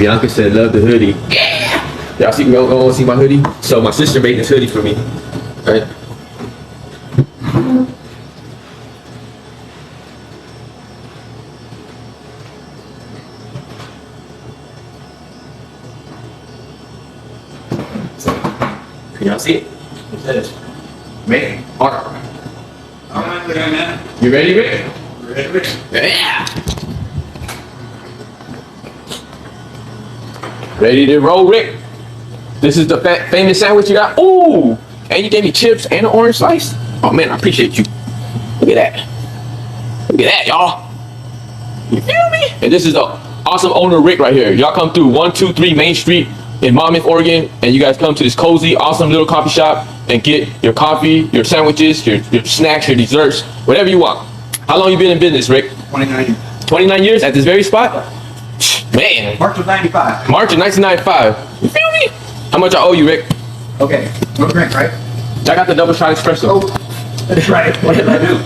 Bianca said, love the hoodie. Y'all see, y'all see my hoodie? So my sister made this hoodie for me. Right? Can y'all see it? It says, make art. Alright, man. You ready, Rick? Ready, Rick? Yeah. Ready to roll, Rick? This is the famous sandwich you got. Ooh, and you gave me chips and an orange slice. Oh man, I appreciate you. Look at that. Look at that, y'all. You feel me? And this is the awesome owner, Rick, right here. Y'all come through 123 Main Street in Monmouth, Oregon, and you guys come to this cozy, awesome little coffee shop and get your coffee, your sandwiches, your snacks, your desserts, whatever you want. How long you been in business, Rick? 29. 29 years at this very spot? Man. March of 95. March of 1995. You feel me? How much I owe you, Rick? Okay. No drink, right? I got the double shot espresso. Oh, that's right. What did I do?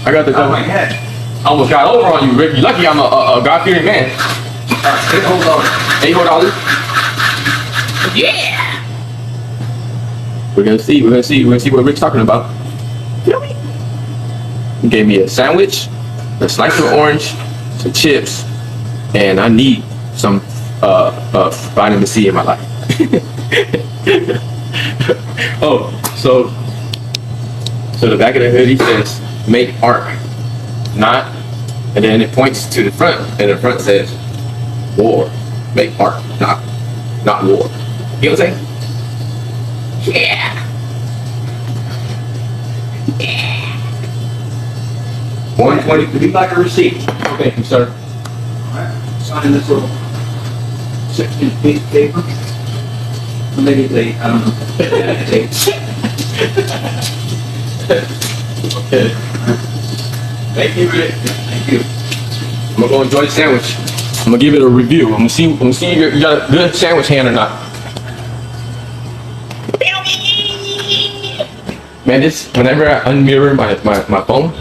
I got the Oh double. my head. I almost got over on you, Rick. You lucky I'm a God-fearing man. Alright, $8. $8. Yeah. We're gonna see what Rick's talking about. Feel me? He gave me a sandwich, a slice of orange, some chips, and I need some vitamin C in my life. Oh, so the back of the hoodie says make art, not, and then it points to the front, and the front says war, make art, not war. You know what I'm saying? Yeah. 120. Would you like a receipt? Thank you, sir. Alright. Sign in this little 16 piece of paper. Or maybe it's 8, I don't know. It's 8. Okay. Thank you, Rick. Thank you. I'm gonna go enjoy the sandwich. I'm gonna give it a review. I'm gonna see if you got a good sandwich hand or not. Man, this, whenever I unmirror my phone,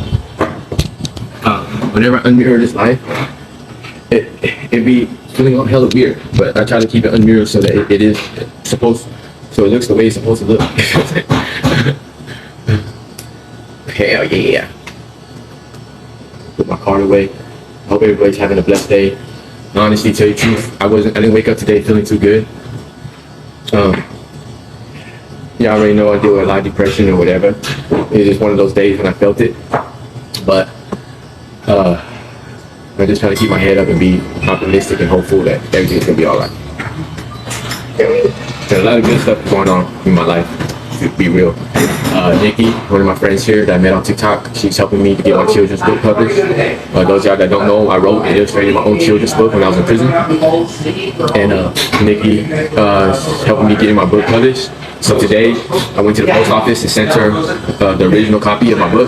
whenever I unmirror this live, it be feeling hella weird. But I try to keep it unmirrored so that it is supposed, so it looks the way it's supposed to look. Hell yeah. Put my card away. I hope everybody's having a blessed day. Honestly, tell you the truth, I didn't wake up today feeling too good. Y'all already know I deal with a lot of depression or whatever. It's just one of those days when I felt it. But I just try to keep my head up and be optimistic and hopeful that everything's gonna be alright. There's a lot of good stuff going on in my life, to be real. Nikki, one of my friends here that I met on TikTok, she's helping me to get my children's book published. Those of y'all that don't know, I wrote and illustrated my own children's book when I was in prison. And Nikki is helping me getting my book published. So today, I went to the post office and sent her the original copy of my book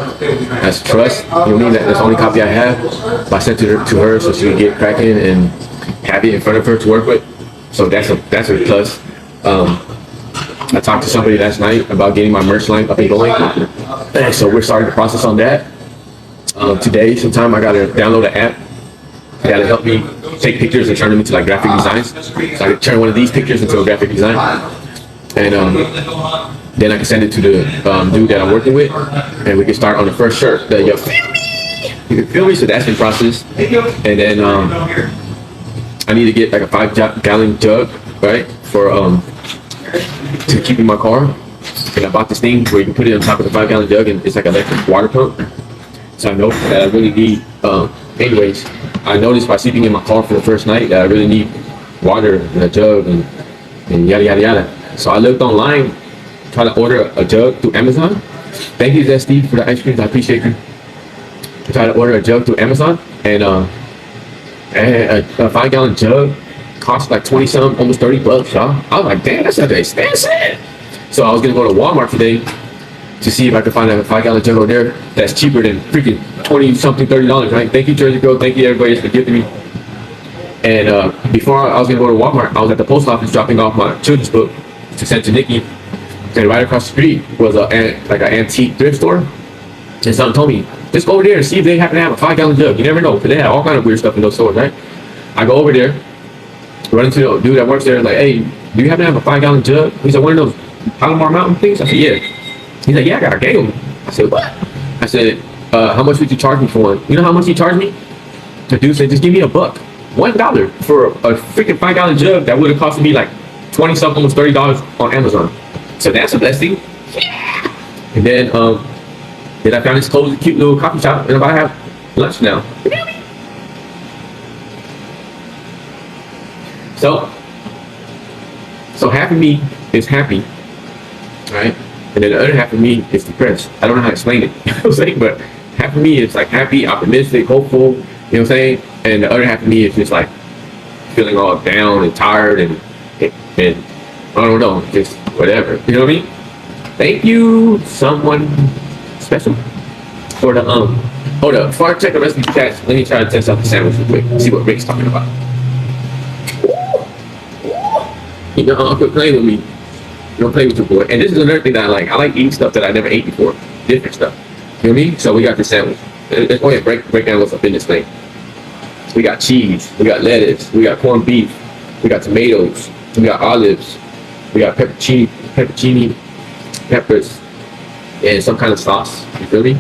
as trust. You know what I mean? That's the only copy I have. But I sent it to her so she could get cracking and have it in front of her to work with. So that's a plus. I talked to somebody last night about getting my merch line up and going. And so we're starting the process on that. Today, sometime I gotta download an app that'll help me take pictures and turn them into like graphic designs. So I can turn one of these pictures into a graphic design. And then I can send it to the dude that I'm working with, and we can start on the first shirt. You feel me? You can feel me? So that's in process. And then I need to get like a 5-gallon jug, right? For to keep in my car. And I bought this thing where you can put it on top of the 5-gallon jug, and it's like an electric water pump. So I know that I really need. Anyways, I noticed by sleeping in my car for the first night that I really need water in a jug and yada yada yada. So I looked online, trying to order a jug through Amazon. Thank you, Zesty, for the ice cream. I appreciate you. I tried to order a jug through Amazon, and a 5-gallon jug cost like 20-some, almost $30, y'all. I was like, damn, that's not that expensive. So I was gonna go to Walmart today to see if I could find a 5-gallon jug over there that's cheaper than freaking 20-something, $30, right? Thank you, Jersey Girl. Thank you, everybody, for gifting me. And before I was gonna go to Walmart, I was at the post office dropping off my children's book to send to Nikki. And right across the street was an antique thrift store. And someone told me, just go over there and see if they happen to have a 5-gallon jug. You never know, because they have all kind of weird stuff in those stores, right? I go over there, run into the dude that works there, like, hey, do you happen to have a 5-gallon jug? He's like, one of those Palomar Mountain things? I said, yeah. He's like, yeah, I got a gallon. I said, what? I said, how much would you charge me for one? You know how much he charged me? The dude said, just give me $1. $1 for a freaking 5-gallon jug that would have cost me like 20 something, almost $30 on Amazon. So that's a blessing. Yeah. And then I found this cozy, cute little coffee shop, and I'm about to have lunch now. So half of me is happy, right? And then the other half of me is depressed. I don't know how to explain it, you know what I'm saying? But half of me is like happy, optimistic, hopeful, you know what I'm saying? And the other half of me is just like feeling all down and tired and I don't know, just whatever, you know what I mean? Thank you, someone special, for the hold up, before I check the rest of the chats, let me try to test out the sandwich real quick, see what Rick's talking about. You know, don't play with me. Don't play with your boy. And this is another thing that I like. I like eating stuff that I never ate before. Different stuff. You know what I mean? So we got the sandwich. Let's go ahead and break down what's up in this thing. We got cheese. We got lettuce. We got corned beef. We got tomatoes. We got olives. We got pepperoni, peppers, and some kind of sauce. You feel me?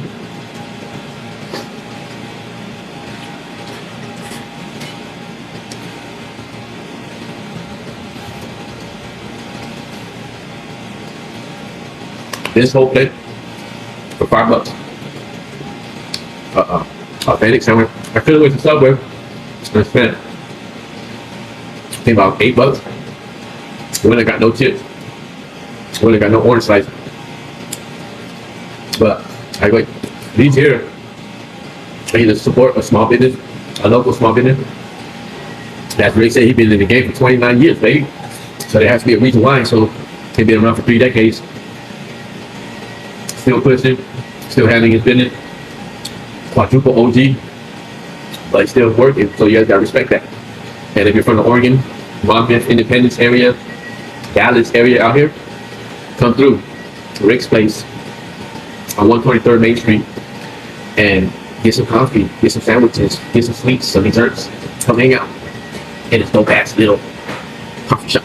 This whole plate for $5. Authentic sandwich. I could have went to Subway and spent I think about $8. When I got no chips. When I got no orange slice. But I like these here. I either support a small business, a local small business. That's what they say. He's been in the game for 29 years, baby. So there has to be a reason why. So he's been around for 3 decades. Still pushing, still handling his business. Quadruple OG, but he's still working, so you guys gotta respect that. And if you're from the Oregon, Monmouth, Independence area, Dallas area out here, come through Rick's Place on 123rd Main Street and get some coffee, get some sandwiches, get some sweets, some desserts. Come hang out in this dope ass little coffee shop.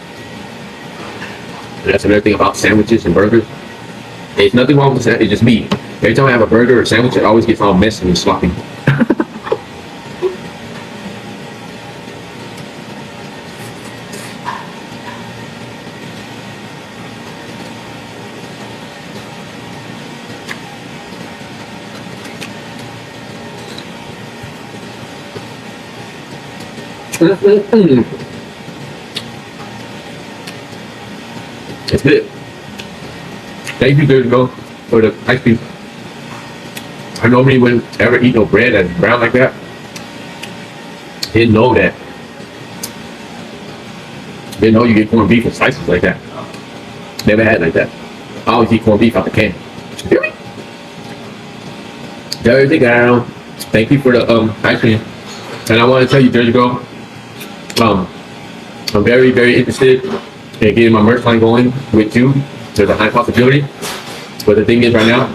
And that's another thing about sandwiches and burgers. There's nothing wrong with that. It's just me. Every time I have a burger or a sandwich, it always gets all messy and sloppy. It's good. Thank you, Dirty Go, for the ice cream. I normally wouldn't ever eat no bread that's brown like that. Didn't know that. Didn't know you get corned beef in slices like that. Never had it like that. I always eat corned beef out the can. Hear me? Dirty Girl, thank you for the ice cream. And I want to tell you, Dirty Girl, I'm very, very interested in getting my merch line going with you. There's a high possibility. But the thing is right now,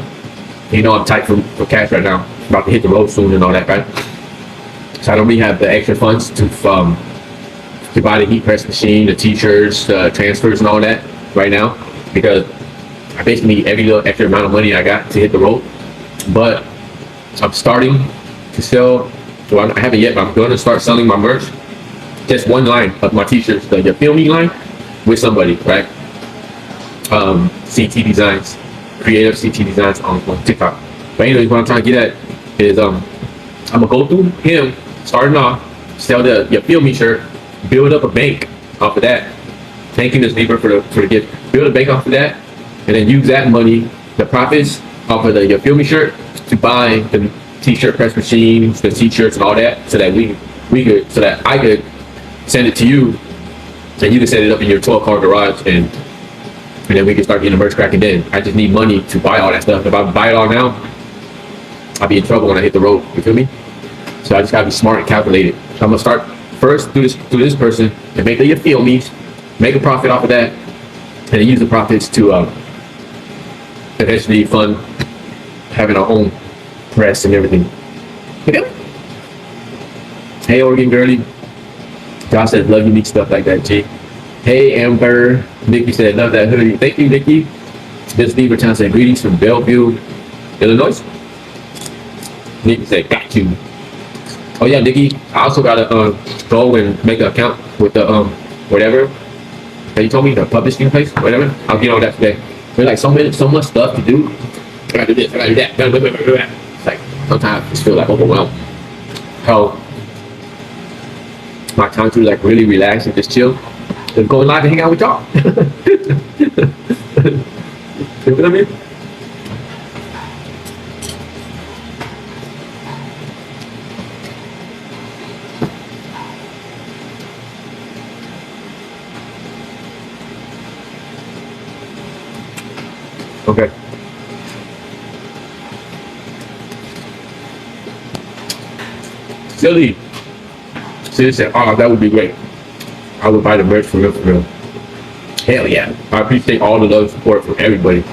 you know I'm tight for cash right now. About to hit the road soon and all that, right? So I don't really have the extra funds to buy the heat press machine, the t-shirts, the transfers and all that right now. Because I basically need every little extra amount of money I got to hit the road. But I'm starting to sell, well I haven't yet, but I'm going to start selling my merch. Just one line of my t-shirts, the You Feel Me line, with somebody, right? CT Designs, creative CT Designs on TikTok. But anyways, what I'm trying to get at is I'm gonna go through him, starting off, sell the You Feel Me shirt, build up a bank off of that, thanking this neighbor for the gift, build a bank off of that, and then use that money, the profits off of the You Feel Me shirt, to buy the t-shirt press machines, the t-shirts and all that, so that so that I could send it to you, and you can set it up in your 12-car garage, and then we can start getting the merch cracking. Then I just need money to buy all that stuff. If I buy it all now, I'll be in trouble when I hit the road. You feel me? So I just gotta be smart and calculated. So I'm gonna start first through this person and make the You Feel Me, make a profit off of that, and then use the profits to eventually fund having our own press and everything. You feel me? Hey, Oregon girlie. Josh said, love unique stuff like that, G. Hey, Amber. Nikki said, love that hoodie. Thank you, Nikki. Miss Beavertown said, greetings from Bellevue, Illinois. Nikki said, got you. Oh, yeah, Nikki. I also got to go and make an account with the, whatever. That you told me, the publishing place, whatever. I'll get on that today. There's like so much stuff to do. I gotta do this, I gotta do that. It's like, sometimes I just feel like overwhelmed. How my time to like really relax and just chill. Just going live and hang out with y'all. You know what I mean? Okay. Silly. Silly said, oh, that would be great. I would buy the merch for real, for real. Hell yeah. I appreciate all the love and support from everybody.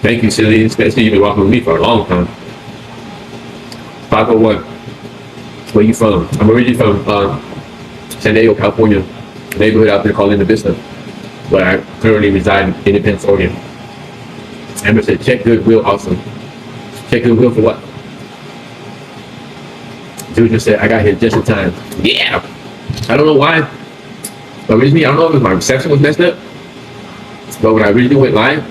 Thank you, Silly. Especially you've been walking with me for a long time. 501. Where you from? I'm originally from San Diego, California. A neighborhood out there called Linda Vista. But I currently reside in Independence, Oregon. Amber said, check Goodwill, awesome. Check Goodwill for what? Junior said, I got here just in time. Yeah! I don't know why. But originally, I don't know if my reception was messed up. But when I originally went live,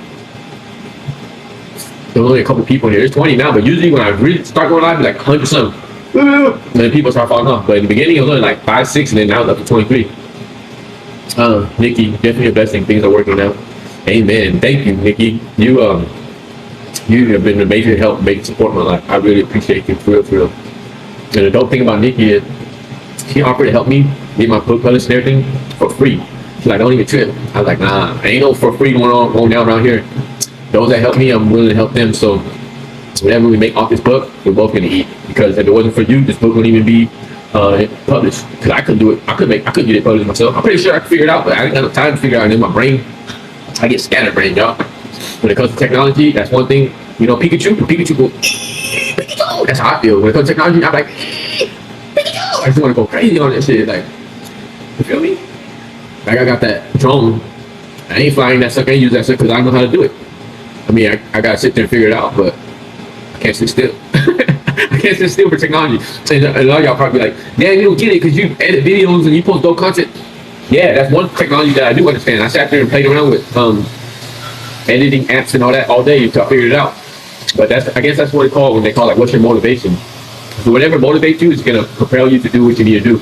there were only a couple people in here. There's 20 now, but usually when I really start going live, it's like 100 something. And then people start falling off. But in the beginning, it was only like 5, 6, and then now it's up to 23. Nikki, definitely a blessing. Things are working out. Amen. Thank you, Nikki. You have been a major help, major support in my life. I really appreciate you, for real, for real. And the dope thing about Nikki is she offered to help me get my book published and everything for free. She's like, don't even trip. I was like, nah, ain't no for free going down around here. Those that help me, I'm willing to help them. So whatever we make off this book, we're both gonna eat. Because if it wasn't for you, this book wouldn't even be published. Because I couldn't do it. I couldn't get it published myself. I'm pretty sure I could figure it out, but I ain't got no time to figure it out in my brain. I get scatterbrained, y'all. When it comes to technology, that's one thing. You know, Pikachu go, Pikachu. That's how I feel. When it comes to technology, I'm like, Pikachu. I just want to go crazy on that shit. Like, you feel me? Like, I got that drone. I ain't flying that sucker. I ain't use that sucker because I don't know how to do it. I mean, I gotta sit there and figure it out, but I can't sit still. I can't sit still for technology. And a lot of y'all probably be like, damn, you don't get it because you edit videos and you post dope content. Yeah, that's one technology that I do understand. I sat there and played around with editing apps and all that all day until I figured it out. But I guess that's what it's called when they call it, what's your motivation? So whatever motivates you is gonna propel you to do what you need to do.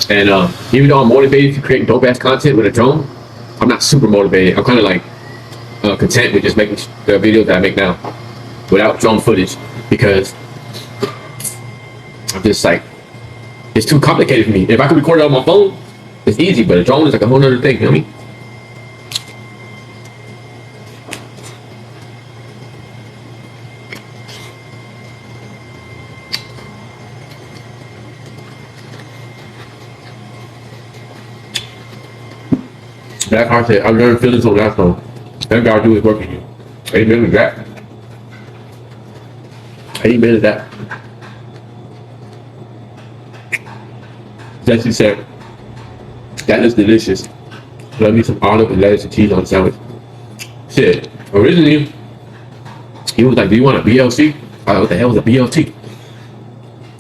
And even though I'm motivated to create dope ass content with a drone, I'm not super motivated. I'm kind of like content with just making the videos that I make now without drone footage, because I'm just like, it's too complicated for me. If I could record it on my phone, it's easy, but a drone is like a whole nother thing, you know what I mean? Black Heart said, I learned feelings on that phone. Thank God do his work in you. Amen to that. Amen to that. Jesse said, that is delicious. Love me some olive and lettuce and cheese on the sandwich. Shit, originally, he was like, do you want a BLT? I was like, what the hell is a BLT?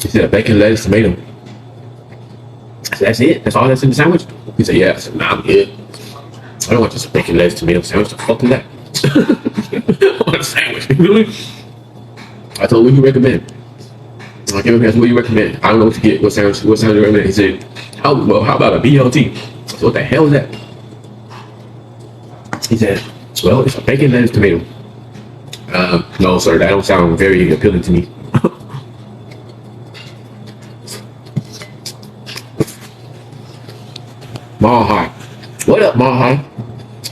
He said, bacon, lettuce, tomato. I said, that's it? That's all that's in the sandwich? He said, yeah. I said, nah, I'm good. I don't want just a bacon, lettuce, tomato sandwich. The fuck is that? I want a sandwich. Really? I told him, what do you recommend? I gave him what do you recommend? I don't know what to get. What sandwich do you recommend? He said, how about a BLT? I said, what the hell is that? He said, well, it's a bacon, lettuce, tomato. No, sir, that don't sound very appealing to me. Mall High. What up, Mall High?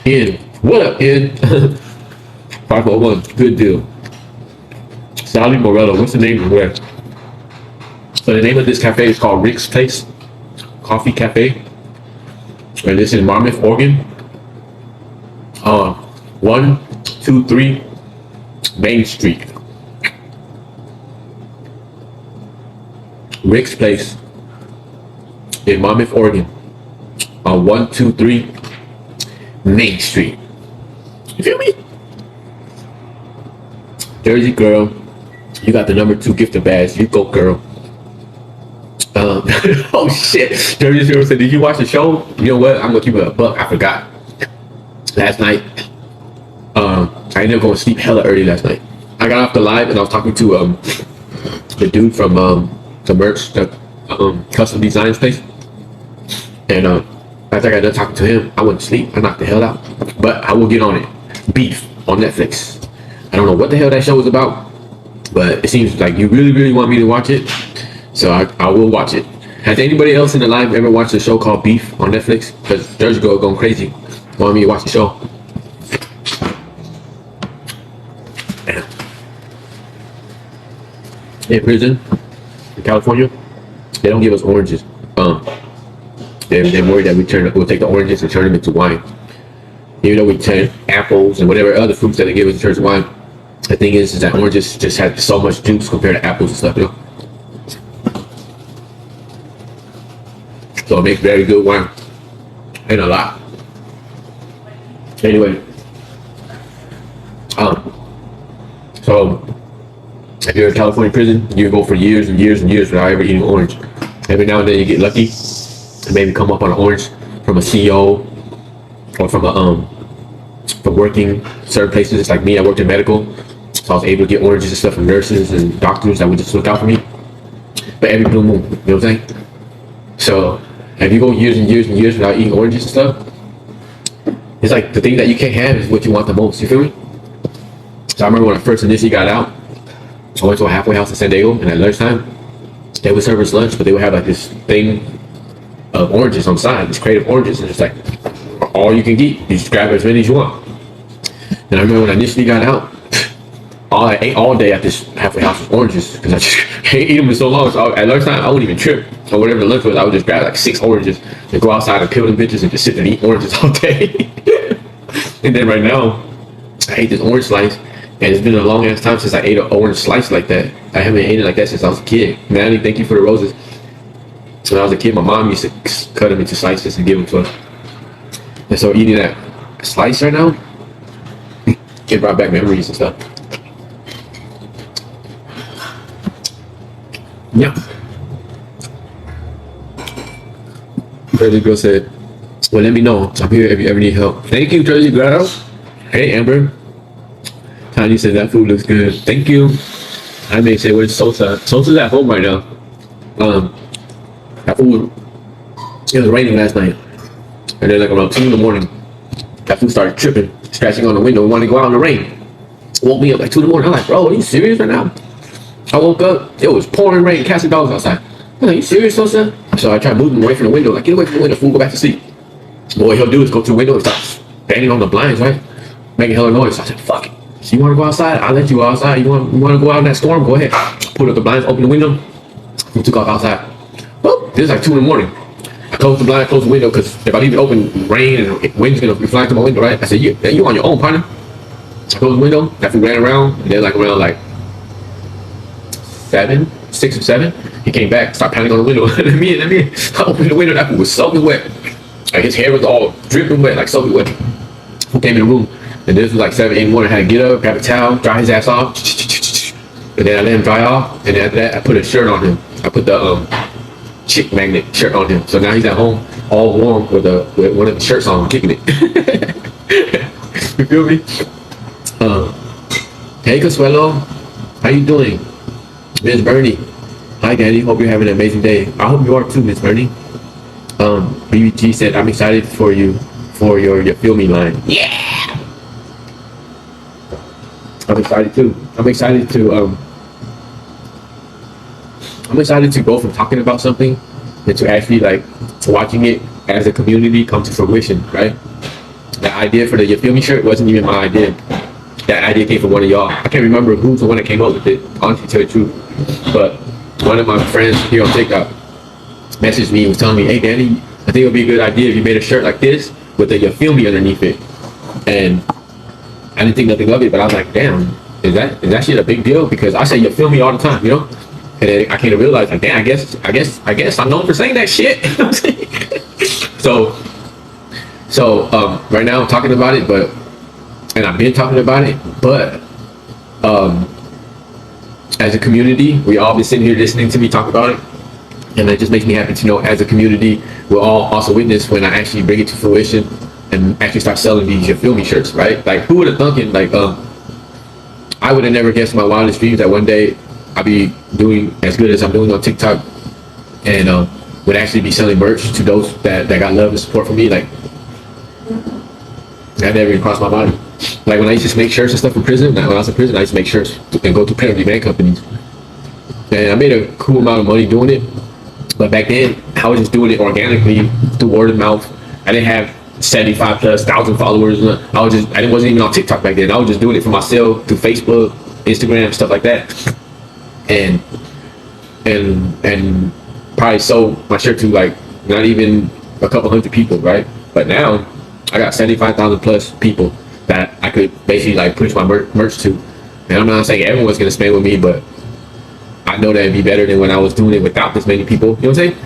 Ian. What up, Ian? 501. Good deal. Sally Morello. What's the name of where? So the name of this cafe is called Rick's Place Coffee Cafe. And this is in Monmouth, Oregon. 123 Main Street. Rick's Place in Monmouth, Oregon. on 123 Main Street. You feel me? Jersey girl, you got the #2 gifted badge. You go, girl. Oh shit. Jersey girl said, "Did you watch the show?" You know what? I'm gonna keep it a buck. I forgot. Last night, I ended up going to sleep hella early last night. I got off the live and I was talking to the dude from the merch, the custom designs place. And after I got done talking to him, I went to sleep. I knocked the hell out. But I will get on it. Beef on Netflix. I don't know what the hell that show is about, but it seems like you really, really want me to watch it. So I will watch it. Has anybody else in the live ever watched a show called Beef on Netflix? Because Jersey Girl going crazy. Want me to watch the show. Damn. In prison, in California, they don't give us oranges. They're worried that we'll take the oranges and turn them into wine. Even though we turn apples and whatever other fruits that they give us in terms of wine, the thing is that oranges just have so much juice compared to apples and stuff, you know. So it makes very good wine, and a lot. Anyway, so if you're in California prison, you go for years and years and years without ever eating orange. Every now and then you get lucky and maybe come up on an orange from a CEO or from from working certain places. It's like me, I worked in medical, so I was able to get oranges and stuff from nurses and doctors that would just look out for me. But every blue moon, you know what I'm saying? So if you go years and years and years without eating oranges and stuff, it's like the thing that you can't have is what you want the most. You feel me? So I remember when I first initially got out, I went to a halfway house in San Diego, and at lunchtime, they would serve us lunch, but they would have like this thing of oranges on the side, these creative oranges, and it's like all you can eat. You just grab as many as you want. And I remember when I initially got out, all I ate all day at this halfway house was oranges, because I just can't eat them in so long. So at lunchtime, I wouldn't even trip. Or whatever the lunch was, I would just grab like 6 oranges and go outside and peel them bitches and just sit there and eat oranges all day. And then right now, I ate this orange slice, and it's been a long ass time since I ate an orange slice like that. I haven't eaten it like that since I was a kid. Manny, thank you for the roses. When I was a kid, my mom used to cut them into slices and give them to us. And so eating that slice right now, it brought back memories and stuff. Yeah. Jersey Girl said, "Well, let me know. I'm here if you ever need help." Thank you, Jersey Girl. Hey, Amber. Tanya said that food looks good. Thank you. I may say, "Where's Sosa?" Sosa's at home right now. That food. It was raining last night, and then like around 2 in the morning, that food started tripping, scratching on the window, wanting to go out in the rain. Woke me up like 2 in the morning. I'm like, "Bro, are you serious right now?" I woke up. It was pouring rain, cats and dogs outside. I'm like, "You serious, Sosa?" So I tried moving away from the window. Like, get away from the window, fool, go back to sleep. But what he'll do is go to the window and start banging on the blinds, right? Making hella noise. So I said, "Fuck it. So you want to go outside? I'll let you go outside. You want to go out in that storm? Go ahead." Put up the blinds, open the window. We took off outside. Well, this is like 2 in the morning. I closed the blind, closed the window, because if I leave it open, rain and wind's gonna be flying through my window, right? I said, you on your own, partner. I closed the window. That fool ran around, and then like around like 6 or 7, he came back, started pounding on the window. Let me in. I opened the window. That fool was soaking wet. Like his hair was all dripping wet, like soaking wet. He came in the room, and this was like 7, 8 in the morning. I had to get up, grab a towel, dry his ass off, and then I let him dry off. And then after that, I put a shirt on him. I put the chick magnet shirt on him. So now he's at home, all warm with one of the shirts on, kicking it. You feel me? Hey Consuelo, how you doing? Miss Bernie. Hi Danny, hope you're having an amazing day. I hope you are too, Miss Bernie. BBG said, "I'm excited for you for your Feel Me line." Yeah! I'm excited too. I'm excited to go from talking about something and to actually like watching it as a community come to fruition, right? The idea for the You Feel Me shirt wasn't even my idea. That idea came from one of y'all. I can't remember who's the one that came up with it, honestly, to tell you the truth. But one of my friends here on TikTok messaged me and was telling me, "Hey Danny, I think it would be a good idea if you made a shirt like this with the You Feel Me underneath it." And I didn't think nothing of it, but I was like, damn, is that shit a big deal? Because I say "You Feel Me" all the time, you know? And then I came to realize, like, damn, I guess I'm known for saying that shit. So So right now I'm talking about it, and I've been talking about it, but as a community, we all been sitting here listening to me talk about it, and it just makes me happy to know as a community we'll all also witness when I actually bring it to fruition and actually start selling these "You Feel Me" shirts, right? Like, who would have thunk it? Like, I would have never guessed in my wildest dreams that one day I'd be doing as good as I'm doing on TikTok, and would actually be selling merch to those that got love and support from me. Like, that never even crossed my mind. Like, when I used to make shirts and stuff in prison, when I was in prison, I used to make shirts and go to print on demand companies. And I made a cool amount of money doing it. But back then, I was just doing it organically through word of mouth. I didn't have 75,000+ followers. I wasn't even on TikTok back then. I was just doing it for myself through Facebook, Instagram, stuff like that. And probably sold my shirt to like not even a couple hundred people, right? But now I got 75,000+ people that I could basically like push my merch to. And I'm not saying everyone's gonna spend with me, but I know that it'd be better than when I was doing it without this many people. You know what I'm saying?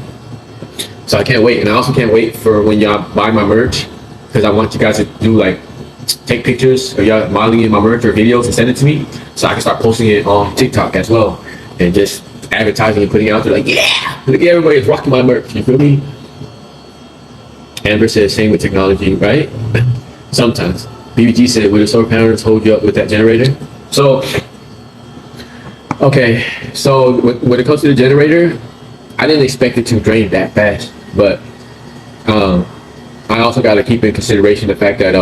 So I can't wait. And I also can't wait for when y'all buy my merch, because I want you guys to do like take pictures of y'all modeling in my merch or videos and send it to me, so I can start posting it on TikTok as well, and just advertising and putting it out there like, yeah, look at everybody is rocking my merch. You feel me? Amber says same with technology, right? Sometimes. BBG said, will the solar panels hold you up with that generator? So, okay, so when it comes to the generator, I didn't expect it to drain that fast, but I also got to keep in consideration the fact that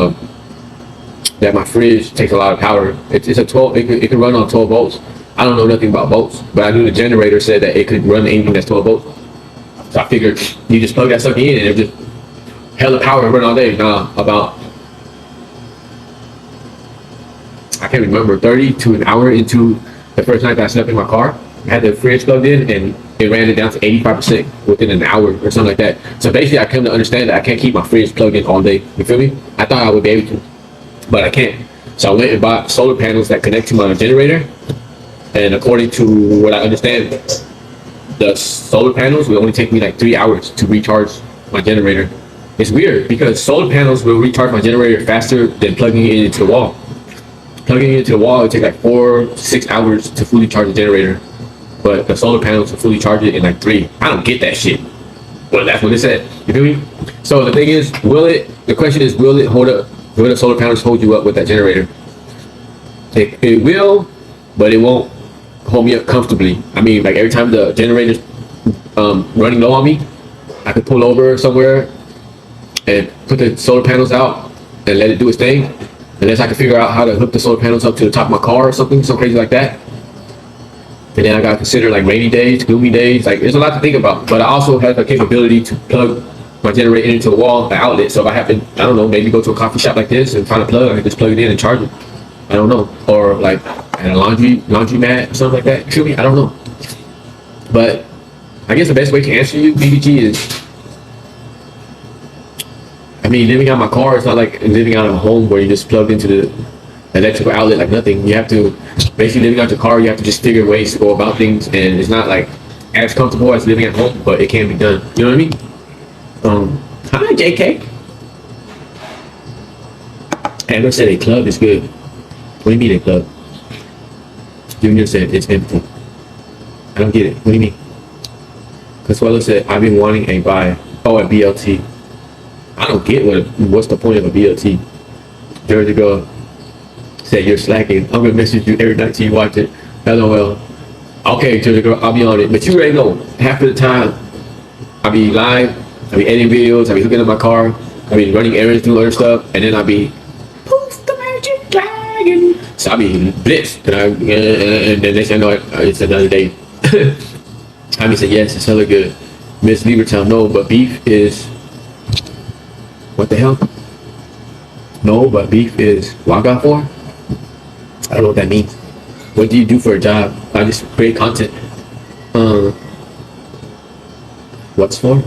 that my fridge takes a lot of power. It's a 12. It can run on 12 volts. I don't know nothing about volts, but I knew the generator said that it could run anything that's 12 volts. So I figured you just plug that sucker in and it just hella power and run all day. About I can't remember 30 to an hour into the first night that I slept in my car, I had the fridge plugged in and it ran it down to 85% within an hour or something like that. So basically I come to understand that I can't keep my fridge plugged in all day. You feel me? I thought I would be able to, but I can't. So I went and bought solar panels that connect to my generator. And according to what I understand, the solar panels will only take me like 3 hours to recharge my generator. It's weird because solar panels will recharge my generator faster than plugging it into the wall. Plugging it into the wall, it takes like 4 to 6 hours to fully charge the generator. But the solar panels will fully charge it in like 3. I don't get that shit. But that's what it said. You feel me? So the thing is, the question is, will it hold up? Will the solar panels hold you up with that generator? It will, but it won't hold me up comfortably. I mean, like every time the generator's running low on me, I could pull over somewhere and put the solar panels out and let it do its thing. Unless I can figure out how to hook the solar panels up to the top of my car or something, so crazy like that. And then I gotta consider like rainy days, gloomy days. Like, there's a lot to think about. But I also have the capability to plug my generator into the wall, the outlet. So if I happen, I don't know, maybe go to a coffee shop like this and find a plug, I can just plug it in and charge it. I don't know. Or like at a laundry mat or something like that. You feel me? I don't know. But I guess the best way to answer you, BBG, is, I mean, living out of my car, it's not like living out of a home where you just plug into the electrical outlet like nothing. You have to, basically living out your car, you have to just figure ways to go about things, and it's not like as comfortable as living at home, but it can be done. You know what I mean? Hi, JK. Amber said a club is good. What do you mean a club? Junior said it's empty. I don't get it. What do you mean? Consuelo said, I've been wanting a buy. Oh, a BLT. I don't get what's the point of a BLT. Georgia girl said, you're slacking. I'm gonna message you every night till you watch it. LOL. Okay, Georgia girl, I'll be on it. But you already know, half of the time, I'll be live, I'll be editing videos, I'll be hooking up my car, I'll be running errands, doing other stuff, and then I'll be, poof, the magic dragon. So I'll be blitzed, and then next thing I know, it's another day. I mean, said, yes, it's hella good. Miss Liebertown, no, but beef is, what the hell? No, but beef is Wagga for? I don't know what that means. What do you do for a job? I just create content. What's for?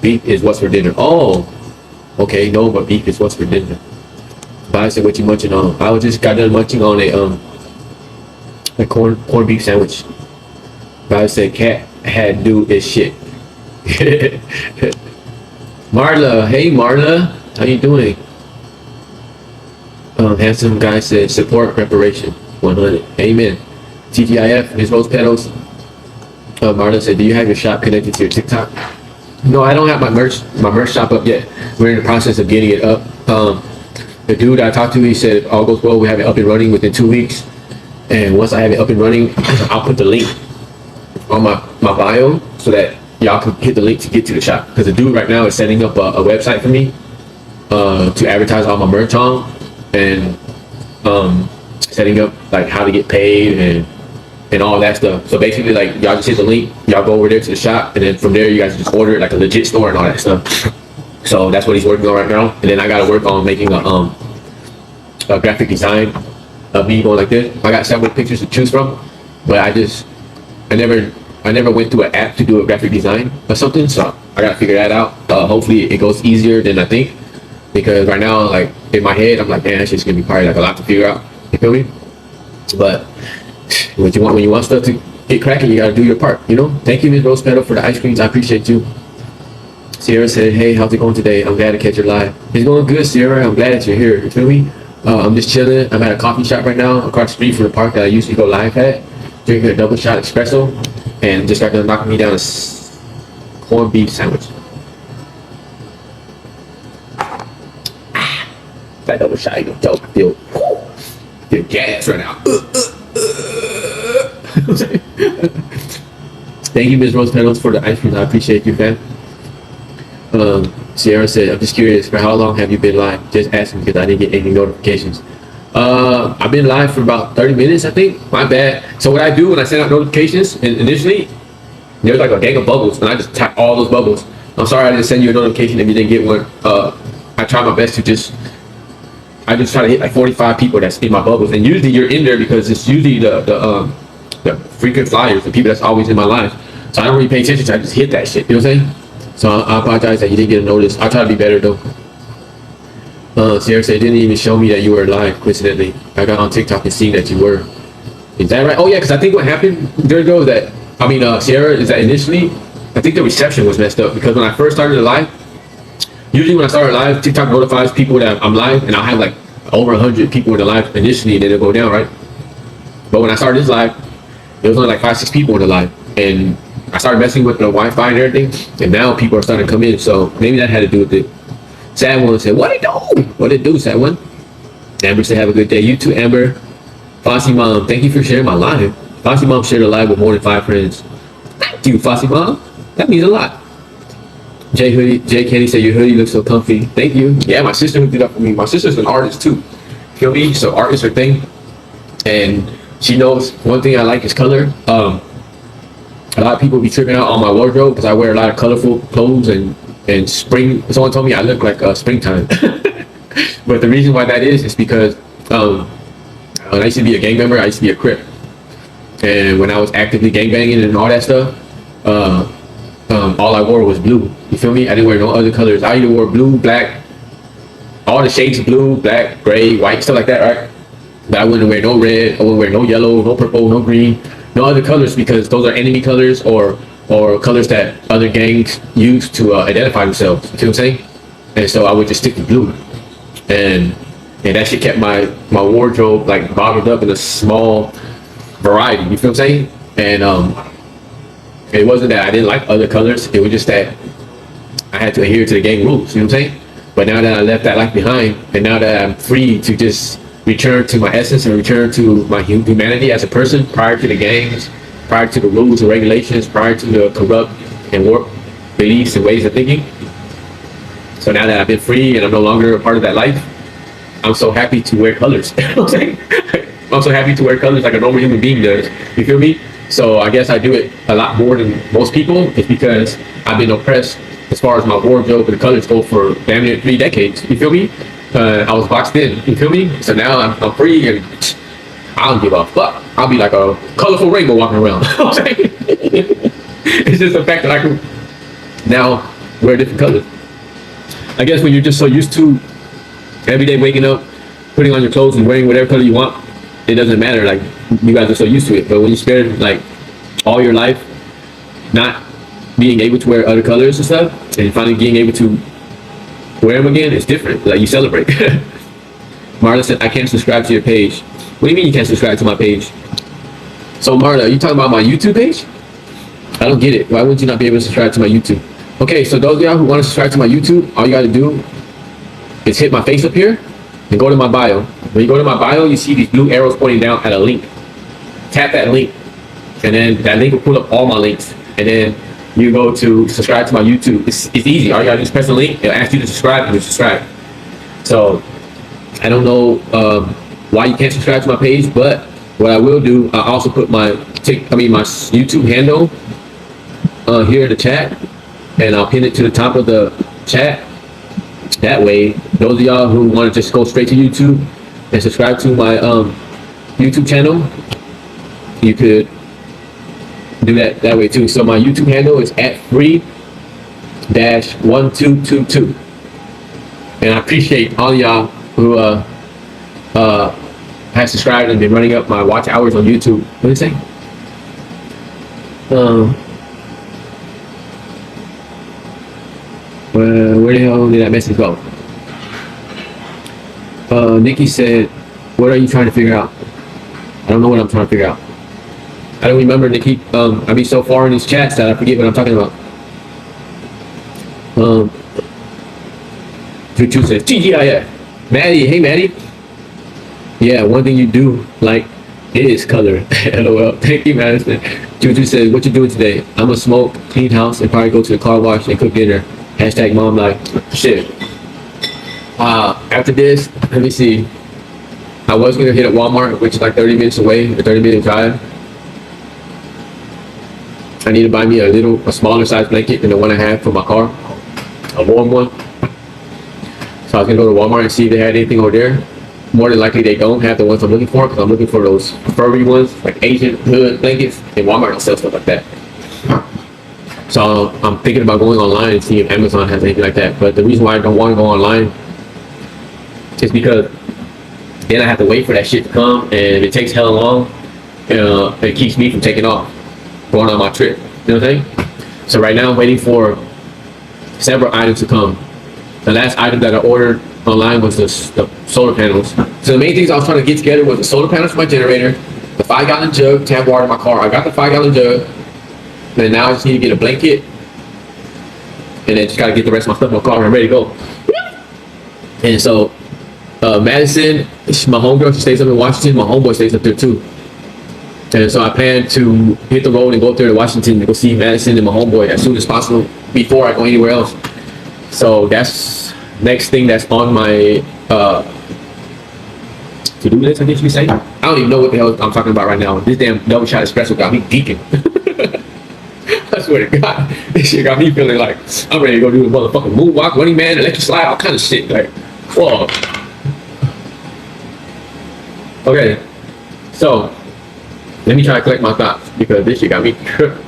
Beef is what's for dinner. Oh, okay, no, but beef is what's for dinner. But I said, what you munching on? I just got done munching on a corned beef sandwich. But I said, cat had do is shit. Marla, hey Marla, How you doing? Handsome guy said support reparation 100. Amen. TGIF, Ms. Rose Petals. Marlon said, do you have your shop connected to your TikTok? No, I don't have my merch shop up yet. We're in the process of getting it up. The dude I talked to, he said if all goes well, we have it up and running within 2 weeks. And once I have it up and running, I'll put the link on my bio so that y'all can hit the link to get to the shop. Because the dude right now is setting up a website for me to advertise all my merch on, and setting up like how to get paid and all that stuff. So basically, like, y'all just hit the link, y'all go over there to the shop, and then from there you guys just order it like a legit store and all that stuff. So that's what he's working on right now. And then I got to work on making a graphic design of me going like this. I got several pictures to choose from, but I never went through an app to do a graphic design or something. So I got to figure that out. Hopefully it goes easier than I think, because right now, like, in my head, I'm like, man, that's just gonna be probably like a lot to figure out. You feel me? But when you want stuff to get cracking, you gotta do your part, you know? Thank you, Ms. Rose Petal, for the ice creams. I appreciate you. Sierra said, hey, how's it going today? I'm glad to catch your live. It's going good, Sierra. I'm glad that you're here. You feel me? I'm just chilling. I'm at a coffee shop right now across the street from the park that I usually go live at, drinking a double shot espresso, and just got done knocking me down a corned beef sandwich. That double shot ain't no joke. I feel gas right now. Thank you, Ms. Rose Petals, for the ice cream. I appreciate you, fam. Sierra said, I'm just curious, for how long have you been live? Just asking because I didn't get any notifications. I've been live for about 30 minutes, I think. My bad. So what I do when I send out notifications, and initially, there's like a gang of bubbles, and I just tap all those bubbles. I'm sorry I didn't send you a notification if you didn't get one. I try my best to just try to hit like 45 people that's in my bubbles, and usually you're in there because it's usually the frequent flyers, the people that's always in my life. So I don't really pay attention to. I just hit that shit. You know what I'm saying? So I apologize that you didn't get a notice. I'll try to be better though. Sierra said, it didn't even show me that you were live. Coincidentally, I got on TikTok and seen that you were. Is that right? Oh yeah, because I think what happened, Jergo, is that Sierra, is that initially I think the reception was messed up, because when I first started the live, usually when I start a live, TikTok notifies people that I'm live, and I'll have like over 100 people in the live initially, and then it'll go down, right? But when I started this live, it was only like 5-6 people in the live, and I started messing with the Wi-Fi and everything, and now people are starting to come in, so maybe that had to do with it. Sad One said, what it do? What it do, Sad One? Amber said, have a good day. You too, Amber. Fossy Mom, thank you for sharing my live. Fossy Mom shared a live with more than 5 friends. Thank you, Fossy Mom. That means a lot. Jay Kenny said, your hoodie looks so comfy. Thank you. Yeah, my sister hooked it up for me. My sister's an artist too. Feel me? So art is her thing. And she knows one thing I like is color. A lot of people be tripping out on my wardrobe because I wear a lot of colorful clothes and spring. Someone told me I look like springtime. But the reason why that is because when I used to be a gang member, I used to be a Crip. And when I was actively gangbanging and all that stuff, all I wore was blue. You feel me? I didn't wear no other colors. I either wore blue, black, all the shades of blue, black, gray, white, stuff like that, right? But I wouldn't wear no red, I wouldn't wear no yellow, no purple, no green, no other colors, because those are enemy colors or colors that other gangs use to identify themselves. You feel what I'm saying? And so I would just stick to blue. And that shit kept my wardrobe like bottled up in a small variety. You feel what I'm saying? And it wasn't that I didn't like other colors. It was just that I had to adhere to the gang rules. You know what I'm saying? But now that I left that life behind, and now that I'm free to just return to my essence and return to my humanity as a person, prior to the gangs, prior to the rules and regulations, prior to the corrupt and warped beliefs and ways of thinking. So now that I've been free and I'm no longer a part of that life, I'm so happy to wear colors. You know what I'm saying? I'm so happy to wear colors like a normal human being does. You feel me? So I guess I do it a lot more than most people. It's because I've been oppressed as far as my wardrobe and the colors go for damn near 3 decades. You feel me? I was boxed in. You feel me? So now I'm free and I don't give a fuck. I'll be like a colorful rainbow walking around. You know what I'm saying? It's just the fact that I can now wear different colors. I guess when you're just so used to every day waking up, putting on your clothes and wearing whatever color you want, it doesn't matter. Like, you guys are so used to it. But when you spend like all your life not being able to wear other colors and stuff, and finally being able to wear them again, it's different. Like you celebrate. Marla said, I can't subscribe to your page. What do you mean you can't subscribe to my page? So Marla, you talking about my YouTube page? I don't get it. Why would you not be able to subscribe to my YouTube? Okay, so those of y'all who want to subscribe to my YouTube, all you got to do is hit my face up here and go to my bio. When you go to my bio, you see these blue arrows pointing down at a link. Tap that link, and then that link will pull up all my links. And then you go to subscribe to my YouTube. It's easy. All you got to do is press the link. It'll ask you to subscribe, and you subscribe. So I don't know why you can't subscribe to my page, but what I will do, I also put my YouTube handle here in the chat, and I'll pin it to the top of the chat. That way, those of y'all who want to just go straight to YouTube and subscribe to my YouTube channel, you could do that way too. So my YouTube handle is @free-1222, and I appreciate all y'all who have subscribed and been running up my watch hours on YouTube. What did it say? Where the hell did that message go? Nikki said, what are you trying to figure out? I don't know what I'm trying to figure out. I don't remember, Nikki. I be so far in these chats that I forget what I'm talking about. Juju says, TGIF. Maddie, hey Maddie. Yeah, one thing you do like is color. LOL. Thank you, Madison. Juju says, what you doing today? I'm gonna smoke, clean house, and probably go to the car wash and cook dinner. Hashtag mom life. Shit. After this, let me see. I was gonna hit a Walmart, which is like 30 minutes away, a 30-minute drive. I need to buy me a smaller size blanket than the one I have for my car, a warm one. So I was gonna go to Walmart and see if they had anything over there. More than likely they don't have the ones I'm looking for, because I'm looking for those furry ones, like Asian hood blankets, and Walmart don't sell stuff like that. So I'm thinking about going online and seeing if Amazon has anything like that. But the reason why I don't want to go online is because then I have to wait for that shit to come, and it takes hella long. It keeps me from taking off, going on my trip. You know what I'm saying? So right now I'm waiting for several items to come. The last item that I ordered online was the solar panels. So the main things I was trying to get together was the solar panels for my generator, the 5-gallon jug to have water in my car. I got the 5-gallon jug. And now I just need to get a blanket, and then just gotta get the rest of my stuff in my car and I'm ready to go. And so, Madison, my homegirl, she stays up in Washington. My homeboy stays up there too. And so I plan to hit the road and go up there to Washington to go see Madison and my homeboy as soon as possible before I go anywhere else. So that's next thing that's on my to-do list, I guess you could say. I don't even know what the hell I'm talking about right now. This damn double shot espresso got me geeking. I swear to God, this shit got me feeling like I'm ready to go do the motherfucking moonwalk, running man, electric slide, all kind of shit. Like, whoa. Okay, so let me try to collect my thoughts because this shit got me tripping.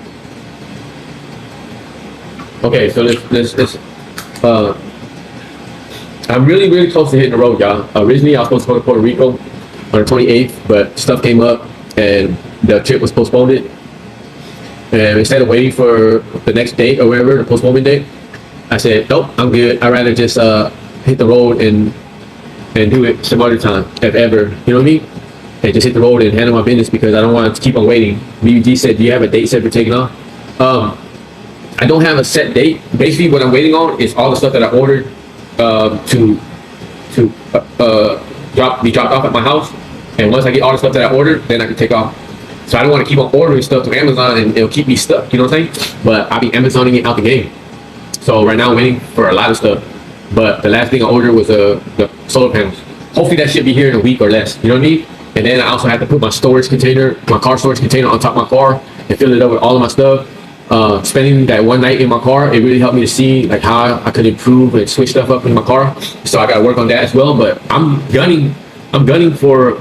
Okay, so let's I'm really close to hitting the road, y'all. Originally, I was supposed to go to Puerto Rico on the 28th, but stuff came up and the trip was postponed. And instead of waiting for the next date or whatever, the postponement date, I said, nope, I'm good. I'd rather just hit the road and do it some other time, if ever. You know what I mean? And just hit the road and handle my business because I don't want to keep on waiting. BUG said, do you have a date set for taking off? I don't have a set date. Basically, what I'm waiting on is all the stuff that I ordered to be dropped off at my house. And once I get all the stuff that I ordered, then I can take off. So I don't want to keep on ordering stuff to Amazon and it'll keep me stuck, you know what I'm saying? But I'll be Amazoning it out the game. So right now I'm waiting for a lot of stuff. But the last thing I ordered was the solar panels. Hopefully that should be here in a week or less, you know what I mean? And then I also have to put my storage container, my car storage container on top of my car and fill it up with all of my stuff. Spending that one night in my car, it really helped me to see like how I could improve and switch stuff up in my car. So I got to work on that as well. But I'm gunning for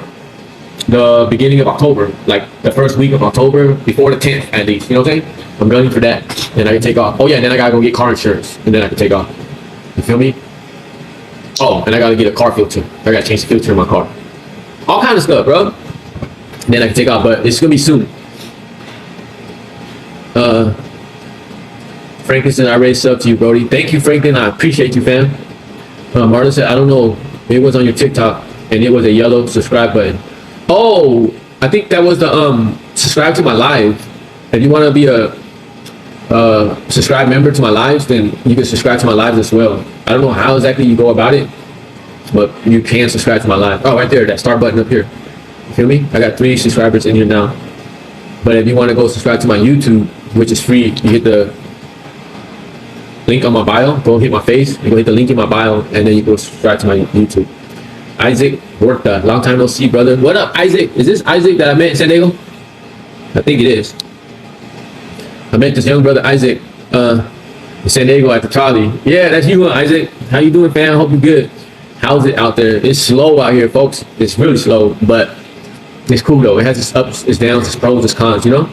the beginning of October, like the first week of October, before the 10th at least, you know what I'm saying? I'm gunning for that, and I can take off. Oh yeah, and then I gotta go get car insurance, and then I can take off. You feel me? Oh, and I gotta get a car filter. I gotta change the filter in my car. All kind of stuff, bro. And then I can take off, but it's gonna be soon. Franklin said, I raised up to you, Brody. Thank you, Franklin. I appreciate you, fam. Marlon said, I don't know. It was on your TikTok and it was a yellow subscribe button. Oh, I think that was the subscribe to my live. If you want to be a subscribe member to my lives, then you can subscribe to my lives as well. I don't know how exactly you go about it, but you can subscribe to my live. Oh, right there, that star button up here. You feel me? I got 3 subscribers in here now. But if you want to go subscribe to my YouTube, which is free, you hit the link on my bio, go hit my face, you go hit the link in my bio, and then you go subscribe to my YouTube. Isaac Huerta, long time no see, brother. What up, Isaac? Is this Isaac that I met in San Diego? I think it is. I met this young brother, Isaac, in San Diego at the trolley. Yeah, that's you, Isaac. How you doing, fam? Hope you're good. How's it out there? It's slow out here, folks. It's really slow, but it's cool though. It has its ups, its downs, its pros, its cons, you know?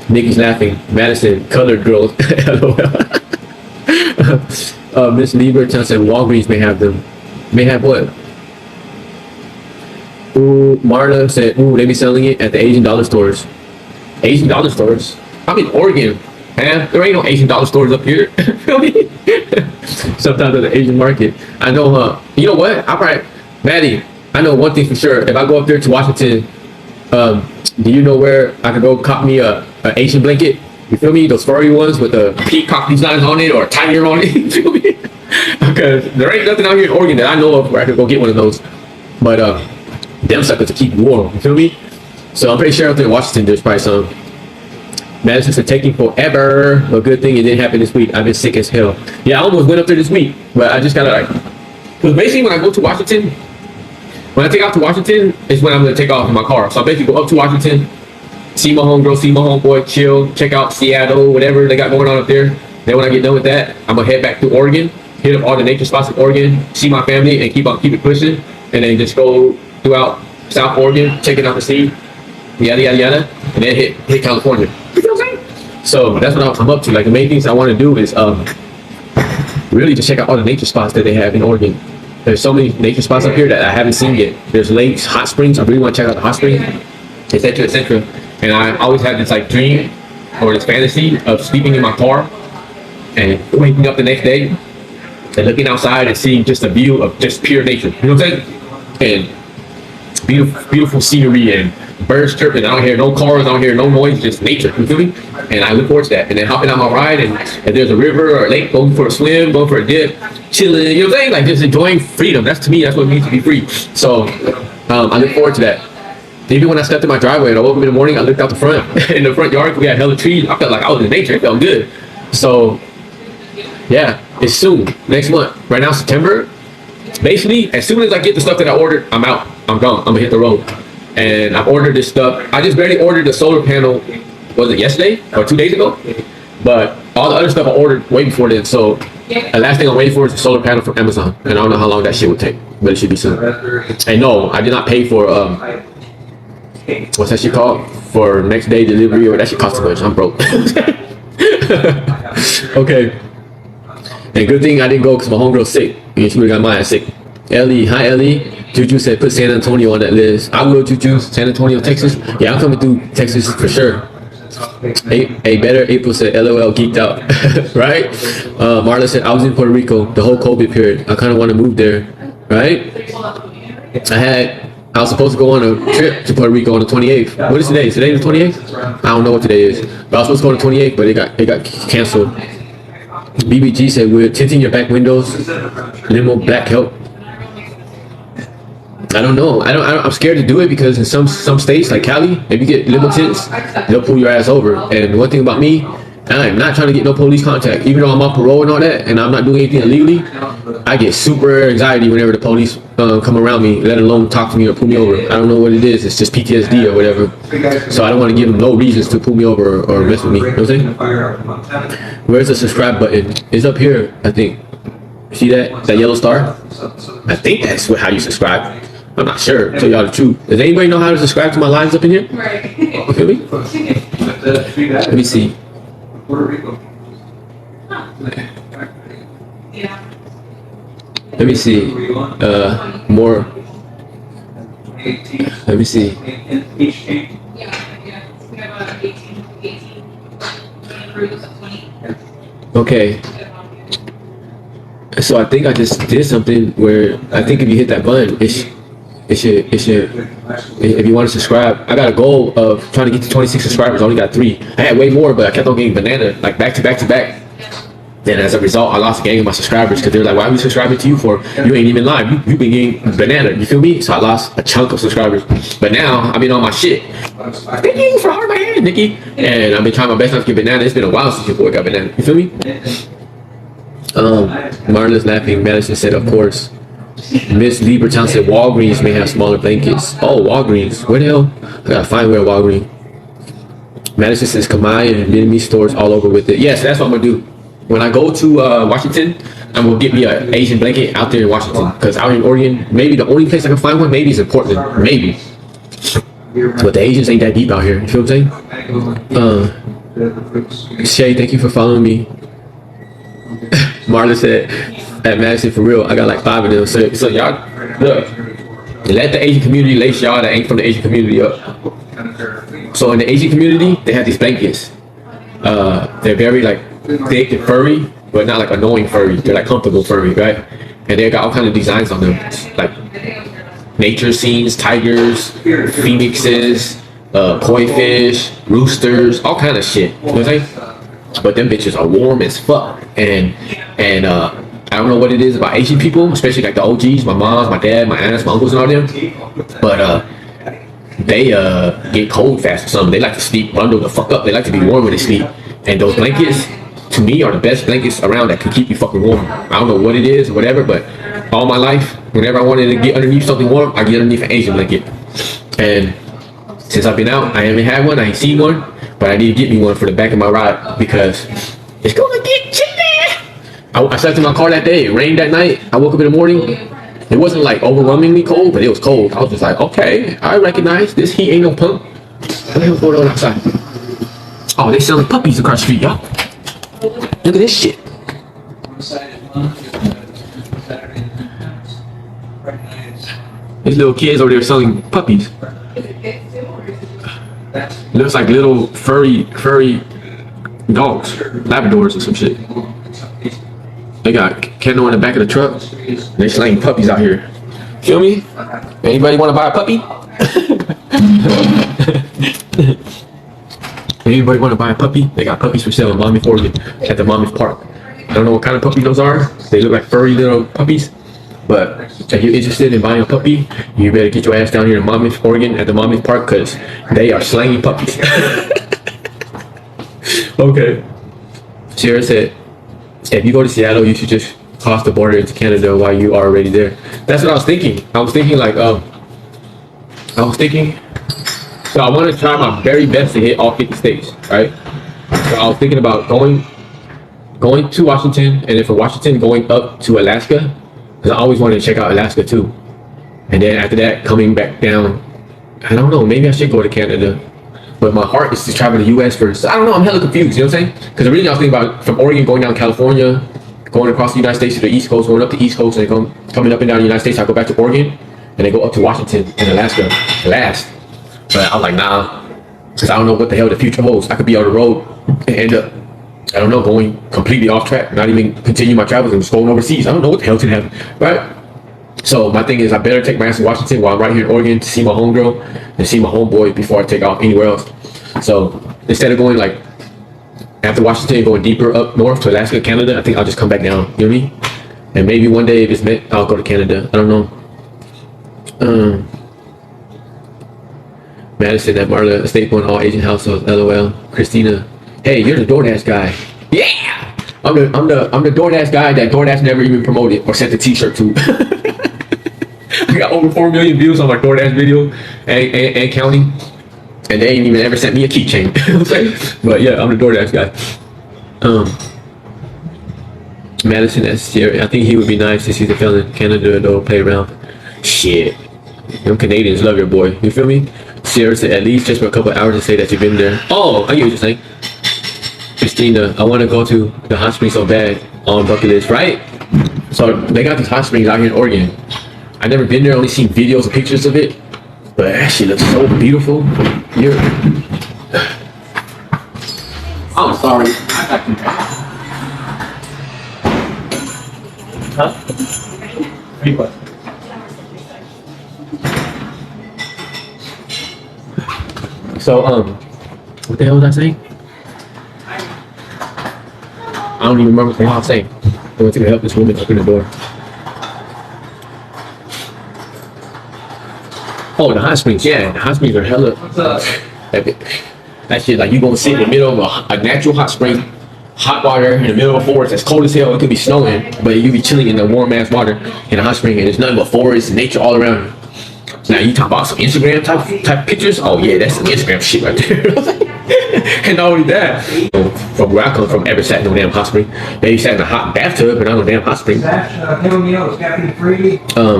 Nikki's laughing. Madison, colored girls. Miss Lieber said Walgreens may have them. May have what? Ooh, Marla said, ooh, they be selling it at the Asian dollar stores. Asian dollar stores? I'm in Oregon, man. There ain't no Asian dollar stores up here. Feel me? Sometimes at the Asian market. I know, you know what? Maddie, I know one thing for sure. If I go up there to Washington, do you know where I could go cop me a Asian blanket? You feel me? Those furry ones with the peacock designs on it or a tiger on it. You feel me? Because there ain't nothing out here in Oregon that I know of where I could go get one of those. But them suckers to keep warm. You feel me? So I'm pretty sure up there in Washington there's probably some. Madison said taking forever. A good thing it didn't happen this week. I've been sick as hell. Yeah, I almost went up there this week, but I just gotta like, because basically when I go to Washington, when I take off to Washington, is when I'm gonna take off in my car. So I basically go up to Washington, see my homegirl, see my homeboy, chill, check out Seattle, whatever they got going on up there. Then when I get done with that, I'm gonna head back to Oregon, hit up all the nature spots in Oregon, see my family, and keep it pushing, and then just go throughout South Oregon, checking out the sea, yada yada yada, and then hit California. You know what I'm saying? So that's what I'm up to. Like the main things I want to do is really just check out all the nature spots that they have in Oregon. There's so many nature spots up here that I haven't seen yet. There's lakes, hot springs. I really want to check out the hot springs, etc., etc. And I always have this like dream or this fantasy of sleeping in my car and waking up the next day and looking outside and seeing just a view of just pure nature. You know what I'm saying? And beautiful scenery and birds chirping. I don't hear no cars. I don't hear no noise. Just nature. You feel me? And I look forward to that. And then hopping on my ride, and if there's a river or a lake, going for a swim, going for a dip, chilling. You know what I'm saying? Like just enjoying freedom. That's to me. That's what it means to be free. So I look forward to that. Even when I stepped in my driveway and I woke up in the morning, I looked out the front in the front yard. We had hella trees. I felt like I was in nature. It felt good. So yeah, it's soon. Next month. Right now, September. Basically, as soon as I get the stuff that I ordered, I'm out. I'm gone. I'm gonna hit the road. And I've ordered this stuff. I just barely ordered the solar panel. Was it yesterday or 2 days ago? But all the other stuff I ordered way before then. So the last thing I'm waiting for is the solar panel from Amazon. And I don't know how long that shit will take, but it should be soon. And no, I did not pay for what's that shit called? For next day delivery, or that shit costs too much. I'm broke. Okay. And good thing I didn't go because my homegirl's sick. She would have got my ass sick. Ellie, hi Ellie. Juju said put San Antonio on that list. I will, Juju. San Antonio, Texas. Yeah, I'm coming through Texas for sure. A better April said LOL geeked out. Right? Marla said I was in Puerto Rico the whole COVID period. I kind of want to move there. Right? I was supposed to go on a trip to Puerto Rico on the 28th. What is today? Is today the 28th? I don't know what today is. But I was supposed to go on the 28th, but it got canceled. BBG said we're tinting your back windows. Limo black help. I don't know. I'm scared to do it because in some states like Cali, if you get limo tints, they'll pull your ass over. And one thing about me, I'm not trying to get no police contact. Even though I'm on parole and all that, and I'm not doing anything illegally, I get super anxiety whenever the police come around me, let alone talk to me or pull me over. I don't know what it is. It's just PTSD or whatever. So I don't want to give them no reasons to pull me over or mess with me. You know what I'm saying? Where's the subscribe button? It's up here, I think. See that yellow star? I think that's how you subscribe. I'm not sure. Tell y'all the truth. Does anybody know how to subscribe to my lives up in here? Right. You feel me? Let me see. Puerto Rico. Yeah. Let me see. More. Let me see. Yeah. We have 18 crews of 20. Okay. So I think I just did something where I think if you hit that button, it should, if you want to subscribe, I got a goal of trying to get to 26 subscribers. I only got 3. I had way more, but I kept on getting banana, like back to back to back. Then as a result, I lost a gang of my subscribers because they're like, why are we subscribing to you for? You ain't even live. You've been getting banana. You feel me? So I lost a chunk of subscribers. But now I've been on my shit. Thank you for hard my hand, Nikki. And I've been trying my best not to get banana. It's been a while since your boy got banana. You feel me? Marla's laughing. Madison said, of course. Miss Liebertown said Walgreens may have smaller blankets. Oh, Walgreens. Where the hell? I gotta find where Walgreens. Madison says Kamai and Vietnamese stores all over with it. Yes, that's what I'm gonna do. When I go to Washington, I'm gonna get me an Asian blanket out there in Washington. Because out in Oregon, maybe the only place I can find one maybe is in Portland. Maybe. But the Asians ain't that deep out here. You feel what I'm saying? Shay, thank you for following me. Marla said, at Madison, for real, I got like 5 of them. So y'all, look, let the Asian community lace y'all that ain't from the Asian community up. So in the Asian community, they have these blankets. They're very like thick and furry, but not like annoying furry. They're like comfortable furry, right? And they got all kind of designs on them, like nature scenes, tigers, phoenixes, koi fish, roosters, all kind of shit. You know what I'm saying? But them bitches are warm as fuck. And I don't know what it is about Asian people, especially like the OGs, my moms, my dad, my aunts, my uncles and all them. But they get cold fast or something. They like to sleep bundle the fuck up. They like to be warm when they sleep. And those blankets, to me, are the best blankets around that can keep you fucking warm. I don't know what it is or whatever, but all my life, whenever I wanted to get underneath something warm, I get underneath an Asian blanket. And since I've been out, I haven't had one, I ain't seen one, but I need to get me one for the back of my ride because it's gonna get chilly. I slept in my car that day. It rained that night. I woke up in the morning. It wasn't like overwhelmingly cold, but it was cold. I was just like, okay, I recognize this heat ain't no pump. What the hell's going on outside? Oh, they selling puppies across the street, y'all. Look at this shit. These little kids over there selling puppies. Looks like little furry dogs, Labradors or some shit. They got Kendall in the back of the truck. They slaying puppies out here. Feel me? Anybody want to buy a puppy? Anybody want to buy a puppy? They got puppies for sale in Monmouth, Oregon, at the Monmouth Park. I don't know what kind of puppy those are. They look like furry little puppies. But if you're interested in buying a puppy, you better get your ass down here in Monmouth, Oregon, at the Monmouth Park, because they are slanging puppies. Okay. Sarah said, if you go to Seattle, you should just cross the border into Canada while you are already there. That's what I was thinking. I was thinking so I want to try my very best to hit all 50 states, right? So I was thinking about going to Washington, and then from Washington going up to Alaska, because I always wanted to check out Alaska too. And then after that, coming back down, I don't know, maybe I should go to Canada. But my heart is to travel to the US first. I don't know, I'm hella confused, you know what I'm saying? Because originally I was thinking about from Oregon going down to California, going across the United States to the East Coast, going up the East Coast, and then coming up and down the United States, I go back to Oregon, and then go up to Washington and Alaska last. But I was like, nah, because I don't know what the hell the future holds. I could be on the road and end up, I don't know, going completely off track, not even continue my travels and just going overseas. I don't know what the hell's gonna happen, right? So my thing is, I better take my ass to Washington while I'm right here in Oregon to see my homegirl and see my homeboy before I take off anywhere else. So instead of going like after Washington, going deeper up north to Alaska, Canada, I think I'll just come back down. You know what I mean? And maybe one day if it's meant, I'll go to Canada. I don't know. Madison at Marla, staple in all Asian households. LOL. Christina, hey, you're the DoorDash guy. Yeah, I'm the DoorDash guy that DoorDash never even promoted or sent the T-shirt to. I got over 4 million views on my DoorDash video and counting, and they ain't even ever sent me a keychain. But yeah, I'm the DoorDash guy. Madison S. Jerry, I think he would be nice to see the felon in Canada though play around. Shit, them Canadians love your boy. You feel me? Sierra said at least just for a couple of hours to say that you've been there. Oh, I get what you're saying. Christina, I want to go to the hot springs so bad on bucket list, right? So they got these hot springs out here in Oregon. I've never been there, only seen videos and pictures of it, but that shit looks so beautiful. I'm sorry. Huh? What? So, what the hell was I saying? I don't even remember what the hell I was saying. I went to go help this woman open the door. Oh, the hot springs. Yeah, the hot springs are hella. That shit, like you gonna sit in the middle of a natural hot spring, hot water in the middle of a forest that's cold as hell. It could be snowing, but you be chilling in the warm ass water in a hot spring, and there's nothing but forest and nature all around you. Now you talk about some Instagram type pictures. Oh yeah, that's some Instagram shit right there. And not only that, from where I come from, ever sat in no damn hot spring. Maybe sat in a hot bathtub, but not in a damn hot spring.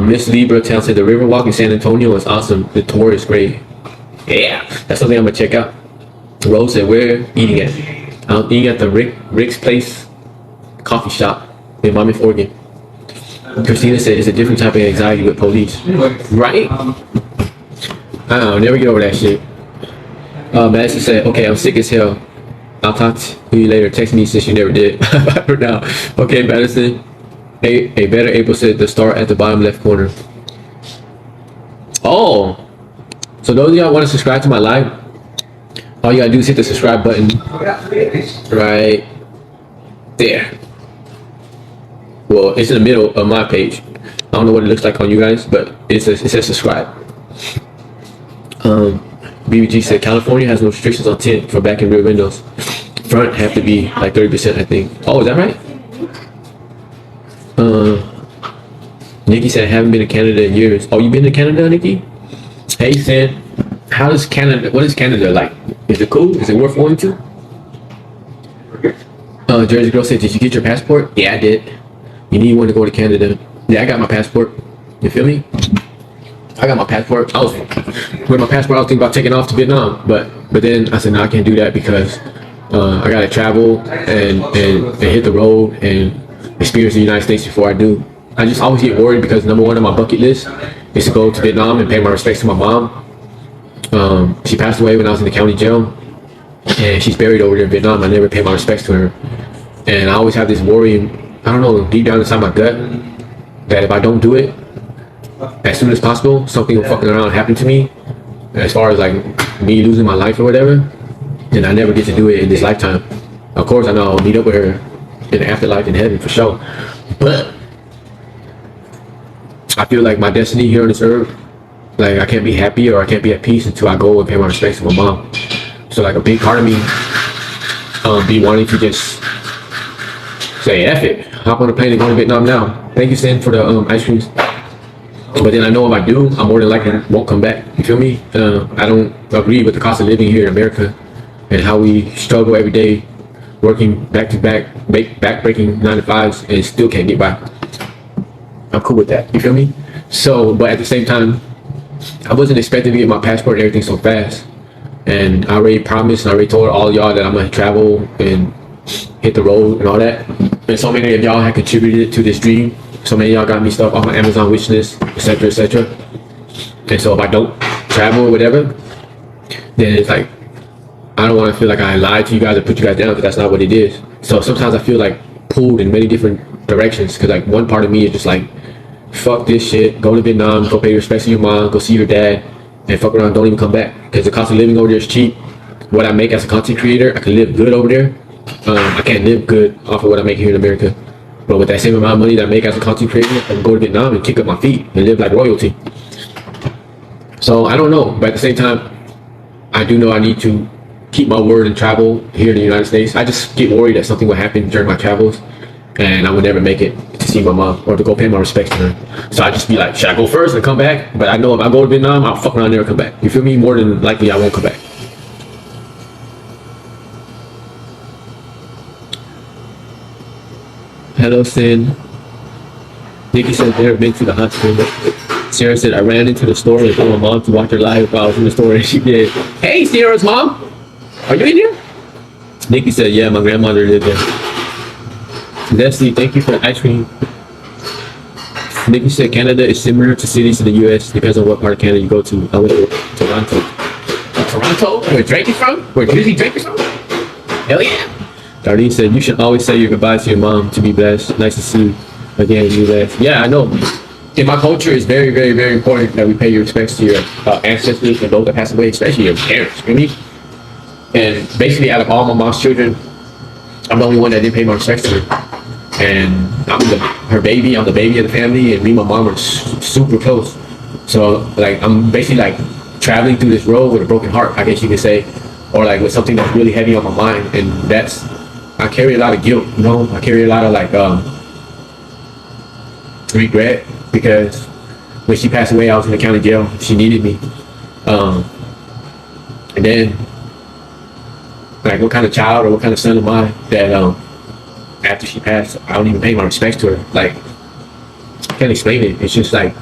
Miss Libra tells said the river walk in San Antonio is awesome. The tour is great. Yeah, that's something I'm gonna check out. Rose said, where eating at? I'm eating at the Rick's Place coffee shop in Monmouth, Oregon. Christina said it's a different type of anxiety with police. Right? I'll never get over that shit. Madison said, okay, I'm sick as hell. I'll talk to you later. Text me since you never did. Bye for now. Okay, Madison. A better April said the star at the bottom left corner. Oh. So those of y'all want to subscribe to my live, all you gotta do is hit the subscribe button right there. Well, it's in the middle of my page. I don't know what it looks like on you guys, but it says subscribe. BBG said California has no restrictions on tint for back and rear windows. Front have to be like 30%, I think. Oh, is that right? Nikki said I haven't been to Canada in years. Oh, you been to Canada, Nikki? Hey, said, how does Canada? What is Canada like? Is it cool? Is it worth going to? Jersey girl said, did you get your passport? Yeah, I did. You need one to go to Canada. Yeah, I got my passport. You feel me? I got my passport. I was with my passport. I was thinking about taking off to Vietnam, but then I said no, I can't do that because I gotta travel and hit the road and experience the United States before I do. I just always get worried because number one on my bucket list is to go to Vietnam and pay my respects to my mom. She passed away when I was in the county jail, and she's buried over there in Vietnam. I never paid my respects to her, and I always have this worry. I don't know, deep down inside my gut, that if I don't do it as soon as possible, something will fucking around happen to me. As far as like me losing my life or whatever, then I never get to do it in this lifetime. Of course, I know I'll meet up with her in the afterlife in heaven for sure. But I feel like my destiny here on this earth, like I can't be happy or I can't be at peace until I go and pay my respects to my mom. So like a big part of me be wanting to just say F it, hop on a plane and go to Vietnam now. Thank you, Sin, for the ice creams. But then I know if I do, I more than likely won't come back. You feel me? I don't agree with the cost of living here in America and how we struggle every day, working back to back, back-breaking 9 to 5s and still can't get by. I'm cool with that. You feel me? So, but at the same time, I wasn't expecting to get my passport and everything so fast. And I already promised and I already told all y'all that I'm gonna travel and hit the road and all that. And so many of y'all have contributed to this dream. So many of y'all got me stuff on my Amazon wish list, etc., etc. And so if I don't travel or whatever, then it's like I don't want to feel like I lied to you guys or put you guys down, because that's not what it is. So sometimes I feel like pulled in many different directions, because like one part of me is just like, fuck this shit, go to Vietnam, go pay respects to your mom, go see your dad, and fuck around, don't even come back, because the cost of living over there is cheap. What I make as a content creator, I can live good over there. I can't live good off of what I make here in America. But with that same amount of money that I make as a content creator, I can go to Vietnam and kick up my feet and live like royalty. So I don't know, but at the same time, I do know I need to keep my word and travel here in the United States. I just get worried that something will happen during my travels and I will never make it to see my mom or to go pay my respects to her. So I just be like, should I go first and come back? But I know if I go to Vietnam, I'll fuck around there and come back. You feel me? More than likely, I won't come back. Hello, Sin. Nikki said they've been to the hot spring. Sarah said I ran into the store and told my mom to watch her live while I was in the store, and she did. Hey, Sarah's mom, are you in here? Nikki said, yeah, my grandmother lived there. Leslie, thank you for the ice cream. Nikki said Canada is similar to cities in the U.S. Depends on what part of Canada you go to. I went to Toronto. Toronto? Where Drake is from? Where Drizzy Drake is from? Hell yeah. Darlene said, you should always say your goodbyes to your mom to be blessed. Nice to see you. again, you left. Yeah, I know. In my culture, it's very, very, very important that we pay your respects to your ancestors and those that passed away, especially your parents. You know what I mean? And basically, out of all my mom's children, I'm the only one that didn't pay my respects to her. And I'm her baby. I'm the baby of the family, and me and my mom are super close. So like, I'm basically like traveling through this road with a broken heart, I guess you could say, or like with something that's really heavy on my mind. And that's, I carry a lot of guilt. You know, I carry a lot of like regret, because when she passed away, I was in the county jail. She needed me. And then, like, what kind of child or what kind of son am I that after she passed, I don't even pay my respects to her? Like, I can't explain it. It's just like,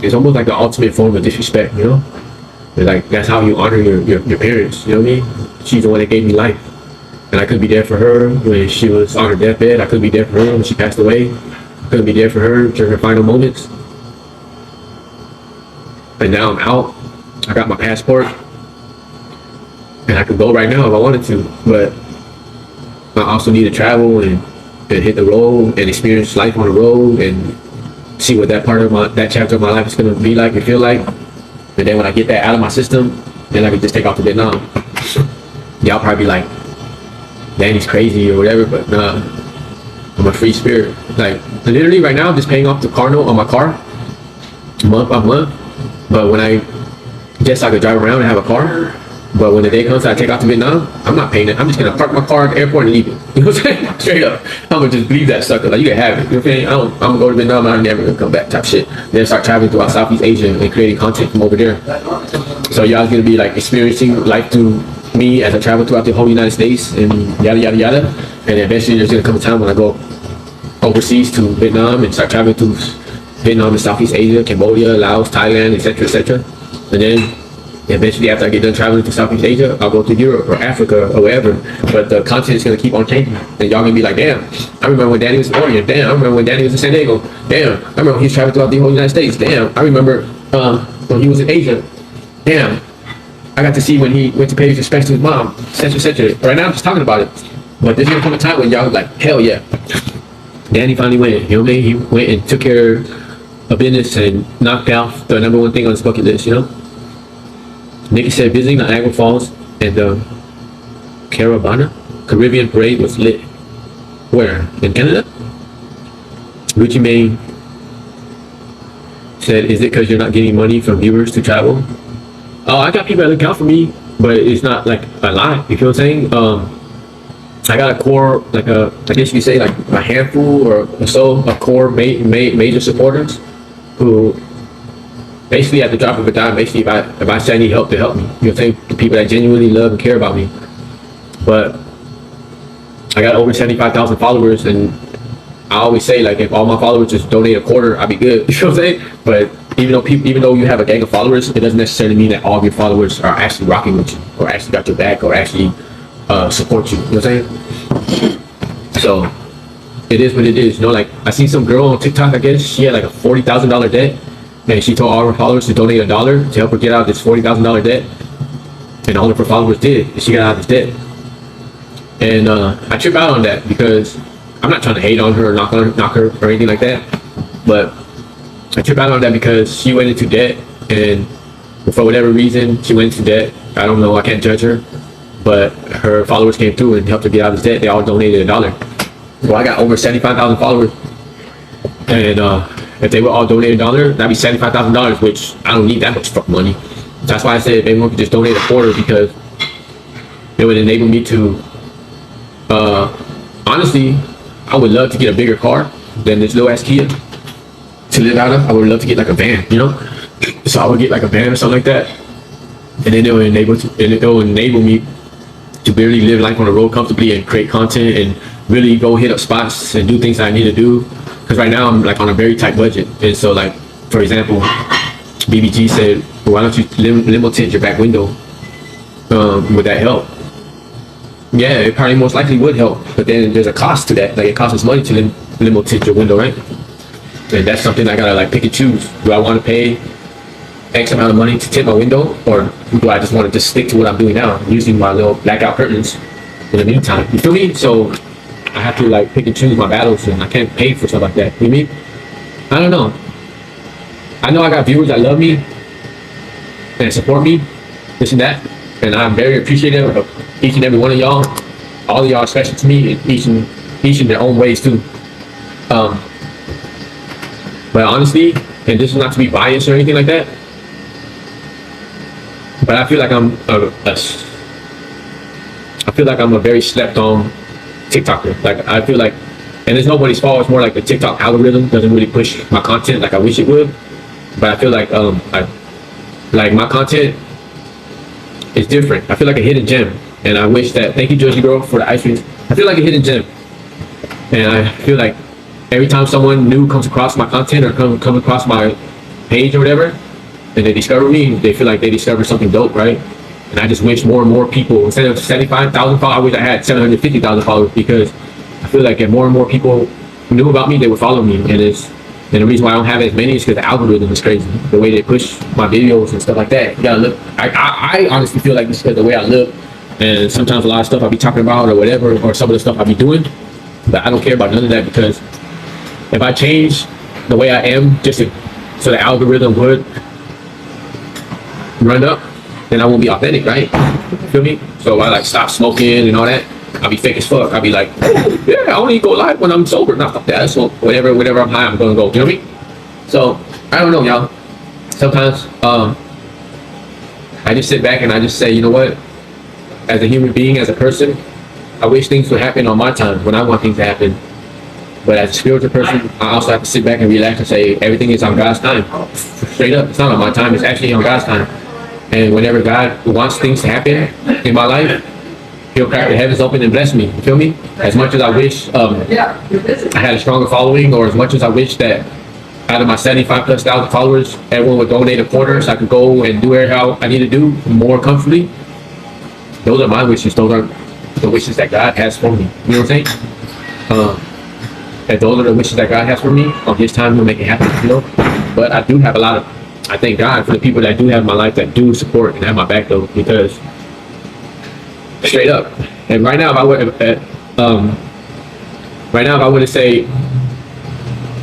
it's almost like the ultimate form of disrespect, you know? It's like, that's how you honor your parents, you know what I mean? She's the one that gave me life. And I couldn't be there for her when she was on her deathbed. I couldn't be there for her when she passed away. I couldn't be there for her during her final moments. And now I'm out. I got my passport. And I could go right now if I wanted to. But I also need to travel and hit the road and experience life on the road and see what that part of that chapter of my life is going to be like and feel like. And then when I get that out of my system, then I can just take off to Vietnam. Y'all probably be like, Danny's crazy or whatever, but nah, I'm a free spirit. Like, literally right now, I'm just paying off the car note on my car, month by month. But when I guess I could drive around and have a car, but when the day comes I take off to Vietnam, I'm not paying it. I'm just gonna park my car at the airport and leave it. You know what I'm saying? Straight up. I'm gonna just leave that sucker. Like, you can have it. You know what I'm saying? I'm gonna go to Vietnam and I'm never gonna come back type shit. Then start traveling throughout Southeast Asia and creating content from over there. So y'all's gonna be like experiencing life through me as I travel throughout the whole United States and yada yada yada. And eventually there's gonna come a time when I go overseas to Vietnam and start traveling through Vietnam and Southeast Asia, Cambodia, Laos, Thailand, etc., etc. And then eventually, after I get done traveling to Southeast Asia, I'll go to Europe or Africa or wherever. But the content is gonna keep on changing, and y'all gonna be like, "Damn, I remember when Danny was in Oregon. Damn, I remember when Danny was in San Diego. Damn, I remember when he was traveling throughout the whole United States. Damn, I remember when he was in Asia. Damn, I got to see when he went to pay his respects to his mom, etc., etc." Right now, I'm just talking about it. But there's gonna come a time when y'all like, "Hell yeah, Danny finally went." You know what I mean? He went and took care of business and knocked out the #1 thing on his bucket list. You know. Nikki said visiting Niagara Falls and the Caribbean Parade was lit. Where? In Canada? Gucci Mane said, "Is it because you're not getting money from viewers to travel?" Oh, I got people that look out for me, but it's not like a lot. You feel what I'm saying? I got a core, like I guess you could say like a handful or so of core major supporters who basically at the drop of a dime, basically if I say I need help, they help me. You know what I'm saying? The people that genuinely love and care about me. But I got over 75,000 followers, and I always say like if all my followers just donate a quarter, I'd be good. You know what I'm saying? But even though you have a gang of followers, it doesn't necessarily mean that all of your followers are actually rocking with you or actually got your back or actually support you. You know what I'm saying? So it is what it is. You know, like I seen some girl on TikTok, I guess she had like a $40,000 debt. And she told all her followers to donate $1 to help her get out of this $40,000 debt. And all of her followers did, and she got out of this debt. And I trip out on that because I'm not trying to hate on her or knock her or anything like that. But I trip out on that because she went into debt, and for whatever reason, she went into debt. I don't know, I can't judge her. But her followers came through and helped her get out of this debt. They all donated $1. Well, I got over 75,000 followers. And if they would all donate $1, that'd be $75,000, which I don't need that much fucking money. That's why I said if everyone could just donate a quarter, because it would enable me to, honestly, I would love to get a bigger car than this little ass Kia to live out of. I would love to get like a van, you know? So I would get like a van or something like that. And then it will enable me to barely live life on the road comfortably and create content and really go hit up spots and do things that I need to do. Because right now I'm like on a very tight budget, and so like for example, BBG said, well, "Why don't you limo tint your back window? Would that help?" Yeah, it probably most likely would help, but then there's a cost to that. Like it costs us money to limo tint your window, right? And that's something I gotta like pick and choose. Do I want to pay X amount of money to tint my window, or do I just want to just stick to what I'm doing now, using my little blackout curtains in the meantime? You feel me? So I have to like pick and choose my battles, and I can't pay for stuff like that. You mean? I don't know. I know I got viewers that love me and support me, this and that, and I'm very appreciative of each and every one of y'all. All of y'all are special to me, in each in their own ways too. But honestly, and this is not to be biased or anything like that, but I feel like I'm a very slept on TikToker. Like I feel like, and it's nobody's fault. It's more like the TikTok algorithm doesn't really push my content like I wish it would. But I feel like like my content is different. I feel like a hidden gem, and I wish that. Thank you, Jersey Girl, for the ice cream. I feel like a hidden gem, and I feel like every time someone new comes across my content or come across my page or whatever, and they discover me, they feel like they discovered something dope, right? And I just wish more and more people, instead of 75,000 followers, I wish I had 750,000 followers, because I feel like if more and more people knew about me, they would follow me. And the reason why I don't have as many is because the algorithm is crazy. The way they push my videos and stuff like that. You gotta look. I honestly feel like it's because the way I look, and sometimes a lot of stuff I'll be talking about or whatever, or some of the stuff I'll be doing. But I don't care about none of that, because if I change the way I am just so the algorithm would run up, then I won't be authentic, right? Feel me? So I like stop smoking and all that. I'll be fake as fuck. I'll be like, oh, yeah, I only go live when I'm sober. Not fuck that. So whenever I'm high, I'm gonna go. You know what I mean? So I don't know, y'all. Sometimes I just sit back and I just say, you know what? As a human being, as a person, I wish things would happen on my time when I want things to happen. But as a spiritual person, I also have to sit back and relax and say everything is on God's time. Straight up, it's not on my time. It's actually on God's time. And whenever God wants things to happen in my life, He'll crack the heavens open and bless me. You feel me? As much as I wish I had a stronger following, or as much as I wish that out of my 75,000+ followers, everyone would donate a quarter so I could go and do how I need to do more comfortably. Those are my wishes. Those are the wishes that God has for me. You know what I'm saying? And those are the wishes that God has for me. On His time, He'll make it happen. You know. But I do have a lot of. I thank God for the people that do have in my life that do support and have my back, though, because. Straight up. And right now, if I were to say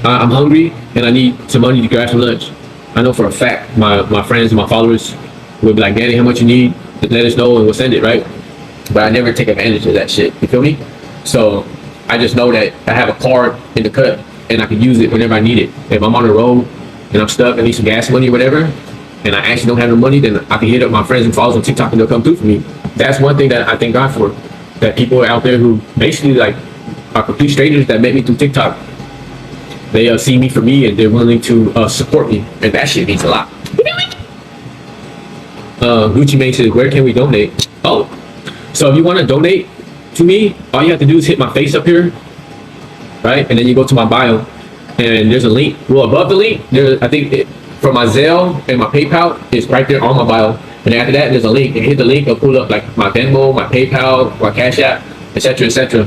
I'm hungry and I need some money to grab some lunch, I know for a fact my friends and my followers would be like, Danny, how much you need? Let us know and we'll send it, right? But I never take advantage of that shit. You feel me? So I just know that I have a card in the cut and I can use it whenever I need it. If I'm on the road and I'm stuck, I need some gas money or whatever, and I actually don't have the money, then I can hit up my friends and followers on TikTok and they'll come through for me. That's one thing that I thank God for. That people are out there who basically like are complete strangers that met me through TikTok. They see me for me and they're willing to support me, and that shit means a lot. Gucci Mane says, where can we donate? Oh, so if you want to donate to me, all you have to do is hit my face up here, right? And then you go to my bio, and there's a link. Well, above the link, I think for my Zelle and my PayPal, it's right there on my bio. And after that, there's a link. You hit the link, it'll pull up like my Venmo, my PayPal, my Cash App, etc., etc.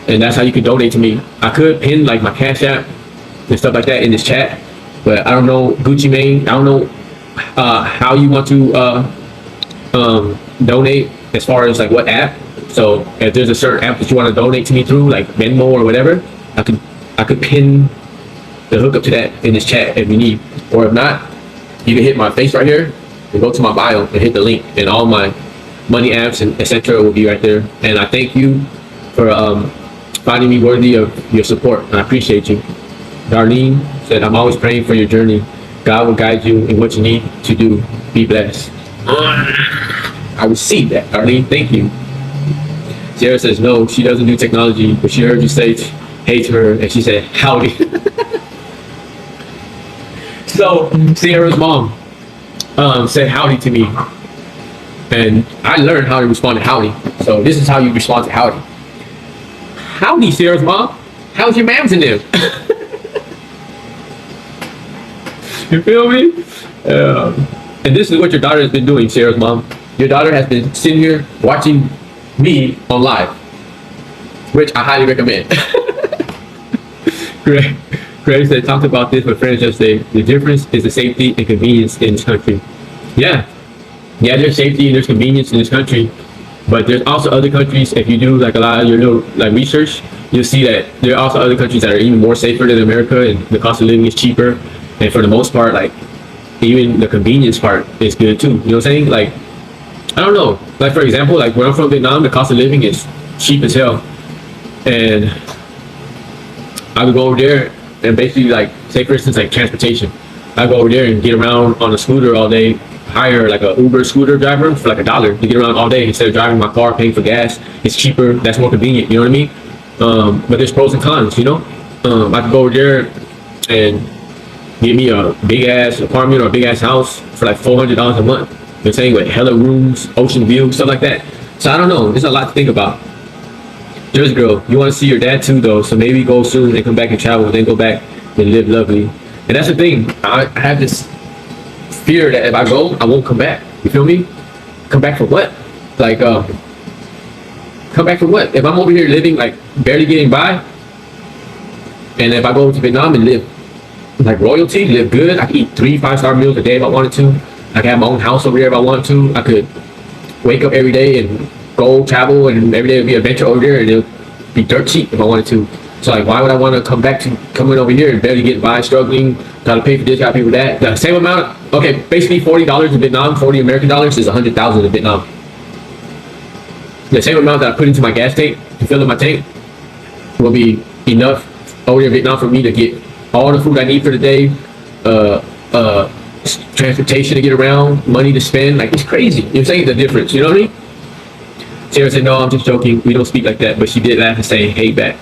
And that's how you can donate to me. I could pin like my Cash App and stuff like that in this chat, but I don't know, Gucci Mane, I don't know how you want to donate as far as like what app. So if there's a certain app that you want to donate to me through, like Venmo or whatever, I could pin the hookup to that in this chat if you need. Or if not, you can hit my face right here and go to my bio and hit the link, and all my money apps and etc. will be right there. And I thank you for finding me worthy of your support. I appreciate you. Darlene said, I'm always praying for your journey. God will guide you in what you need to do. Be blessed. I received that, Darlene. Thank you. Sierra says, no, she doesn't do technology, but she heard you say hey to her, and she said, howdy. So Sierra's mom said howdy to me, and I learned how to respond to howdy. So this is how you respond to howdy. Howdy, Sierra's mom. How's your mams in there? You feel me? And this is what your daughter has been doing, Sierra's mom. Your daughter has been sitting here watching me on live, which I highly recommend. Greg said, talked about this with friends yesterday. The difference is the safety and convenience in this country. Yeah, there's safety and there's convenience in this country, but there's also other countries. If you do like a lot of your little like research, you'll see that there are also other countries that are even more safer than America, and the cost of living is cheaper. And for the most part, like even the convenience part is good too. You know what I'm saying? Like, I don't know. Like for example, like where I'm from, Vietnam, the cost of living is cheap as hell, and I would go over there and basically like say for instance like transportation. I go over there and get around on a scooter all day. Hire like a Uber scooter driver for like $1 to get around all day instead of driving my car, paying for gas. It's cheaper. That's more convenient. You know what I mean? But there's pros and cons. You know, I could go over there and get me a big ass apartment or a big ass house for like $400 a month. You know what I'm saying? With hella rooms, ocean view, stuff like that. So I don't know. There's a lot to think about. Jersey girl, you want to see your dad too though, so maybe go soon and come back and travel, then go back and live lovely. And that's the thing. I have this fear that if I go, I won't come back. You feel me? Come back for what? Like, come back for what? If I'm over here living like barely getting by, and if I go to Vietnam and live like royalty, live good, I could eat 3 5-star meals a day if I wanted to. I could have my own house over there if I want to. I could wake up every day and go travel, and every day would be an adventure over there, and it'll be dirt cheap if I wanted to. So like, why would I want to come back to coming over here and barely getting by, struggling, gotta pay for this, gotta pay for that? The same amount. Okay, basically $40 in Vietnam, 40 American dollars is 100,000 in Vietnam. The same amount that I put into my gas tank to fill up my tank will be enough over in Vietnam for me to get all the food I need for the day, transportation to get around, money to spend. Like, it's crazy. You're saying the difference. You know what I mean? Sarah said, no, I'm just joking. We don't speak like that. But she did laugh and say, hey, back.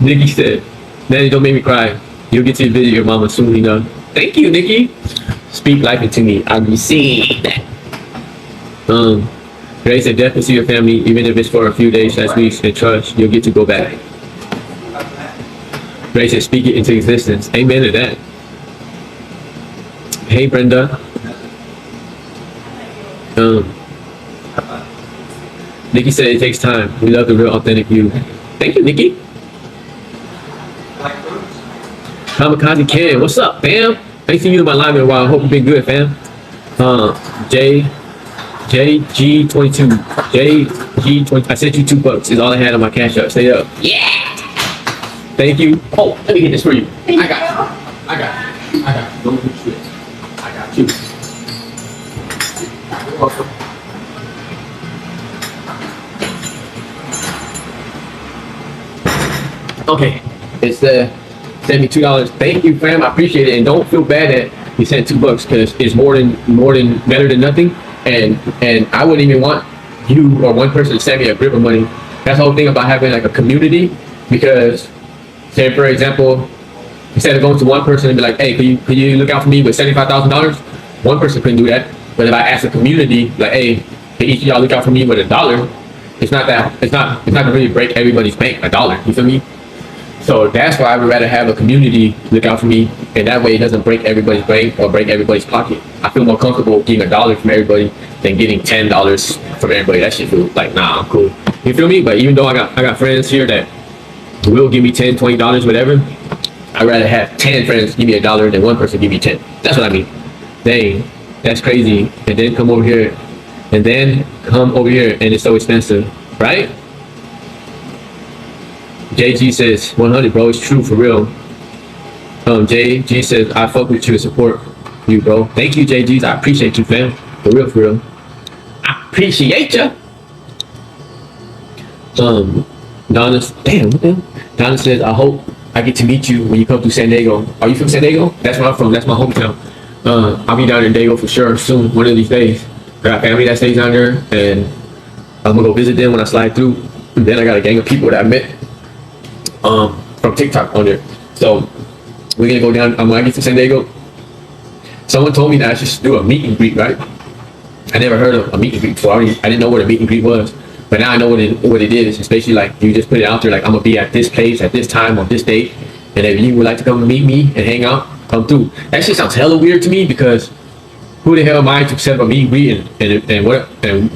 Nikki said, Nanny, don't make me cry. You'll get to visit your mama soon enough. Thank you, Nikki. Speak life into me. I receive that. Ray said, definitely see your family, even if it's for a few days, last weeks, and trust, you'll get to go back. Ray said, speak it into existence. Amen to that. Hey, Brenda. Nikki said it takes time. We love the real, authentic you. Thank you, Nikki. Kamikaze Ken, what's up, fam? I ain't seen you in my live in a while. I hope you've been good, fam. JG22. JG20. I sent you $2. Is all I had on my cash app. Stay up. Yeah. Thank you. Oh, let me get this for you. I got you. Don't do shit. I got you. You're welcome. Okay, it's sent me $2. Thank you, fam. I appreciate it, and don't feel bad that you sent $2 because it's more than better than nothing. And I wouldn't even want you or one person to send me a grip of money. That's the whole thing about having like a community. Because, say for example, instead of going to one person and be like, hey, could you look out for me with $75,000? One person couldn't do that. But if I ask a community, like, hey, can each of y'all look out for me with $1? It's not gonna really break everybody's bank, $1. You feel me? So that's why I would rather have a community look out for me, and that way it doesn't break everybody's bank or break everybody's pocket. I feel more comfortable getting $1 from everybody than getting $10 from everybody. That shit feels like, nah, I'm cool. You feel me? But even though I got friends here that will give me $10, $20, whatever, I'd rather have 10 friends give me $1 than one person give me 10. That's what I mean. Dang, that's crazy. And then come over here, and it's so expensive, right? JG says 100, bro. It's true for real. JG says I fuck with you and support you, bro. Thank you, JGs. I appreciate you, fam. For real, for real. I appreciate ya. Donna, damn, what the hell? Donna says I hope I get to meet you when you come to San Diego. Are you from San Diego? That's where I'm from. That's my hometown. I'll be down in Diego for sure soon, one of these days. I got family that stays down there, and I'm gonna go visit them when I slide through. And then I got a gang of people that I met from TikTok on there. So we're gonna go down. When I get to San Diego, someone told me that I should do a meet and greet, right? I never heard of a meet and greet before. I didn't know what a meet and greet was, but now I know what it is. It's basically like you just put it out there, like I'm gonna be at this place at this time on this date, and if you would like to come meet me and hang out, come through. That shit sounds hella weird to me because who the hell am I to set up a meet and greet and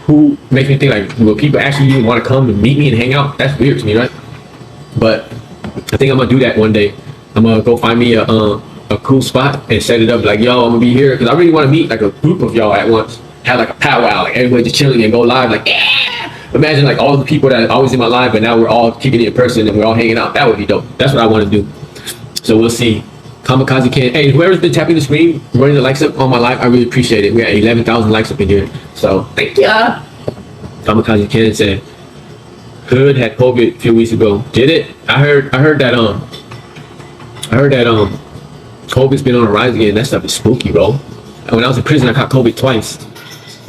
who makes me think like, will people actually even want to come and meet me and hang out? That's weird to me, right? But I think I'm gonna do that one day. I'm gonna go find me a cool spot and set it up like, yo, I'm gonna be here because I really want to meet like a group of y'all at once. Have like a powwow, like everybody just chilling and go live like, yeah, Imagine like all the people that are always in my life, but now we're all kicking it in person and we're all hanging out. That would be dope. That's what I want to do. So we'll see. Kamikaze Ken. Hey, whoever's been tapping the screen, running the likes up on my live, I really appreciate it. We got 11,000 likes up in here. So thank ya. Kamikaze Ken said, Hood had COVID a few weeks ago. Did it? I heard that COVID's been on the rise again. That stuff is spooky, bro. And when I was in prison, I caught COVID twice.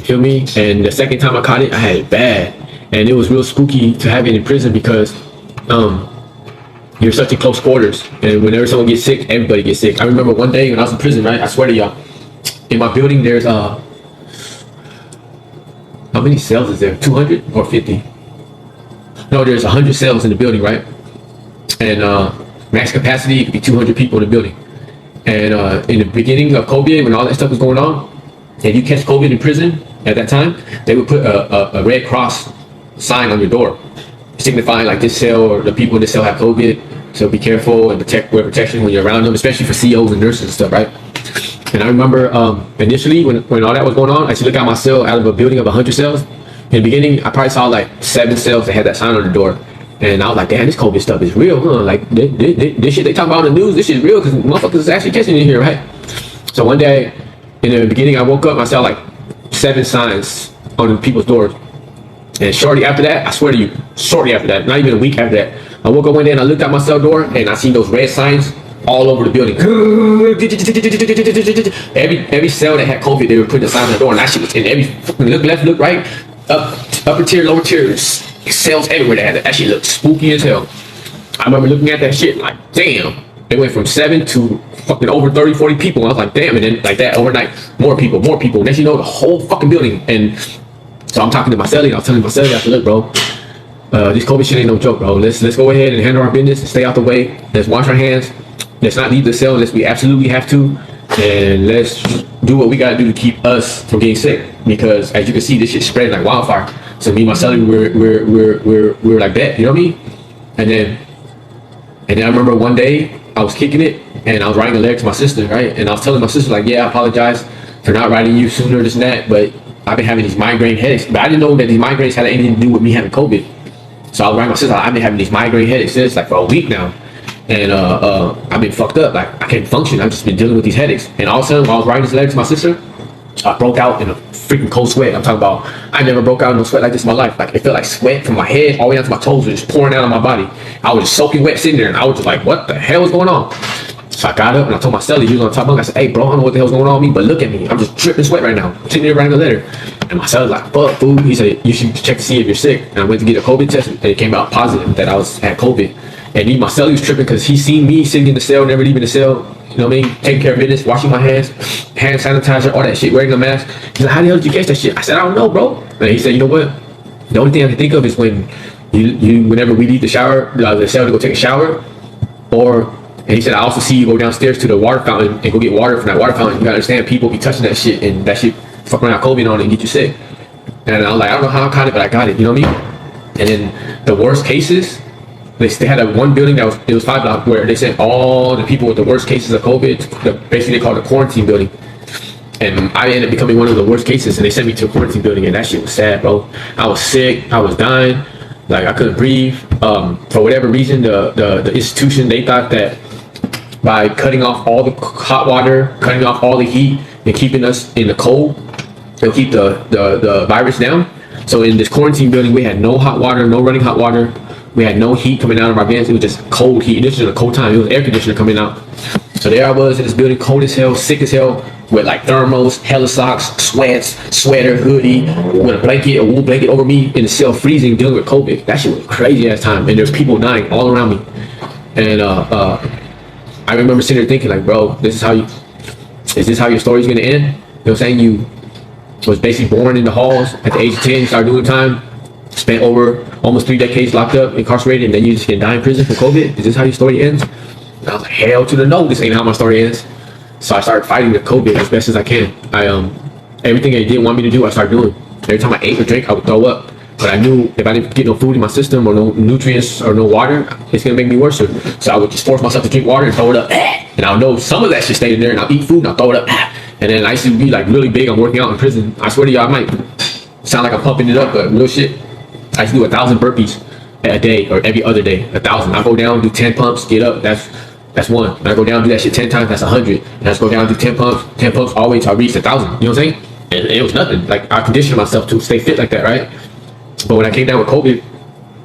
You feel me? And the second time I caught it, I had it bad. And it was real spooky to have it in prison because you're such in close quarters. And whenever someone gets sick, everybody gets sick. I remember one day when I was in prison, right? I swear to y'all, in my building, there's how many cells is there? 200 or 50? No, there's 100 cells in the building, right? And max capacity, it could be 200 people in the building. And in the beginning of COVID, when all that stuff was going on, if you catch COVID in prison at that time, they would put a Red Cross sign on your door, signifying like this cell or the people in this cell have COVID. So be careful and wear protection when you're around them, especially for COs and nurses and stuff, right? And I remember initially when all that was going on, I used to look at my cell out of a building of 100 cells. In the beginning, I probably saw like 7 cells that had that sign on the door. And I was like, damn, this COVID stuff is real, huh? Like, this shit they talk about on the news, this shit is real because motherfuckers is actually catching it here, right? So one day, in the beginning, I woke up and I saw like 7 signs on people's doors. And shortly after that, I swear to you, shortly after that, not even a week after that, I woke up one day and I looked at my cell door and I seen those red signs all over the building. Every cell that had COVID, they were putting the signs on the door, and that shit was in every look left, look right, upper tier, lower tiers, cells everywhere. That shit looked spooky as hell. I remember looking at that shit like, damn. It went from 7 to fucking over 30, 40 people. I was like, damn. And then like that overnight, more people. Next you know, the whole fucking building. And so I'm talking to my cellie. I was telling my cellie, I said, look, bro, this COVID shit ain't no joke, bro. Let's go ahead and handle our business and stay out the way. Let's wash our hands. Let's not leave the cell unless we absolutely have to. And let's do what we gotta do to keep us from getting sick. Because as you can see, this shit spread like wildfire. So me and my cellie, we're like that, you know what I mean? And then I remember one day I was kicking it and I was writing a letter to my sister, right? And I was telling my sister like, yeah, I apologize for not writing you sooner, this and that, but I've been having these migraine headaches. But I didn't know that these migraines had anything to do with me having COVID. So I was writing my sister, I've been having these migraine headaches since like for a week now. And I've been fucked up. Like I can't function. I've just been dealing with these headaches. And all of a sudden, while I was writing this letter to my sister, I broke out in a freaking cold sweat. I'm talking about, I never broke out in no sweat like this in my life. Like it felt like sweat from my head all the way down to my toes was just pouring out of my body. I was just soaking wet sitting there, and I was just like, what the hell is going on? So I got up and I told my cellie, he was on top bunk. I said, hey bro, I don't know what the hell's going on with me, but look at me. I'm just dripping sweat right now. I'm sitting there writing a letter. And my cellie's like, fuck, fool. He said, you should check to see if you're sick. And I went to get a COVID test and it came out positive that I had COVID. And my cellie was tripping because he seen me sitting in the cell, never leaving the cell. You know what I mean? Taking care of business, washing my hands, hand sanitizer, all that shit, wearing a mask. He's like, how the hell did you catch that shit? I said, I don't know, bro. And he said, you know what? The only thing I can think of is when whenever we leave the shower, the cell to go take a shower, and he said, I also see you go downstairs to the water fountain and go get water from that water fountain. You gotta understand, people be touching that shit, and that shit fuck around COVID on it and get you sick. And I was like, I don't know how I caught it, but I got it. You know what I mean? And then the worst cases, they had one building that was 5 blocks where they sent all the people with the worst cases of COVID. Basically, they called it a quarantine building. And I ended up becoming one of the worst cases, and they sent me to a quarantine building, and that shit was sad, bro. I was sick. I was dying. Like I couldn't breathe. For whatever reason, the institution, they thought that by cutting off all the hot water, cutting off all the heat, and keeping us in the cold, it'll keep the virus down. So in this quarantine building, we had no hot water, no running hot water. We had no heat coming out of our vents. It was just cold heat. This was a cold time. It was air conditioner coming out. So there I was in this building, cold as hell, sick as hell, with like thermals, hella socks, sweats, sweater, hoodie, with a blanket, a wool blanket over me in the cell, freezing, dealing with COVID. That shit was crazy ass time. And there's people dying all around me. And I remember sitting there thinking like, bro, is this how your story's gonna end? You know what I'm saying? You was basically born in the halls at the age of 10, you started doing time, spent over almost 3 decades locked up, incarcerated, and then you just can die in prison for COVID? Is this how your story ends? And I was like, hell to the no, this ain't how my story ends. So I started fighting the COVID as best as I can. Everything they didn't want me to do, I started doing. Every time I ate or drank, I would throw up. But I knew if I didn't get no food in my system or no nutrients or no water, it's gonna make me worse. So I would just force myself to drink water and throw it up. And I'll know some of that shit stayed in there, and I'll eat food and I'll throw it up. And then I used to be like really big on working out in prison. I swear to you, I might sound like I'm pumping it up, but real shit. I used to do 1,000 burpees a day or every other day. 1,000. I go down, do 10 pumps, get up. That's one. And I go down, do that shit 10 times. That's 100. And I just go down, do 10 pumps, all the way till I reach 1,000. You know what I'm saying? And it was nothing. Like I conditioned myself to stay fit like that, right? But when I came down with COVID,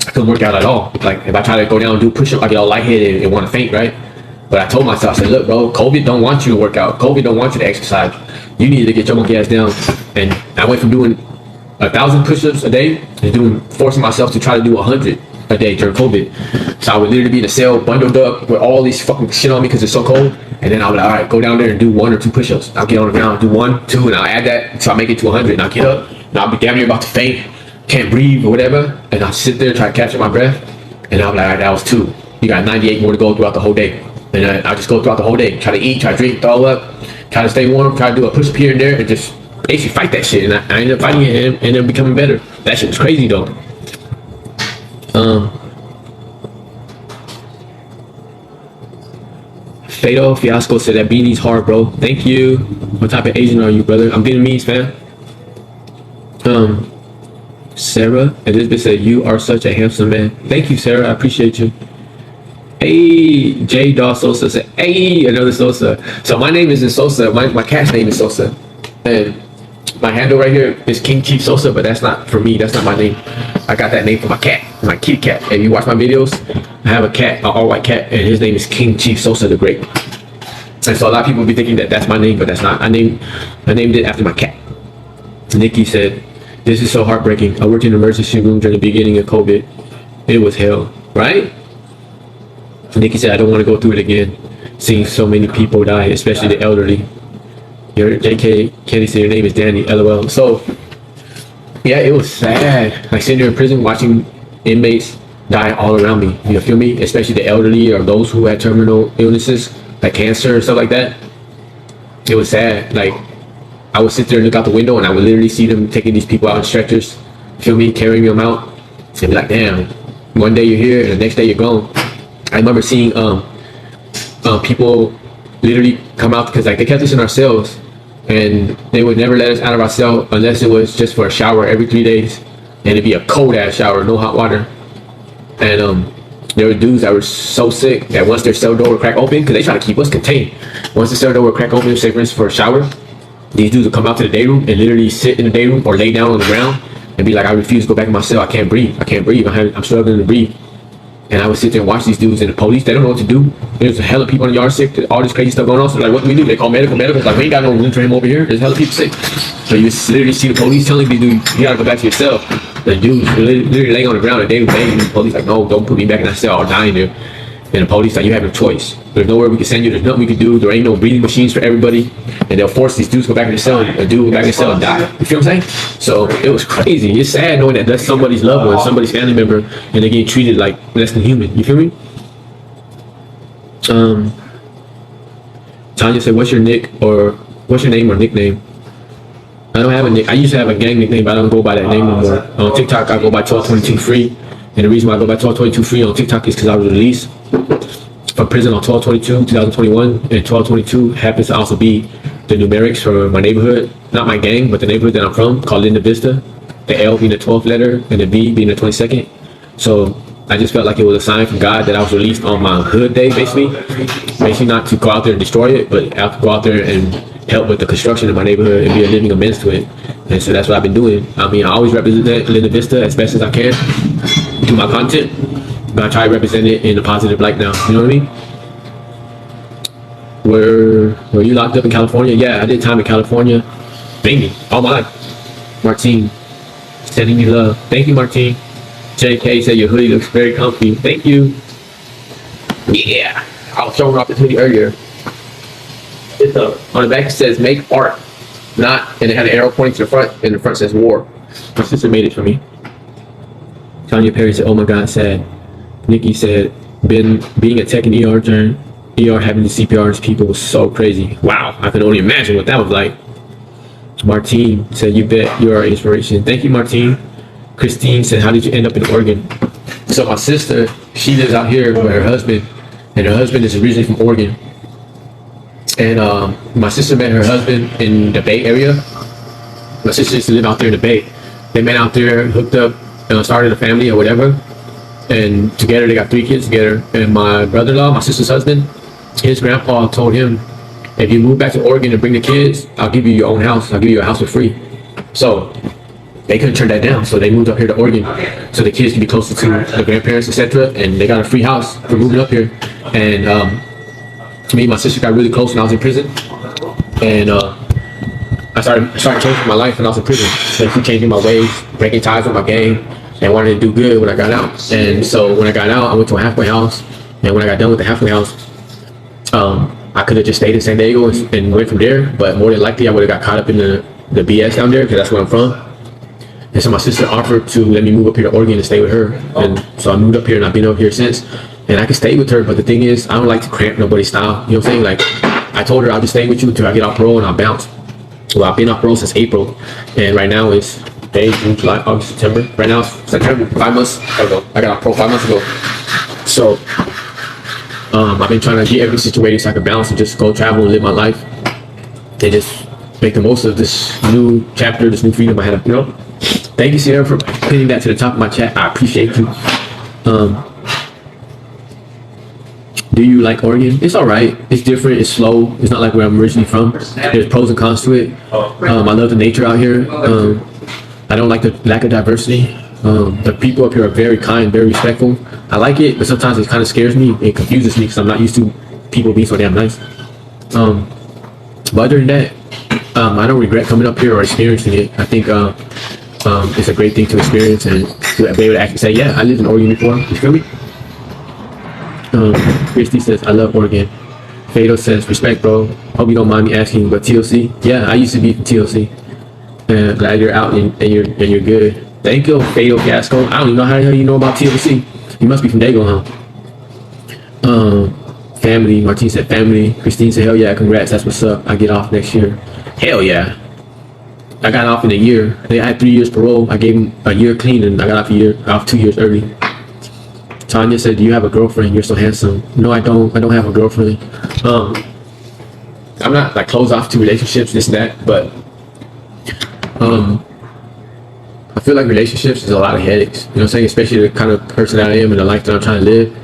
I couldn't work out at all. Like if I try to go down and do push-up, I get all lightheaded and want to faint, right? But I told myself, I said, look, bro, COVID don't want you to work out. COVID don't want you to exercise. You need to get your monkey ass down. And I went from doing 1,000 push-ups a day to forcing myself to try to do 100 a day during COVID. So I would literally be in a cell, bundled up with all these fucking shit on me because it's so cold. And then I would be like, all right, go down there and do 1 or 2 push-ups. I'll get on the ground, do 1, 2, and I'll add that until I make it to 100. And I'll get up, and I'll be damn near about to faint, can't breathe or whatever. And I'll sit there, try to capture my breath. And I'll be like, all right, that was 2. You got 98 more to go throughout the whole day. And I'll just go throughout the whole day, try to eat, try to drink, throw up, try to stay warm, try to do a push-up here and there, and just basically fight that shit. And I ended up fighting it and ended up becoming better. That shit was crazy though. Fado Fiasco said that beanie's hard, bro. Thank you. What type of Asian are you, brother? I'm Vietnamese, fam. Sarah Elizabeth said, you are such a handsome man. Thank you, Sarah. I appreciate you. Hey, J. Daw Sosa said, hey, another Sosa. So my name isn't Sosa. My cat's name is Sosa. And my handle right here is King Chief Sosa, but that's not for me. That's not my name. I got that name for my cat, my kitty cat. If you watch my videos, I have a cat, an all-white cat, and his name is King Chief Sosa the Great. And so a lot of people be thinking that that's my name, but that's not. I named it after my cat. Nikki said, this is so heartbreaking. I worked in the emergency room during the beginning of COVID. It was hell, right? Nikki said, I don't want to go through it again. Seeing so many people die, especially the elderly. Your JK Kenny said your name is Danny, LOL. So, yeah, it was sad. Like sitting there in prison watching inmates die all around me. You feel me? Especially the elderly or those who had terminal illnesses, like cancer or stuff like that. It was sad. Like, I would sit there and look out the window and I would literally see them taking these people out in stretchers, feel me, carrying them out, and be like, damn, one day you're here and the next day you're gone. I remember seeing people literally come out because like they kept us in our cells and they would never let us out of our cell unless it was just for a shower every 3 days, and it'd be a cold ass shower, no hot water. And there were dudes that were so sick that once their cell door would crack open, because they try to keep us contained, once the cell door would crack open, say for instance for a shower, these dudes would come out to the day room and literally sit in the day room or lay down on the ground and be like, I refuse to go back in my cell. I can't breathe. I'm struggling to breathe. And I would sit there and watch these dudes and the police. They don't know what to do. There's a hell of people in the yard sick. All this crazy stuff going on. So like, what do we do? They call medical. It's like, we ain't got no room for him over here. There's a hell of people sick. So you literally see the police telling these dudes, you gotta go back to your cell. The dudes literally laying on the ground and they were begging the police like, no, don't put me back in that cell. I'll die in there. And the police like, you have no choice. There's nowhere we can send you. There's nothing we can do. There ain't no breathing machines for everybody. And they'll force these dudes to go back in the cell and a dude go back in the cell and die. You feel what I'm saying? So it was crazy. It's sad knowing that that's somebody's loved one, somebody's family member, and they're getting treated like less than human. You feel me? Tanya said, what's your name or nickname? I don't have a nick. I used to have a gang nickname, but I don't go by that name anymore. On TikTok, I go by 1222 Free. And the reason why I go by 1222 Free on TikTok is because I was released from prison on 12/22, 2021, and 12/22 happens to also be the numerics for my neighborhood, not my gang, but the neighborhood that I'm from, called Linda Vista. The L being the 12th letter and the V being the 22nd. So I just felt like it was a sign from God that I was released on my hood day, basically not to go out there and destroy it, but go out there and help with the construction of my neighborhood and be a living amends to it. And so that's what I've been doing. I mean, I always represent Linda Vista as best as I can through my content, but I try to represent it in a positive light now. You know what I mean? Were you locked up in California? Yeah, I did time in California. Mainly, all my life. Martine, sending me love. Thank you, Martine. JK said your hoodie looks very comfy. Thank you. Yeah, I was showing off this hoodie earlier. It's on the back it says make art, not, and it had an arrow pointing to the front, and the front says war. My sister made it for me. Tanya Perry said, oh my God, sad. Nikki said, being a tech and ER turn, ER having to CPRs people was so crazy. Wow, I can only imagine what that was like. Martine said, you bet you're our inspiration. Thank you, Martine. Christine said, how did you end up in Oregon? So my sister, she lives out here with her husband, and her husband is originally from Oregon. And my sister met her husband in the Bay Area. My sister used to live out there in the Bay. They met out there, hooked up, started a family or whatever. And together they got 3 kids together. And my brother-in-law, my sister's husband, his grandpa told him, if you move back to Oregon and bring the kids, I'll give you your own house. I'll give you a house for free. So they couldn't turn that down. So they moved up here to Oregon so the kids can be closer to the grandparents, etc. And they got a free house for moving up here. And me and my sister got really close when I was in prison. And I started changing my life when I was in prison. Basically changing my ways, breaking ties with my gang, and wanted to do good when I got out. And so when I got out, I went to a halfway house. And when I got done with the halfway house, I could have just stayed in San Diego and went from there. But more than likely, I would have got caught up in the BS down there because that's where I'm from. And so my sister offered to let me move up here to Oregon and stay with her. And so I moved up here and I've been up here since. And I can stay with her, but the thing is, I don't like to cramp nobody's style. You know what I'm saying? Like, I told her I'll just stay with you until I get off parole and I'll bounce. Well, I've been off parole since April. And right now it's May, June, July, August, September. Right now it's September, 5 months ago. I got off parole 5 months ago. So, I've been trying to get everything situated so I can bounce and just go travel and live my life. And just make the most of this new chapter, this new freedom I have, you know? Thank you, Sierra, for pinning that to the top of my chat. I appreciate you. Do you like Oregon? It's all right. It's different. It's slow. It's not like where I'm originally from. There's pros and cons to it. I love the nature out here. I don't like the lack of diversity. The people up here are very kind, very respectful. I like it, but sometimes it kind of scares me. It confuses me because I'm not used to people being so damn nice. But other than that, I don't regret coming up here or experiencing it. I think it's a great thing to experience and to be able to actually say, yeah, I lived in Oregon before. You feel me? Christy says, I love Oregon. Fado says, respect, bro. Hope you don't mind me asking, but TLC? Yeah, I used to be from TLC. Glad you're out and you're good. Thank you, Fado Fiasco. I don't even know how the hell you know about TLC. You must be from Dago, huh? Family. Martine said family. Christine said, hell yeah, congrats. That's what's up. I get off next year. Hell yeah. I got off in a year. I had 3 years parole. I gave him a year clean and I got off 2 years early. Tanya said, do you have a girlfriend? You're so handsome. No, I don't. I don't have a girlfriend. I'm not like closed off to relationships, this and that, but I feel like relationships is a lot of headaches. You know what I'm saying? Especially the kind of person that I am and the life that I'm trying to live.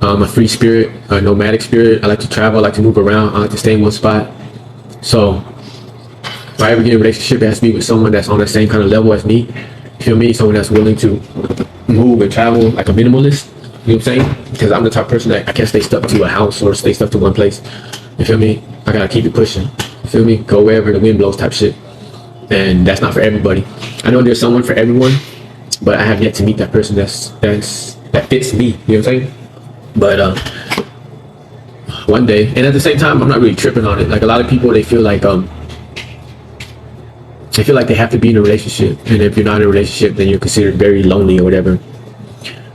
I'm a free spirit, a nomadic spirit. I like to travel. I like to move around. I like to stay in one spot. So if I ever get in a relationship, it has to be with someone that's on the same kind of level as me. You feel me? Someone that's willing to move and travel like a minimalist. You know what I'm saying? Because I'm the type of person that I can't stay stuck to a house or stay stuck to one place. You feel me? I gotta keep it pushing. You feel me? Go wherever the wind blows type shit. And that's not for everybody. I know there's someone for everyone, but I have yet to meet that person that fits me. You know what I'm saying? But one day, and at the same time, I'm not really tripping on it. Like a lot of people, they feel like they have to be in a relationship, and if you're not in a relationship, then you're considered very lonely or whatever.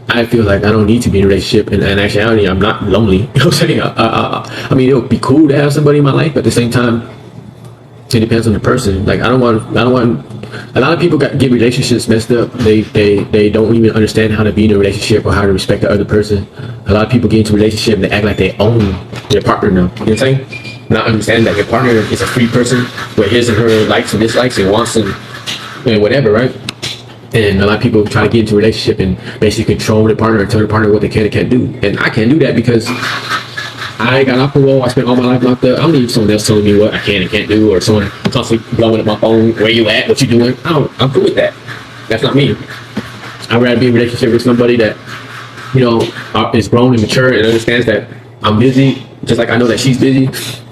I feel like I don't need to be in a relationship, and in actuality, I'm not lonely. You know what I'm saying? I mean, it would be cool to have somebody in my life, but at the same time, it depends on the person. Like I don't want. A lot of people get relationships messed up. They don't even understand how to be in a relationship or how to respect the other person. A lot of people get into a relationship and they act like they own their partner now. You know what I'm saying? Not understanding that your partner is a free person with his and her likes and dislikes and wants and whatever, right? And a lot of people try to get into a relationship and basically control their partner and tell their partner what they can and can't do. And I can't do that because I got off parole. I spent all my life locked up. I don't need someone else telling me what I can and can't do, or someone constantly blowing up my phone. Where you at? What you doing? I'm cool with that. That's not me. I'd rather be in a relationship with somebody that, is grown and mature and understands that I'm busy, just like I know that she's busy,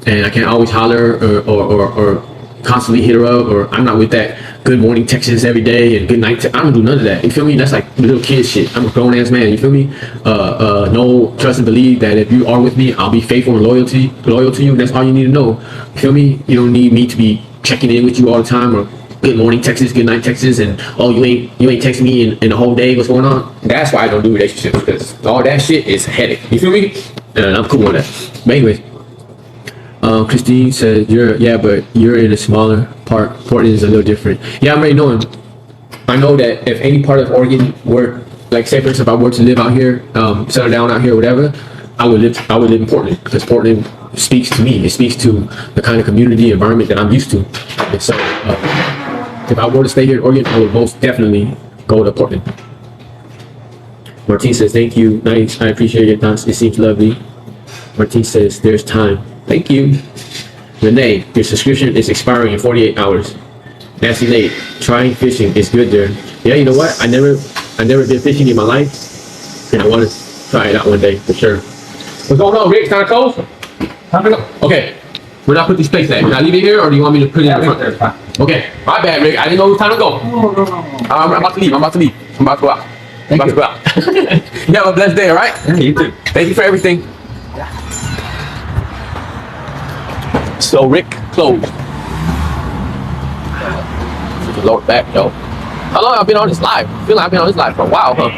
and I can't always holler or constantly hit her up, or I'm not with that good morning texts every day and good night. I don't do none of that. You feel me? That's like little kid shit. I'm a grown ass man. You feel me? Know, trust, and believe that if you are with me, I'll be faithful and loyal to you. That's all you need to know. You feel me? You don't need me to be checking in with you all the time, or good morning texts, good night texts, and you ain't texting me in the whole day. What's going on? That's why I don't do relationships, because all that shit is a headache. You feel me? And I'm cool on that. But anyways. Christine said, but you're in a smaller part. Portland is a little different. Yeah, I'm already knowing. I know that if any part of Oregon were, like, say for instance, if I were to live out here, settle down out here, whatever, I would live in Portland, because Portland speaks to me. It speaks to the kind of community environment that I'm used to. And so, if I were to stay here in Oregon, I would most definitely go to Portland. Martine says, thank you. Nice. I appreciate your thoughts. It seems lovely. Martine says, there's time. Thank you. Renee, your subscription is expiring in 48 hours. Nancy Nate, trying fishing is good there. Yeah, you know what? I never been fishing in my life. And I want to try it out one day for sure. What's going on, Rick? Kind of cold? Time to go. Okay. Where did I put these plates at? Can I leave it here or do you want me to put it in the front? Okay. My bad, Rick. I didn't know it was time to go. I'm about to leave. I'm about to go out. You have a blessed day, all right? Yeah, you too. Thank you for everything. So Rick closed. Lower back, yo. How long have I been on this live? I feel like I've been on this live for a while, huh?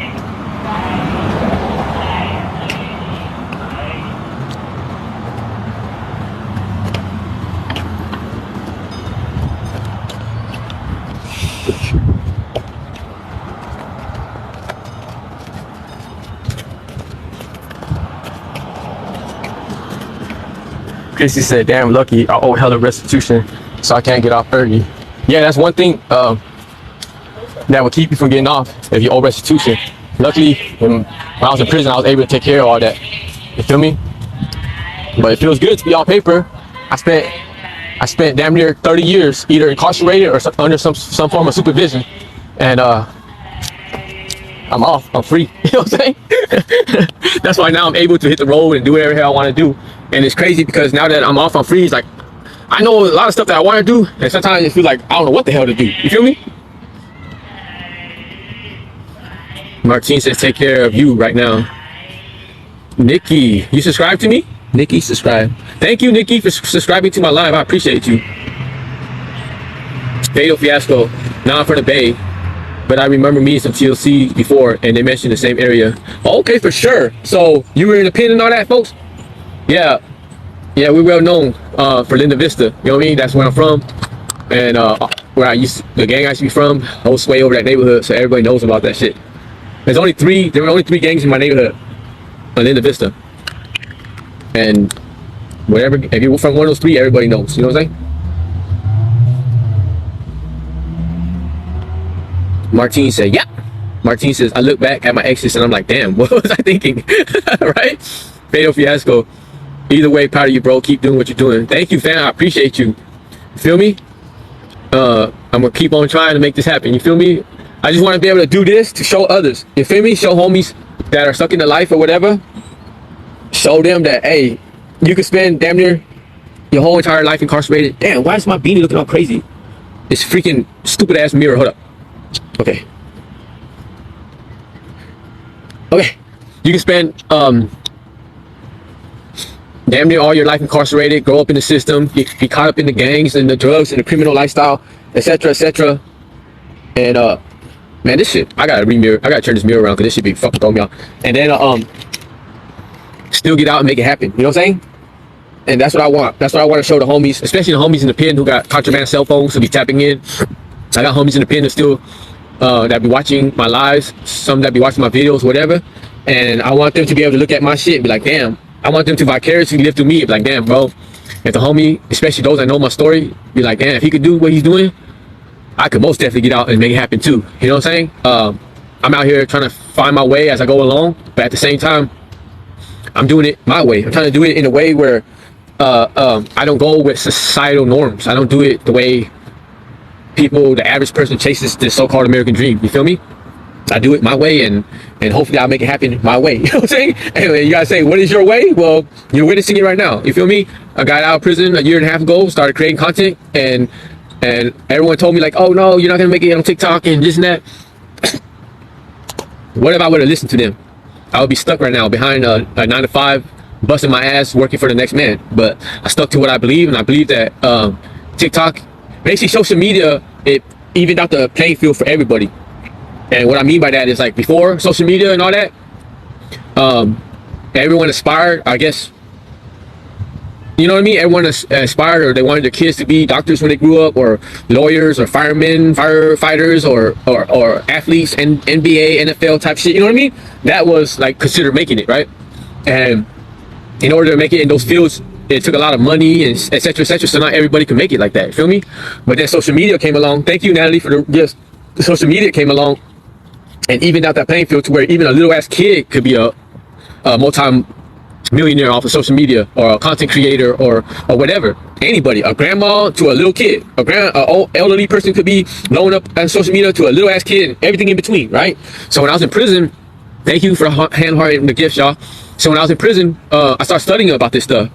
Chrissy said, damn lucky, I owe hella restitution, so I can't get off early. Yeah, that's one thing that will keep you from getting off if you owe restitution. Luckily, when I was in prison, I was able to take care of all that. You feel me? But it feels good to be on paper. I spent damn near 30 years either incarcerated or under some form of supervision. And I'm off, I'm free, you know what I'm saying? That's why now I'm able to hit the road and do whatever the hell I want to do. And it's crazy because now that I'm off, I'm free. It's like, I know a lot of stuff that I want to do, and sometimes it feels like I don't know what the hell to do. You feel me? Martine says, take care of you right now. Nikki, you subscribe to me? Nikki, subscribe. Thank you, Nikki, for subscribing to my live. I appreciate you. Fatal Fiasco, now I'm from the Bay, but I remember meeting some TLC before, and they mentioned the same area. Oh, okay, for sure. So you were in the pen and all that, folks? Yeah, we're well known for Linda Vista. You know what I mean? That's where I'm from, and where the gang I used to be from, I was way over that neighborhood, so everybody knows about that shit. There were only three gangs in my neighborhood, on Linda Vista, and whatever. If you're from one of those three, everybody knows. You know what I'm saying? Martine said, yeah. Martine says, I look back at my exes and I'm like, damn, what was I thinking? Right? Fatal Fiasco. Either way, proud of you, bro. Keep doing what you're doing. Thank you, fam. I appreciate you. You feel me? I'm gonna keep on trying to make this happen. You feel me? I just want to be able to do this to show others. You feel me? Show homies that are stuck in the life or whatever. Show them that, hey, you could spend damn near your whole entire life incarcerated. Damn, why is my beanie looking all crazy? This freaking stupid ass mirror. Hold up. Okay. You can spend damn near all your life incarcerated, grow up in the system, be caught up in the gangs and the drugs and the criminal lifestyle, etc., etc. And man, this shit, I gotta turn this mirror around because this shit be fucking throwing me off. And then still get out and make it happen. You know what I'm saying? And that's what I want. That's what I want to show the homies, especially the homies in the pen who got contraband cell phones to be tapping in. I got homies in the pen that still that be watching my lives, some that be watching my videos, whatever. And I want them to be able to look at my shit and be like, damn. I want them to vicariously live through me. Be like, damn, bro. If the homie, especially those that know my story, be like, damn, if he could do what he's doing, I could most definitely get out and make it happen too. You know what I'm saying? I'm out here trying to find my way as I go along, but at the same time, I'm doing it my way. I'm trying to do it in a way where I don't go with societal norms. I don't do it the way the average person chases the so-called American dream. You feel me? I do it my way, and hopefully I'll make it happen my way. You know what I'm saying? Anyway, you gotta say, what is your way? Well, you're witnessing it right now. You feel me? I got out of prison a year and a half ago, started creating content, and everyone told me like, oh no, you're not gonna make it on TikTok and this and that. What if I would have listened to them? I would be stuck right now behind a 9-to-5, busting my ass, working for the next man. But I stuck to what I believe, and I believe that TikTok, basically social media, it evened out the playing field for everybody. And what I mean by that is, like, before social media and all that, everyone aspired, I guess, you know what I mean? Everyone aspired, or they wanted their kids to be doctors when they grew up, or lawyers, or firemen, firefighters, or athletes, and NBA, NFL type shit. You know what I mean? That was like considered making it, right? And in order to make it in those fields, it took a lot of money and etc. etc. So not everybody could make it like that. You feel me? But then social media came along. Thank you, Natalie, for the gifts. Social media came along, and even out that playing field to where even a little ass kid could be a multi-millionaire off of social media, or a content creator, or whatever. Anybody, a grandma to a little kid, old elderly person could be blowing up on social media to a little ass kid, everything in between, right? So when I was in prison, thank you for hand-hearting the gifts, y'all. So when I was in prison, I started studying about this stuff.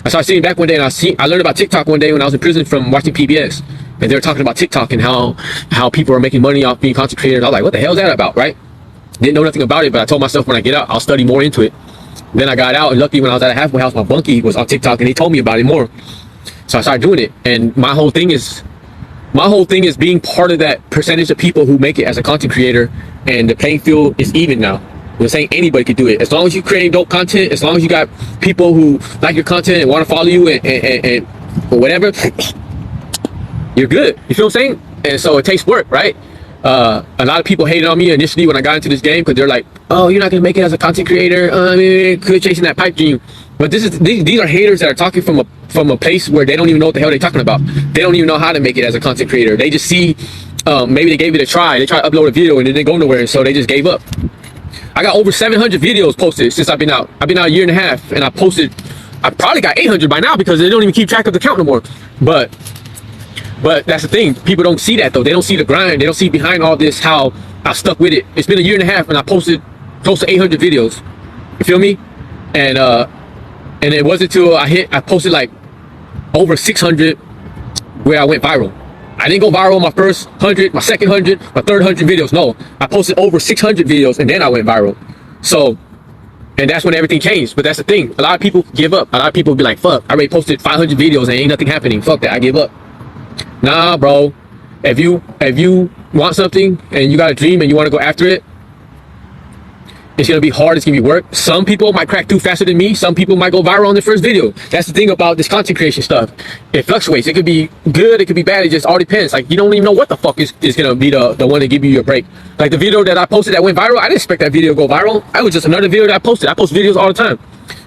I started sitting back one day and I learned about TikTok one day when I was in prison from watching PBS. And they were talking about TikTok and how people are making money off being content creators. I was like, what the hell is that about, right? Didn't know nothing about it, but I told myself when I get out, I'll study more into it. Then I got out, and luckily when I was at a halfway house, my bunkie was on TikTok and he told me about it more. So I started doing it. And my whole thing is being part of that percentage of people who make it as a content creator, and the playing field is even now. We're saying anybody could do it. As long as you create dope content, as long as you got people who like your content and want to follow you and whatever, you're good. You feel what I'm saying? And so it takes work, right? A lot of people hated on me initially when I got into this game because they're like, oh, you're not gonna make it as a content creator. I mean, quit chasing that pipe dream. But these are haters that are talking from a place where they don't even know what the hell they're talking about. They don't even know how to make it as a content creator. They just see maybe they gave it a try. They tried to upload a video and it didn't go nowhere, so they just gave up. I got over 700 videos posted since I've been out. I've been out a year and a half, and I probably got 800 by now because they don't even keep track of the count no more. But that's the thing. People don't see that though. They don't see the grind. They don't see behind all this how I stuck with it. It's been a year and a half, and I posted close to 800 videos. You feel me? And it wasn't until I posted like over 600 where I went viral. I didn't go viral on my first 100, my second 100, my third 100 videos. No, I posted over 600 videos and then I went viral. So, and that's when everything changed. But that's the thing. A lot of people give up. A lot of people be like, fuck, I already posted 500 videos and ain't nothing happening. Fuck that, I give up. Nah, bro. If you want something and you got a dream and you want to go after it, it's going to be hard. It's going to be work. Some people might crack through faster than me. Some people might go viral on their first video. That's the thing about this content creation stuff. It fluctuates. It could be good. It could be bad. It just all depends. Like, you don't even know what the fuck is going to be the one to give you your break. Like the video that I posted that went viral, I didn't expect that video to go viral. I was just another video that I posted. I post videos all the time.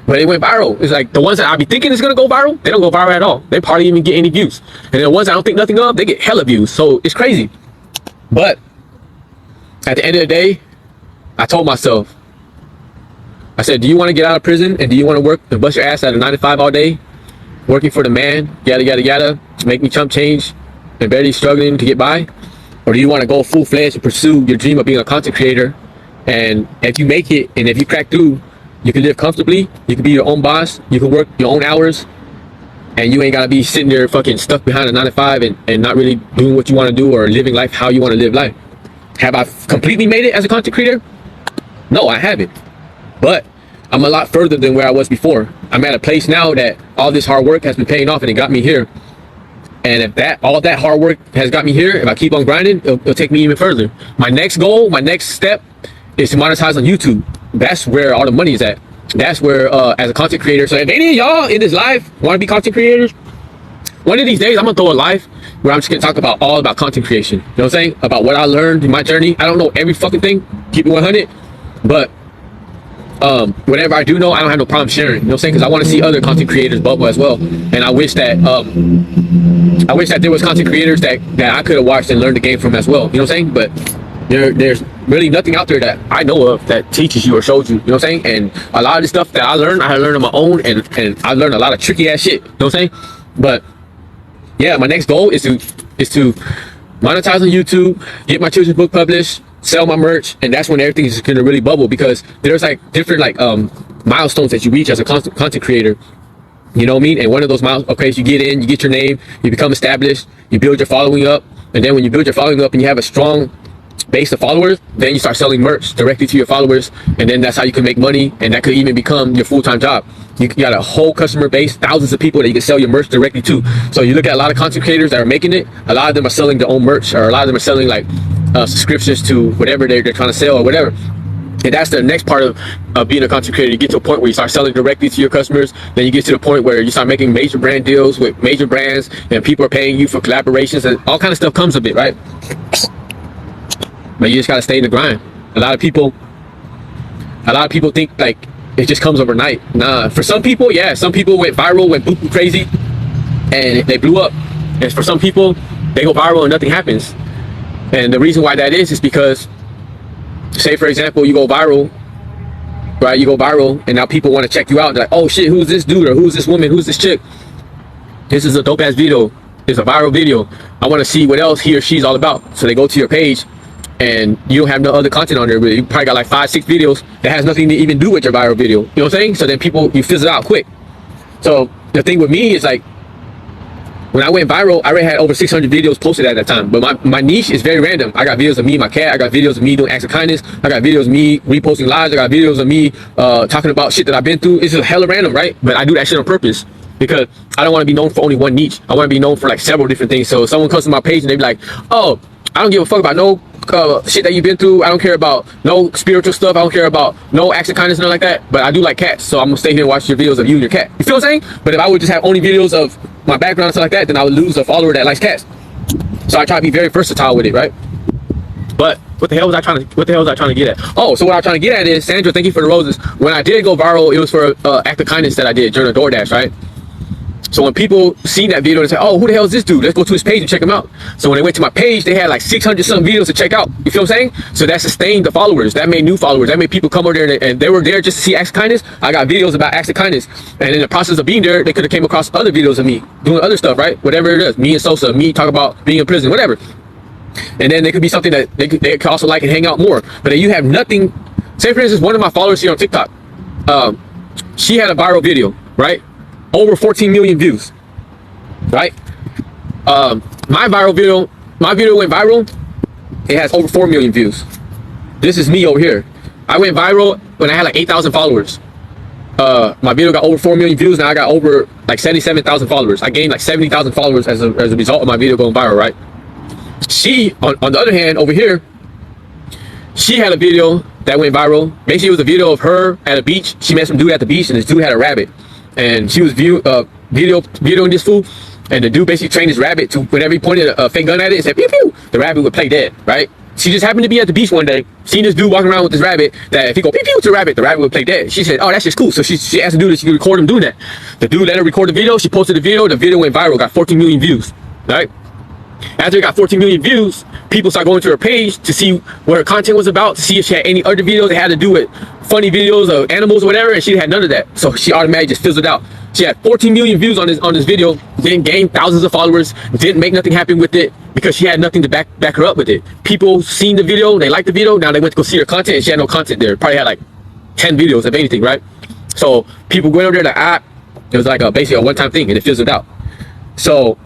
But it went viral. It's like the ones that I be thinking is going to go viral, they don't go viral at all. They probably even get any views. And the ones I don't think nothing of, they get hella views. So it's crazy. But at the end of the day, I told myself, I said, do you want to get out of prison and do you want to work and bust your ass at a 9 to 5 all day, working for the man, yada, yada, yada, make me chump change and barely struggling to get by? Or do you want to go full-fledged and pursue your dream of being a content creator? And if you make it and if you crack through, you can live comfortably, you can be your own boss, you can work your own hours, and you ain't got to be sitting there fucking stuck behind a 9 to 5 and not really doing what you want to do or living life how you want to live life. Have I completely made it as a content creator? No, I haven't. But I'm a lot further than where I was before. I'm at a place now that all this hard work has been paying off and it got me here. And if all that hard work has got me here, if I keep on grinding, it'll take me even further. My next goal, my next step is to monetize on YouTube. That's where all the money is at. That's where, as a content creator. So if any of y'all in this live want to be content creators, one of these days I'm gonna throw a live where I'm just gonna talk all about content creation. You know what I'm saying? About what I learned in my journey. I don't know every fucking thing. Keep it 100. But whatever I do know, I don't have no problem sharing. You know what I'm saying? Because I want to see other content creators bubble as well. And I wish that there was content creators that I could have watched and learned the game from as well. You know what I'm saying? But there's really nothing out there that I know of that teaches you or shows you. You know what I'm saying? And a lot of the stuff that I learned on my own, and I learned a lot of tricky ass shit. You know what I'm saying? But yeah, my next goal is to monetize on YouTube, get my children's book published, sell my merch, and that's when everything is gonna really bubble, because there's like different milestones that you reach as a content creator. You know what I mean? And one of those milestones, okay, so you get in, you get your name, you become established, you build your following up, and then when you build your following up and you have a strong base of followers, then you start selling merch directly to your followers, and then that's how you can make money, and that could even become your full-time job. You got a whole customer base, thousands of people that you can sell your merch directly to. So you look at a lot of content creators that are making it, a lot of them are selling their own merch, or a lot of them are selling like subscriptions to whatever they're trying to sell or whatever. And that's the next part of being a content creator. You get to a point where you start selling directly to your customers. Then you get to the point where you start making major brand deals with major brands, and people are paying you for collaborations, and all kind of stuff comes of it, right? But you just gotta stay in the grind. A lot of people think like it just comes overnight. Nah, for some people, yeah, some people went viral, went boop crazy, and they blew up. And for some people, they go viral and nothing happens. And the reason why that is because say for example, you go viral, right? You go viral, and now people want to check you out. They're like, oh shit, who's this dude, or who's this woman, who's this chick? This is a dope ass video. It's a viral video. I want to see what else he or she's all about. So they go to your page, and you don't have no other content on there, but you probably got like 5-6 videos that has nothing to even do with your viral video. You know what I'm saying? So then you fizzle out quick. So the thing with me is like, when I went viral, I already had over 600 videos posted at that time. But my niche is very random. I got videos of me and my cat. I got videos of me doing acts of kindness. I got videos of me reposting lives. I got videos of me talking about shit that I've been through. It's just hella random, right? But I do that shit on purpose because I don't want to be known for only one niche. I want to be known for like several different things. So if someone comes to my page and they be like, oh, I don't give a fuck about no shit that you've been through. I don't care about no spiritual stuff. I don't care about no acts of kindness, nothing like that. But I do like cats, so I'm gonna stay here and watch your videos of you and your cat. You feel what I'm saying? But if I would just have only videos of my background and stuff like that, then I would lose a follower that likes cats. So I try to be very versatile with it, right? But what the hell was I trying to get at? Oh, so what I was trying to get at is, Sandra, thank you for the roses. When I did go viral, it was for act of kindness that I did during a DoorDash, right? So when people see that video, they say, oh, who the hell is this dude? Let's go to his page and check him out. So when they went to my page, they had like 600 some videos to check out. You feel what I'm saying? So that sustained the followers. That made new followers. That made people come over there and they were there just to see acts of kindness. I got videos about acts of kindness. And in the process of being there, they could have came across other videos of me doing other stuff, right? Whatever it is. Me and Sosa, me talk about being in prison, whatever. And then there could be something that they could also like and hang out more. But then you have nothing. Say for instance, one of my followers here on TikTok, she had a viral video, right? Over 14 million views. Right? My video went viral. It has over 4 million views. This is me over here. I went viral when I had like 8,000 followers. My video got over 4 million views. Now I got over like 77,000 followers. I gained like 70,000 followers as a result of my video going viral, right? She, on the other hand, over here, she had a video that went viral. Basically, it was a video of her at a beach. She met some dude at the beach, and this dude had a rabbit. And she was videoing this fool. And the dude basically trained his rabbit to, whenever he pointed a fake gun at it and said, pew, pew, the rabbit would play dead, right? She just happened to be at the beach one day, seen this dude walking around with this rabbit, that if he go pew, pew to the rabbit would play dead. She said, oh, that's just cool. So she asked the dude if she could record him doing that. The dude let her record the video. She posted the video went viral, got 14 million views, right? After it got 14 million views, people started going to her page to see what her content was about, to see if she had any other videos that had to do with funny videos of animals or whatever, and she had none of that. So she automatically just fizzled out. She had 14 million views on this video, didn't gain thousands of followers, didn't make nothing happen with it because she had nothing to back her up with it. People seen the video, they liked the video, now they went to go see her content and she had no content there. Probably had like 10 videos of anything, right? So people went over there to it was like basically a one-time thing and it fizzled out. So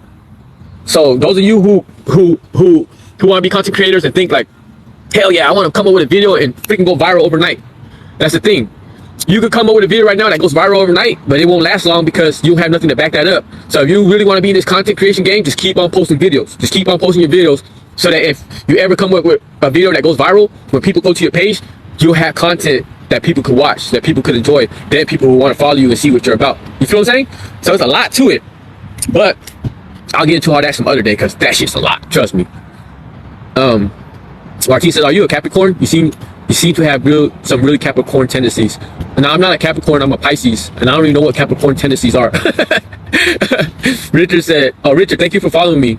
those of you who want to be content creators and think like, hell yeah, I want to come up with a video and freaking go viral overnight. That's the thing. You could come up with a video right now that goes viral overnight, but it won't last long because you have nothing to back that up. So if you really want to be in this content creation game, just keep on posting videos. Just keep on posting your videos so that if you ever come up with a video that goes viral, when people go to your page, you'll have content that people could watch, that people could enjoy, then people will want to follow you and see what you're about. You feel what I'm saying? So there's a lot to it, but I'll get into all that some other day because that shit's a lot. Trust me. Martin says, "Are you a Capricorn? You seem to have some really Capricorn tendencies." Now I'm not a Capricorn. I'm a Pisces, and I don't even know what Capricorn tendencies are. Richard said, "Oh, Richard, thank you for following me."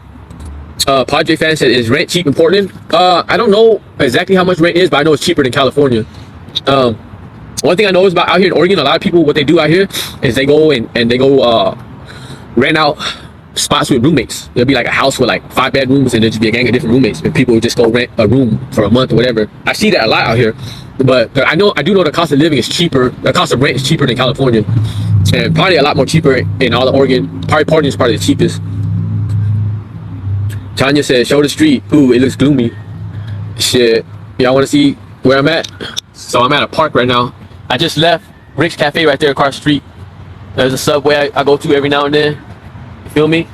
Padre fan said, "Is rent cheap in Portland?" I don't know exactly how much rent is, but I know it's cheaper than California. One thing I know is about out here in Oregon, a lot of people, what they do out here is they go and they go rent out spots with roommates. There'll be like a house with like 5 bedrooms and there'll just be a gang of different roommates and people will just go rent a room for a month or whatever. I see that a lot out here, but I do know the cost of living is cheaper. The cost of rent is cheaper than California, and probably a lot more cheaper in all of Oregon. Probably Portland is probably the cheapest. Tanya says, "Show the street." Ooh, it looks gloomy. Shit, y'all want to see where I'm at? So I'm at a park right now. I just left Rick's Cafe right there across the street. There's a Subway I go to every now and then. You feel me?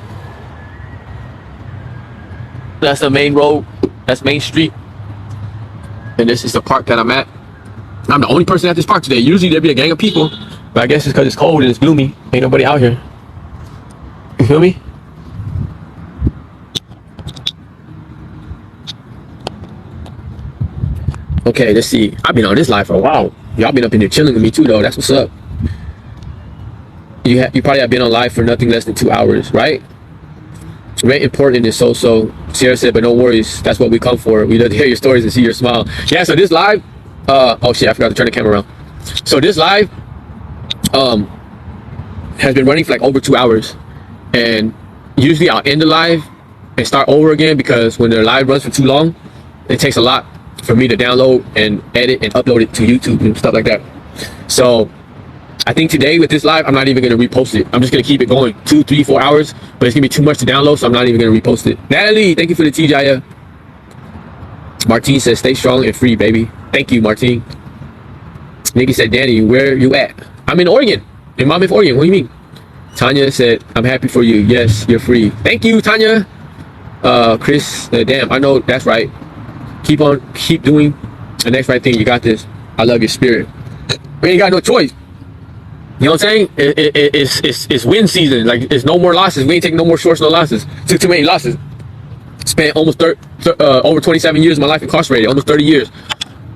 That's the main road. That's Main Street. And this is the park that I'm at. I'm the only person at this park today. Usually there'd be a gang of people, but I guess it's because it's cold and it's gloomy. Ain't nobody out here. You feel me? Okay, let's see. I've been on this live for a while. Y'all been up in there chilling with me too, though. That's what's up. You probably have been on live for nothing less than 2 hours, right? Rent important is so. Sierra said, but no worries. That's what we come for. We love to hear your stories and see your smile. Yeah, so this live, oh shit, I forgot to turn the camera around. So this live, has been running for like over 2 hours. And usually I'll end the live and start over again because when the live runs for too long, it takes a lot for me to download and edit and upload it to YouTube and stuff like that. So I think today with this live, I'm not even going to repost it. I'm just going to keep it going 2, 3, 4 hours, but it's going to be too much to download, so I'm not even going to repost it. Natalie, thank you for the TGIF. Martine says, stay strong and free, baby. Thank you, Martine. Nikki said, Danny, where you at? I'm in Oregon, in Monmouth, Oregon. What do you mean? Tanya said, I'm happy for you. Yes, you're free. Thank you, Tanya. Chris, damn, I know that's right. Keep doing the next right thing. You got this. I love your spirit. We ain't got no choice. You know what I'm saying? It's win season. Like, it's no more losses. We ain't taking no more shorts, no losses. Took too many losses. Spent almost over 27 years of my life incarcerated, almost 30 years.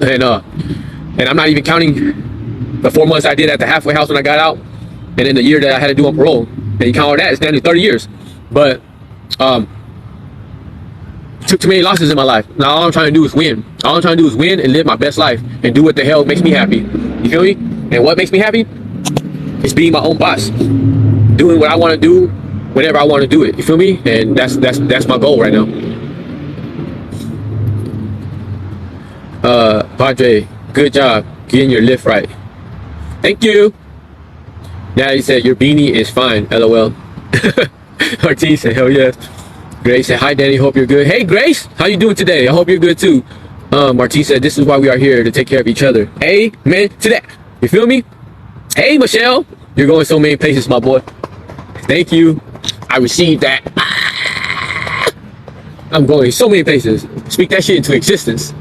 And I'm not even counting the 4 months I did at the halfway house when I got out, and then the year that I had to do on parole. And you count all that, it's down to 30 years. But took too many losses in my life. Now all I'm trying to do is win. All I'm trying to do is win and live my best life and do what the hell makes me happy. You feel me? And what makes me happy? It's being my own boss, doing what I want to do, whenever I want to do it. You feel me? And that's my goal right now. Padre, good job getting your lift right. Thank you. Daddy said your beanie is fine. LOL. Martine said hell yes. Grace said hi Danny, hope you're good. Hey Grace, how you doing today? I hope you're good too. Martine said this is why we are here, to take care of each other. Amen to that. You feel me? Hey Michelle, you're going so many places, my boy. Thank you. I received that. I'm going so many places. Speak that shit into existence.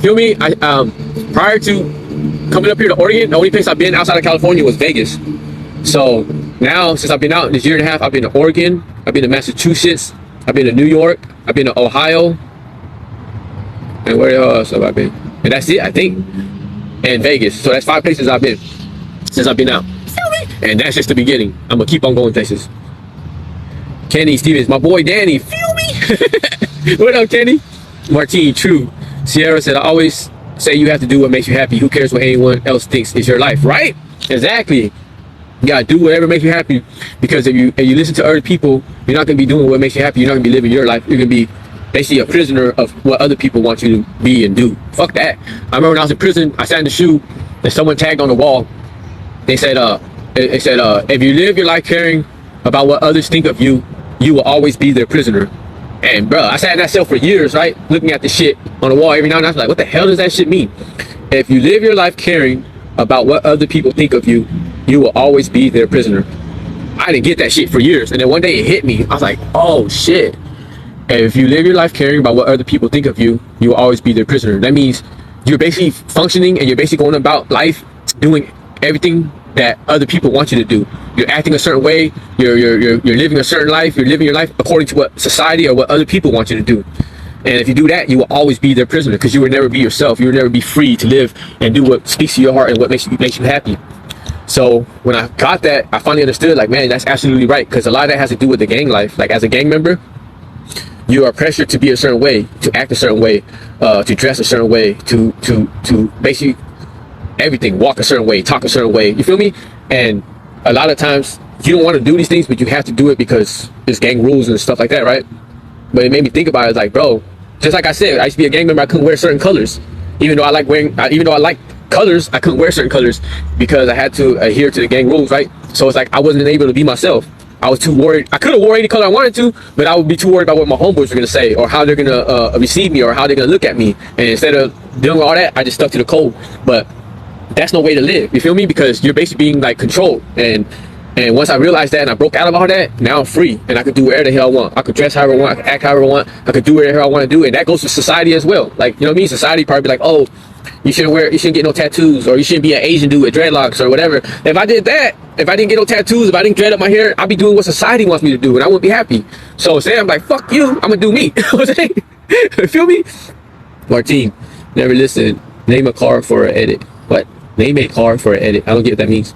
Feel me? I prior to coming up here to Oregon, the only place I've been outside of California was Vegas. So now, since I've been out this year and a half, I've been to Oregon, I've been to Massachusetts, I've been to New York, I've been to Ohio, and where else have I been? And that's it, I think. And Vegas. So that's 5 places I've been since I've been out. And that's just the beginning. I'm gonna keep on going places. Kenny Stevens, my boy Danny, feel me? What up, Kenny? Martine, true. Sierra said, I always say you have to do what makes you happy. Who cares what anyone else thinks is your life, right? Exactly. You gotta do whatever makes you happy, because if you listen to other people, you're not gonna be doing what makes you happy. You're not gonna be living your life. You're gonna be basically a prisoner of what other people want you to be and do. Fuck that. I remember when I was in prison, I sat in the shoe and someone tagged on the wall. They said, if you live your life caring about what others think of you, you will always be their prisoner. And bro, I sat in that cell for years, right? Looking at the shit on the wall every now and then. I was like, what the hell does that shit mean? If you live your life caring about what other people think of you, you will always be their prisoner. I didn't get that shit for years. And then one day it hit me. I was like, oh shit. If you live your life caring about what other people think of you, you will always be their prisoner. That means you're basically functioning and you're basically going about life doing everything that other people want you to do. You're acting a certain way, you're living a certain life, you're living your life according to what society or what other people want you to do. And if you do that, you will always be their prisoner, because you will never be yourself. You will never be free to live and do what speaks to your heart and what makes you happy. So when I got that, I finally understood, like, man, that's absolutely right, because a lot of that has to do with the gang life. Like, as a gang member, you are pressured to be a certain way, to act a certain way, to dress a certain way, to basically everything, walk a certain way, talk a certain way. You feel me? And a lot of times you don't want to do these things, but you have to do it because it's gang rules and stuff like that, right? But it made me think about it, like, bro, just like I said, I used to be a gang member. I couldn't wear certain colors, even though I like colors. I couldn't wear certain colors because I had to adhere to the gang rules, right? So it's like I wasn't able to be myself. I was too worried. I could have wore any color I wanted to, but I would be too worried about what my homeboys were gonna say, or how they're gonna receive me, or how they're gonna look at me. And instead of doing all that, I just stuck to the code. But that's no way to live. You feel me? Because you're basically being like controlled. And once I realized that and I broke out of all that, now I'm free and I could do whatever the hell I want. I could dress however I want. I could act however I want. I could do whatever I want to do. And that goes to society as well. Like, you know what I mean? Society probably be like, oh, you shouldn't get no tattoos, or you shouldn't be an Asian dude with dreadlocks or whatever. If I did that, if I didn't get no tattoos, if I didn't dread up my hair, I'd be doing what society wants me to do, and I wouldn't be happy. So say I'm like, fuck you, I'm gonna do me. You know what I'm saying? Feel me? Martine, never listen. Name a car for an edit. What? Name a car for an edit. I don't get what that means.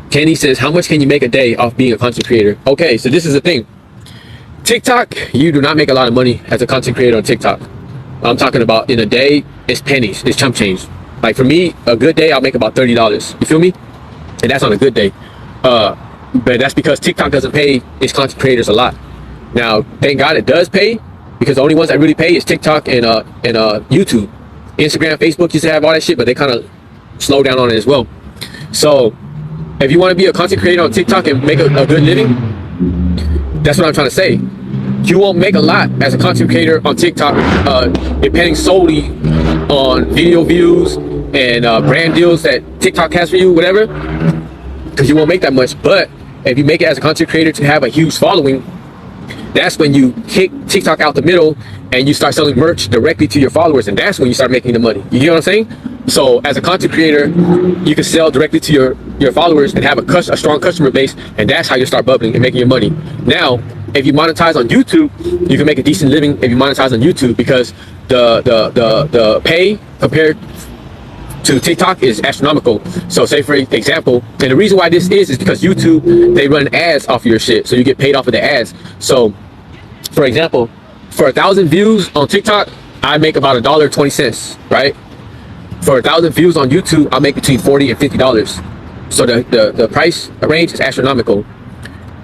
Kenny says, how much can you make a day off being a content creator? Okay, so this is the thing. TikTok, you do not make a lot of money as a content creator on TikTok. I'm talking about in a day, it's pennies, it's chump change. Like for me, a good day, I'll make about $30. You feel me? And that's on a good day. But that's because TikTok doesn't pay its content creators a lot. Now, thank God it does pay, because the only ones that really pay is TikTok and YouTube. Instagram, Facebook used to have all that shit, but they kind of slow down on it as well. So if you want to be a content creator on TikTok and make a good living, that's what I'm trying to say. You won't make a lot as a content creator on TikTok, depending solely on video views and brand deals that TikTok has for you, whatever, because you won't make that much. But if you make it as a content creator to have a huge following, that's when you kick TikTok out the middle and you start selling merch directly to your followers, and that's when you start making the money. You get what I'm saying? So as a content creator, you can sell directly to your followers and have a strong customer base, and that's how you start bubbling and making your money. Now, if you monetize on YouTube, you can make a decent living if you monetize on YouTube, because the pay compared to TikTok is astronomical. So say for example, and the reason why this is because YouTube, they run ads off of your shit, so you get paid off of the ads. So for example, for 1,000 views on TikTok, I make about $1.20, right? For 1,000 views on YouTube, I make between $40 and $50. So the price range is astronomical.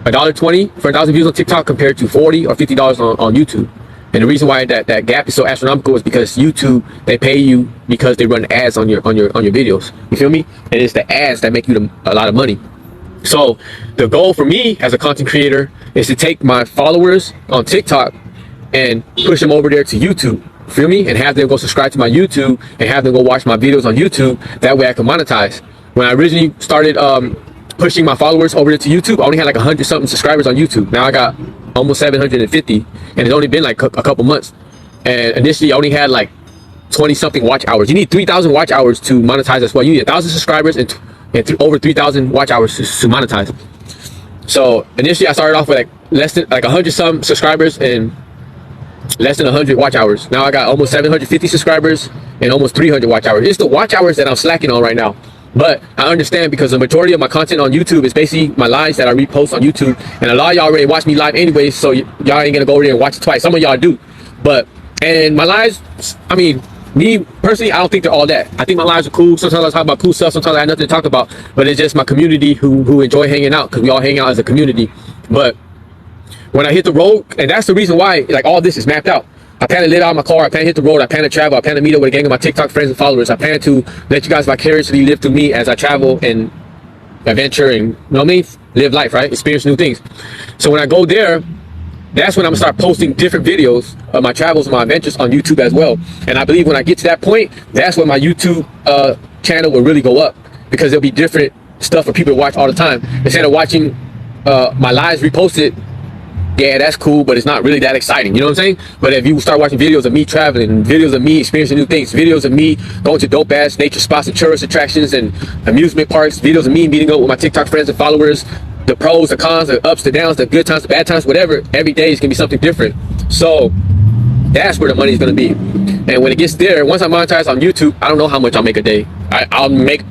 $1.20 for 1,000 views on TikTok compared to $40 or $50 on YouTube. And the reason why that gap is so astronomical is because YouTube, they pay you because they run ads on your videos. You feel me? And it's the ads that make you a lot of money. So the goal for me as a content creator is to take my followers on TikTok and push them over there to YouTube. Feel me? And have them go subscribe to my YouTube and have them go watch my videos on YouTube. That way I can monetize. When I originally started pushing my followers over to YouTube, I only had like 100 something subscribers on YouTube. Now I got almost 750, and it's only been like a couple months. And initially I only had like 20 something watch hours. You need 3,000 watch hours to monetize as well. You need 1,000 subscribers and over 3,000 watch hours to monetize. So initially I started off with like less than like 100 some subscribers and less than 100 watch hours. Now I got almost 750 subscribers and almost 300 watch hours. It's the watch hours that I'm slacking on right now. But I understand, because the majority of my content on YouTube is basically my lives that I repost on YouTube, and a lot of y'all already watch me live anyway, so y'all ain't gonna go over there and watch it twice. Some of y'all do, and my lives, I mean, me personally, I don't think they're all that. I think my lives are cool. Sometimes I talk about cool stuff, sometimes I have nothing to talk about, but it's just my community who enjoy hanging out, because we all hang out as a community. But when I hit the road, and that's the reason why like all this is mapped out. I plan to live out of my car, I plan to hit the road, I plan to travel, I plan to meet up with a gang of my TikTok friends and followers. I plan to let you guys vicariously live through me as I travel and adventure and, you know what I mean? Live life, right? Experience new things. So when I go there, that's when I'm gonna start posting different videos of my travels and my adventures on YouTube as well. And I believe when I get to that point, that's when my YouTube channel will really go up, because there'll be different stuff for people to watch all the time. Instead of watching my lives reposted, yeah, that's cool, but it's not really that exciting. You know what I'm saying? But if you start watching videos of me traveling, videos of me experiencing new things, videos of me going to dope ass nature spots and tourist attractions and amusement parks, videos of me meeting up with my TikTok friends and followers, the pros, the cons, the ups, the downs, the good times, the bad times, whatever, every day is gonna be something different. So that's where the money is gonna be. And when it gets there, once I monetize on YouTube, I don't know how much I'll make a day. I'll make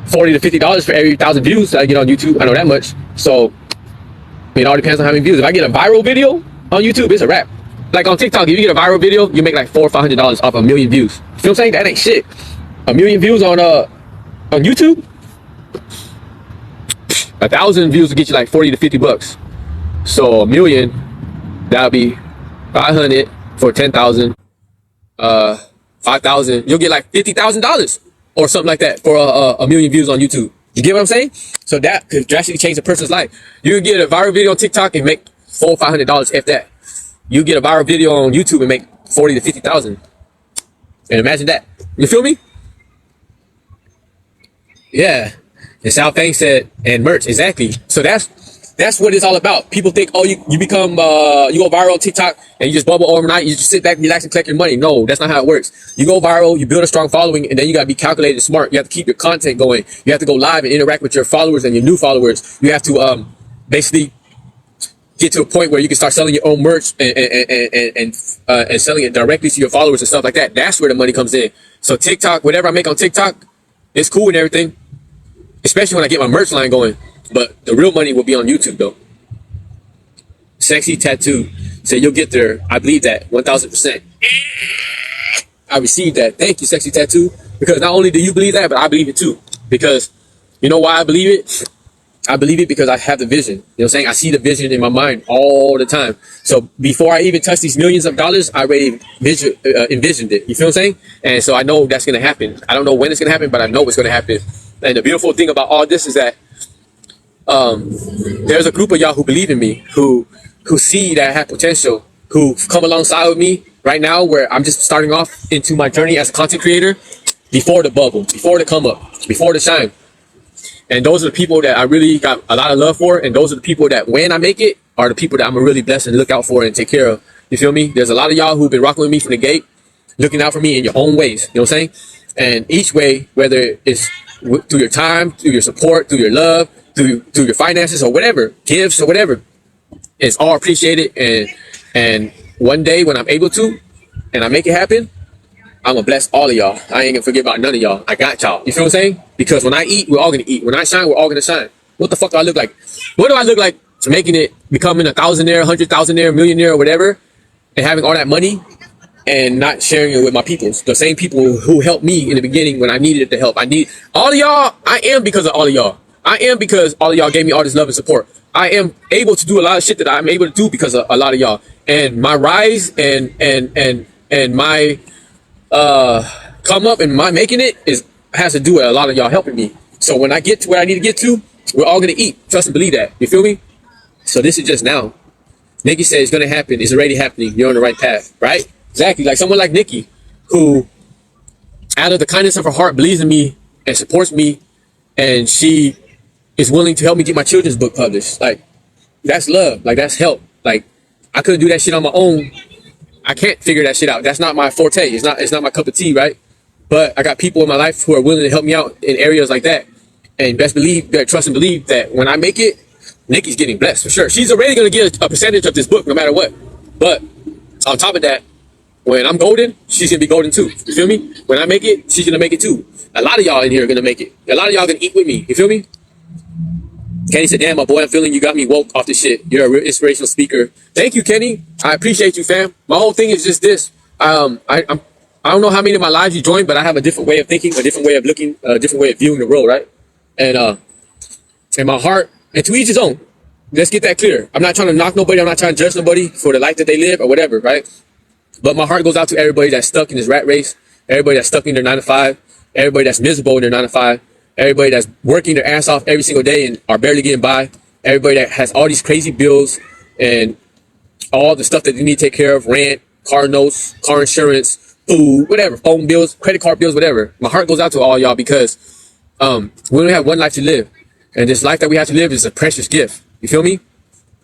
$40 to $50 for every 1,000 views that I get on YouTube. I know that much. So it all depends on how many views. If I get a viral video on YouTube, it's a wrap. Like on TikTok, if you get a viral video, you make like $400 or $500 off a million views. You feel what I'm saying? That ain't shit. A million views on YouTube, 1,000 views will get you like 40 to 50 bucks. So a million, that'll be 500 for 10,000. 5,000, you'll get like $50,000 or something like that for a million views on YouTube. You get what I'm saying? So that could drastically change a person's life. You can get a viral video on TikTok and make $400 or $500 if that. You get a viral video on YouTube and make 40 to 50,000. And imagine that. You feel me? Yeah. And Sal Fang said, and merch, exactly. So that's what it's all about. People think, oh, you become, you go viral on TikTok and you just bubble overnight. You just sit back, relax, and collect your money. No, that's not how it works. You go viral, you build a strong following, and then you gotta be calculated and smart. You have to keep your content going. You have to go live and interact with your followers and your new followers. You have to basically get to a point where you can start selling your own merch and selling it directly to your followers and stuff like that. That's where the money comes in. So TikTok, whatever I make on TikTok, it's cool and everything. especially when I get my merch line going. But the real money will be on YouTube though. Sexy Tattoo said you'll get there. I believe that 1000%. I received that. Thank you, Sexy Tattoo. Because not only do you believe that, but I believe it too. Because you know why I believe it? I believe it because I have the vision. You know what I'm saying? I see the vision in my mind all the time. So before I even touch these millions of dollars, I already envisioned it. You feel what I'm saying? And so I know that's going to happen. I don't know when it's going to happen, but I know it's going to happen. And the beautiful thing about all this is that there's a group of y'all who believe in me, who see that I have potential, who've come alongside with me right now where I'm just starting off into my journey as a content creator before the bubble, before the come up, before the shine. And those are the people that I really got a lot of love for. And those are the people that when I make it are the people that I'm really blessed and look out for and take care of. You feel me? There's a lot of y'all who've been rocking with me from the gate, looking out for me in your own ways. You know what I'm saying? And each way, whether it's through your time, through your support, through your love, through your finances or whatever, gifts or whatever, it's all appreciated. And one day when I'm able to and I make it happen, I'm gonna bless all of y'all. I ain't gonna forget about none of y'all. I got y'all. You feel what I'm saying? Because when I eat, we're all gonna eat. When I shine, we're all gonna shine. What the fuck do I look like? What do I look like to making it, becoming a thousandaire, 100,000aire, millionaire, or whatever, and having all that money and not sharing it with my peoples? The same people who helped me in the beginning when I needed the help. I need all of y'all. I am because of all of y'all. I am because all of y'all gave me all this love and support. I am able to do a lot of shit that I'm able to do because of a lot of y'all. And my rise and my come up and my making it has to do with a lot of y'all helping me. So when I get to where I need to get to, we're all gonna eat. Trust and believe that. You feel me? So this is just now. Nikki said it's gonna happen. It's already happening. You're on the right path, right? Exactly. Like someone like Nikki, who out of the kindness of her heart believes in me and supports me, and she is willing to help me get my children's book published. Like that's love. Like that's help. Like I couldn't do that shit on my own. I can't figure that shit out. That's not my forte. It's not my cup of tea, right? But I got people in my life who are willing to help me out in areas like that. And best believe, trust and believe that when I make it, Nikki's getting blessed for sure. She's already going to get a percentage of this book no matter what. But on top of that, when I'm golden, she's going to be golden too. You feel me? When I make it, she's going to make it too. A lot of y'all in here are going to make it. A lot of y'all going to eat with me. You feel me? Kenny said, damn, my boy, I'm feeling you got me woke off this shit. You're a real inspirational speaker. Thank you, Kenny. I appreciate you, fam. My whole thing is just this. I don't know how many of my lives you joined, but I have a different way of thinking, a different way of looking, a different way of viewing the world, right? And my heart, and to each his own. Let's get that clear. I'm not trying to knock nobody. I'm not trying to judge nobody for the life that they live or whatever, right? But my heart goes out to everybody that's stuck in this rat race, everybody that's stuck in their 9 to 5, everybody that's miserable in their 9 to 5, everybody that's working their ass off every single day and are barely getting by, everybody that has all these crazy bills and all the stuff that they need to take care of, rent, car notes, car insurance, food, whatever, phone bills, credit card bills, whatever. My heart goes out to all y'all because we only have one life to live. And this life that we have to live is a precious gift. You feel me?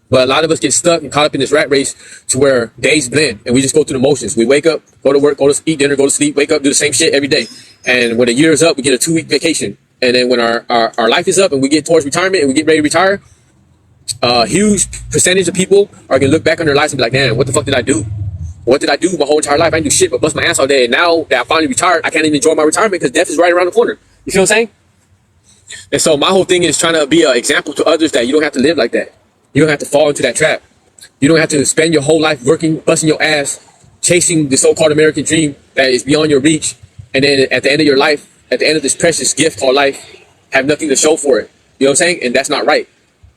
But a lot of us get stuck and caught up in this rat race to where days blend and we just go through the motions. We wake up, go to work, go to eat dinner, go to sleep, wake up, do the same shit every day. And when the year is up, we get a 2-week vacation. And then when our life is up and we get towards retirement and we get ready to retire, a huge percentage of people are going to look back on their lives and be like, damn, what the fuck did I do? What did I do my whole entire life? I didn't do shit but bust my ass all day. And now that I finally retired, I can't even enjoy my retirement because death is right around the corner. You feel what I'm saying? And so my whole thing is trying to be an example to others that you don't have to live like that. You don't have to fall into that trap. You don't have to spend your whole life working, busting your ass, chasing the so-called American dream that is beyond your reach. And then at the end of your life, at the end of this precious gift called life, have nothing to show for it. You know what I'm saying? And that's not right.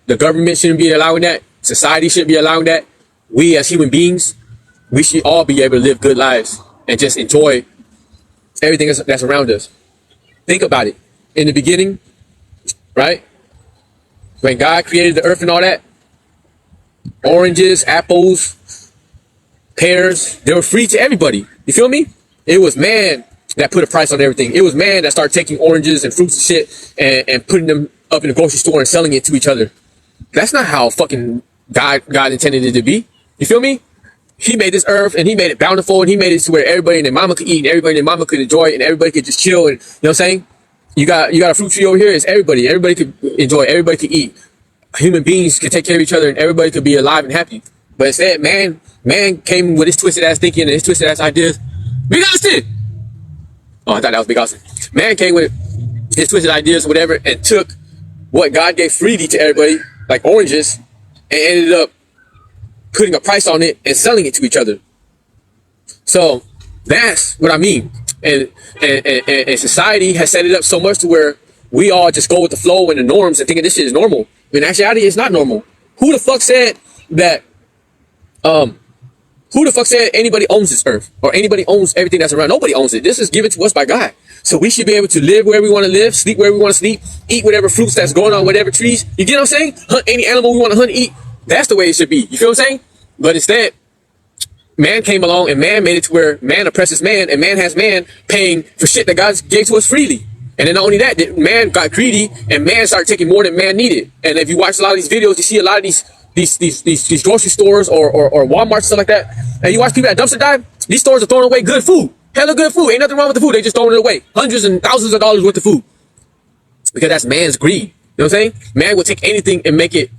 The government shouldn't be allowing that. Society shouldn't be allowing that. We as human beings, we should all be able to live good lives and just enjoy everything that's around us. Think about it. In the beginning, right? When God created the earth and all that, oranges, apples, pears, they were free to everybody. You feel me? It was man that put a price on everything. It was man that started taking oranges and fruits and shit and putting them up in the grocery store and selling it to each other. That's not how fucking God intended it to be. You feel me? He made this earth and he made it bountiful and he made it to where everybody and their mama could eat and everybody and their mama could enjoy it and everybody could just chill. And you know what I'm saying? You got a fruit tree over here. It's everybody. Everybody could enjoy. Everybody could eat. Human beings could take care of each other and everybody could be alive and happy. But instead, man came with his twisted ass thinking and his twisted ass ideas. Big Austin! Oh, I thought that was Big Austin. Man came with his twisted ideas, whatever, and took what God gave freely to everybody, like oranges, and ended up putting a price on it and selling it to each other. So that's what I mean. And society has set it up so much to where we all just go with the flow and the norms and thinking this shit is normal. In actuality, it's not normal. Who the fuck said that? Who the fuck said anybody owns this earth or anybody owns everything that's around? Nobody owns it. This is given to us by God. So we should be able to live where we want to live, sleep where we want to sleep, eat whatever fruits that's going on, whatever trees. You get what I'm saying? Hunt any animal we want to hunt and eat. That's the way it should be. You feel what I'm saying? But instead, man came along and man made it to where man oppresses man and man has man paying for shit that God gave to us freely. And then not only that, man got greedy and man started taking more than man needed. And if you watch a lot of these videos, you see a lot of these grocery stores or Walmart, stuff like that. And you watch people at dumpster dive, these stores are throwing away good food. Hella good food. Ain't nothing wrong with the food. They just throwing it away. Hundreds and thousands of dollars worth of food. Because that's man's greed. You know what I'm saying? Man will take anything and take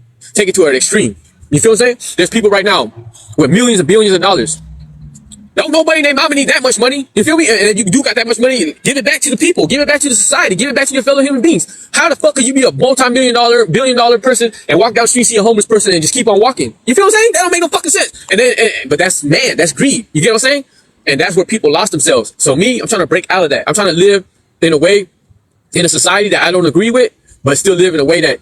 it to an extreme. You feel what I'm saying? There's people right now with millions and billions of dollars. Don't nobody named mama need that much money. You feel me? And if you do got that much money, give it back to the people. Give it back to the society. Give it back to your fellow human beings. How the fuck could you be a billion-dollar person and walk down the street, see a homeless person and just keep on walking? You feel what I'm saying? That don't make no fucking sense. But that's man. That's greed. You get what I'm saying? And that's where people lost themselves. So me, I'm trying to break out of that. I'm trying to live in a way, in a society that I don't agree with, but still live in a way that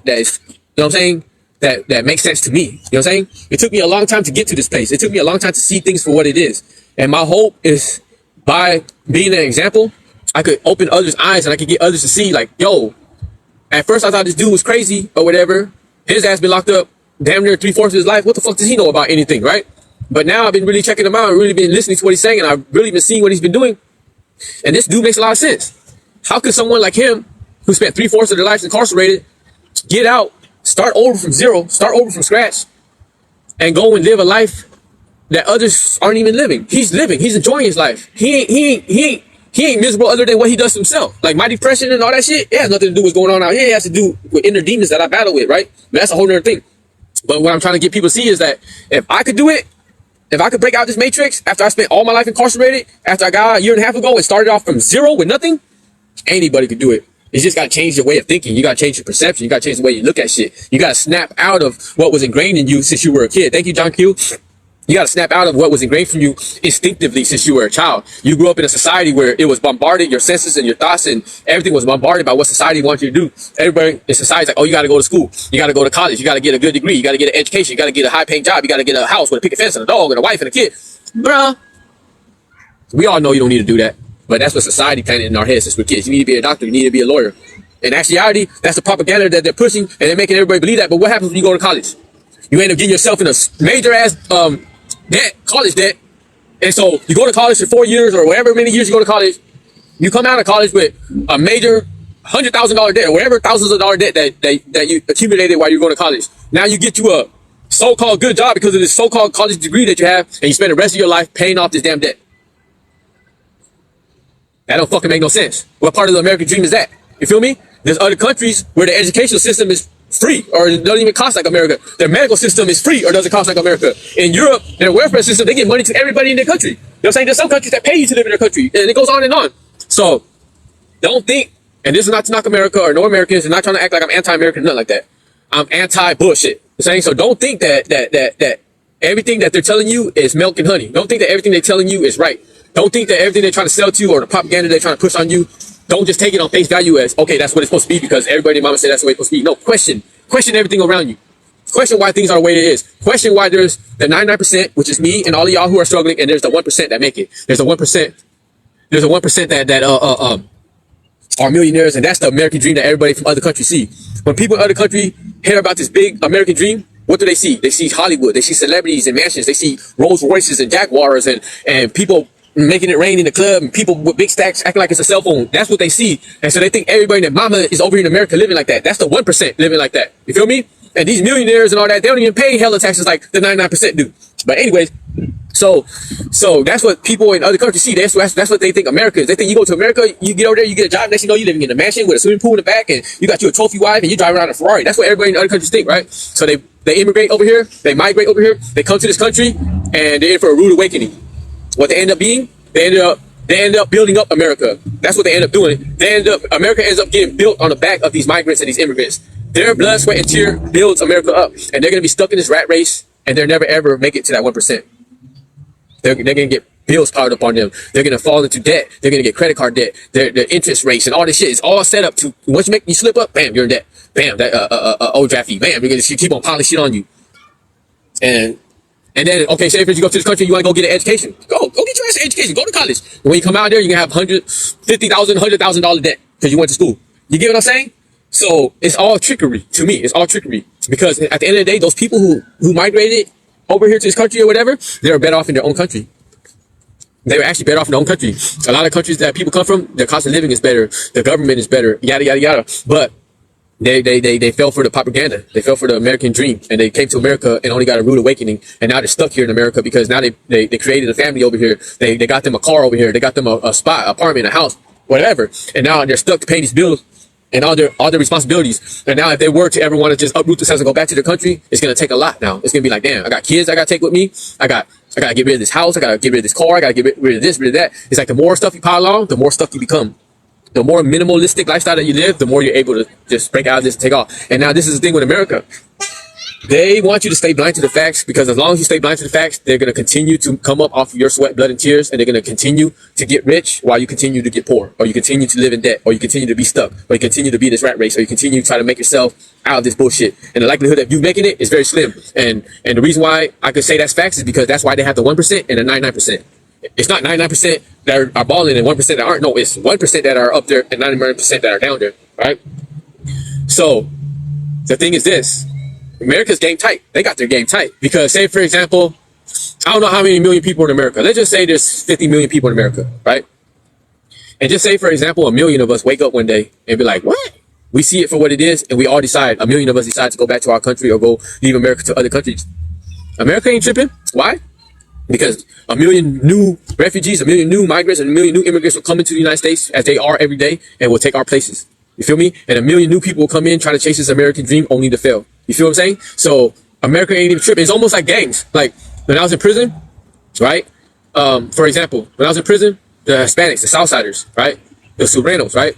is, you know what I'm saying? That makes sense to me. You know what I'm saying? It took me a long time to get to this place. It took me a long time to see things for what it is. And my hope is by being an example, I could open others' eyes and I could get others to see like, yo, at first I thought this dude was crazy or whatever. His ass been locked up damn near 3/4 of his life. What the fuck does he know about anything, right? But now I've been really checking him out and really been listening to what he's saying, and I've really been seeing what he's been doing. And this dude makes a lot of sense. How could someone like him, who spent 3/4 of their life incarcerated, get out, start over from zero, start over from scratch, and go and live a life that others aren't even living? He's living. He's enjoying his life. He ain't miserable other than what he does to himself. Like my depression and all that shit, it has nothing to do with what's going on out here. It has to do with inner demons that I battle with, right? But that's a whole other thing. But what I'm trying to get people to see is that if I could do it, if I could break out this matrix after I spent all my life incarcerated, after I got out a year and a half ago and started off from zero with nothing, anybody could do it. You just got to change your way of thinking. You got to change your perception. You got to change the way you look at shit. You got to snap out of what was ingrained in you since you were a kid. Thank you, John Q. You got to snap out of what was ingrained from you instinctively since you were a child. You grew up in a society where it was bombarded, your senses and your thoughts and everything was bombarded by what society wants you to do. Everybody in society's like, oh, you got to go to school. You got to go to college. You got to get a good degree. You got to get an education. You got to get a high-paying job. You got to get a house with a picket fence and a dog and a wife and a kid. Bruh. We all know you don't need to do that. But that's what society planted in our heads since we're kids. You need to be a doctor. You need to be a lawyer. In actuality, that's the propaganda that they're pushing and they're making everybody believe that. But what happens when you go to college? You end up getting yourself in a major-ass debt, college debt. And so you go to college for 4 years or whatever many years you go to college. You come out of college with a major $100,000 debt or whatever thousands of dollar debt that you accumulated while you're going to college. Now you get to a so-called good job because of this so-called college degree that you have, and you spend the rest of your life paying off this damn debt. That don't fucking make no sense. What part of the American dream is that? You feel me? There's other countries where the educational system is free or it doesn't even cost like America. Their medical system is free or doesn't cost like America. In Europe, their welfare system, they give money to everybody in their country. You know what I'm saying? There's some countries that pay you to live in their country, and it goes on and on. So don't think, and this is not to knock America or no Americans, and not trying to act like I'm anti-American, nothing like that. I'm anti-bullshit. You know what I'm saying? So don't think that everything that they're telling you is milk and honey. Don't think that everything they're telling you is right. Don't think that everything they're trying to sell to you or the propaganda they're trying to push on you, don't just take it on face value as, okay, that's what it's supposed to be because everybody in mama said that's the way it's supposed to be. No, question everything around you. Question why things are the way it is. Question why there's the 99%, which is me and all of y'all who are struggling, and there's the 1% that make it. There's a 1%. There's a 1% that are millionaires, and that's the American dream that everybody from other countries see. When people in other countries hear about this big American dream, what do they see? They see Hollywood. They see celebrities and mansions. They see Rolls Royces and Jaguars and people making it rain in the club and people with big stacks acting like it's a cell phone. That's what they see. And so they think everybody in their mama is over here in America living like that. That's the 1% living like that. You feel me? And these millionaires and all that, they don't even pay hella taxes like the 99% do. But anyways, so that's what people in other countries see. That's what they think America is. They think you go to America, you get over there, you get a job, next thing you know, you're living in a mansion with a swimming pool in the back, and you got you a trophy wife, and you drive around a Ferrari. That's what everybody in other countries think, right? So they immigrate over here, they migrate over here, they come to this country, and they're in for a rude awakening. What they end up being, they ended up They end up building up America. That's what they end up doing. America ends up getting built on the back of these migrants and these immigrants. Their blood, sweat, and tear builds America up. And they're going to be stuck in this rat race, and they'll never, ever make it to that 1%. They're going to get bills piled up on them. They're going to fall into debt. They're going to get credit card debt. Their interest rates and all this shit is all set up to, once you slip up, bam, you're in debt. Bam, that overdraft fee. Bam, you're going to keep on piling shit on you. And then, okay, say if you go to this country, you want to go get an education. Go get your ass an education. Go to college. And when you come out there, you're going to have $150,000, $100,000 debt because you went to school. You get what I'm saying? So it's all trickery to me. It's all trickery because at the end of the day, those people who migrated over here to this country or whatever, they were better off in their own country. They were actually better off in their own country. A lot of countries that people come from, their cost of living is better. The government is better, yada, yada, yada. But they fell for the propaganda. They fell for the American dream, and they came to America and only got a rude awakening. And now they're stuck here in America because now they created a family over here. They got them a car over here. They got them a spot, apartment, a house, whatever. And now they're stuck to pay these bills and all their responsibilities. And now if they were to ever want to just uproot themselves and go back to their country, it's going to take a lot now. It's going to be like, damn, I got kids I got to take with me. I got to get rid of this house. I got to get rid of this car. I got to get rid of this, rid of that. It's like the more stuff you pile on, the more stuff you become. The more minimalistic lifestyle that you live, the more you're able to just break out of this and take off. And now this is the thing with America. They want you to stay blind to the facts because as long as you stay blind to the facts, they're going to continue to come up off of your sweat, blood, and tears, and they're going to continue to get rich while you continue to get poor, or you continue to live in debt, or you continue to be stuck, or you continue to be this rat race, or you continue to try to make yourself out of this bullshit. And the likelihood of you making it is very slim. And the reason why I could say that's facts is because that's why they have the 1% and the 99%. It's not 99% that are balling and 1% that aren't. No, it's 1% that are up there and 99% that are down there, right? So the thing is this. America's game tight. They got their game tight because say, for example, I don't know how many million people in America. Let's just say there's 50 million people in America, right? And just say, for example, a million of us wake up one day and be like, what? We see it for what it is. And we all decide, a million of us decide to go back to our country or go leave America to other countries. America ain't tripping. Why? Because a million new refugees, a million new migrants, and a million new immigrants will come into the United States as they are every day and will take our places. You feel me? And a million new people will come in trying to chase this American dream only to fail. You feel what I'm saying? So America ain't even tripping. It's almost like gangs. Like when I was in prison, right? For example, when I was in prison, the Hispanics, the Southsiders, right? The Surenos, right?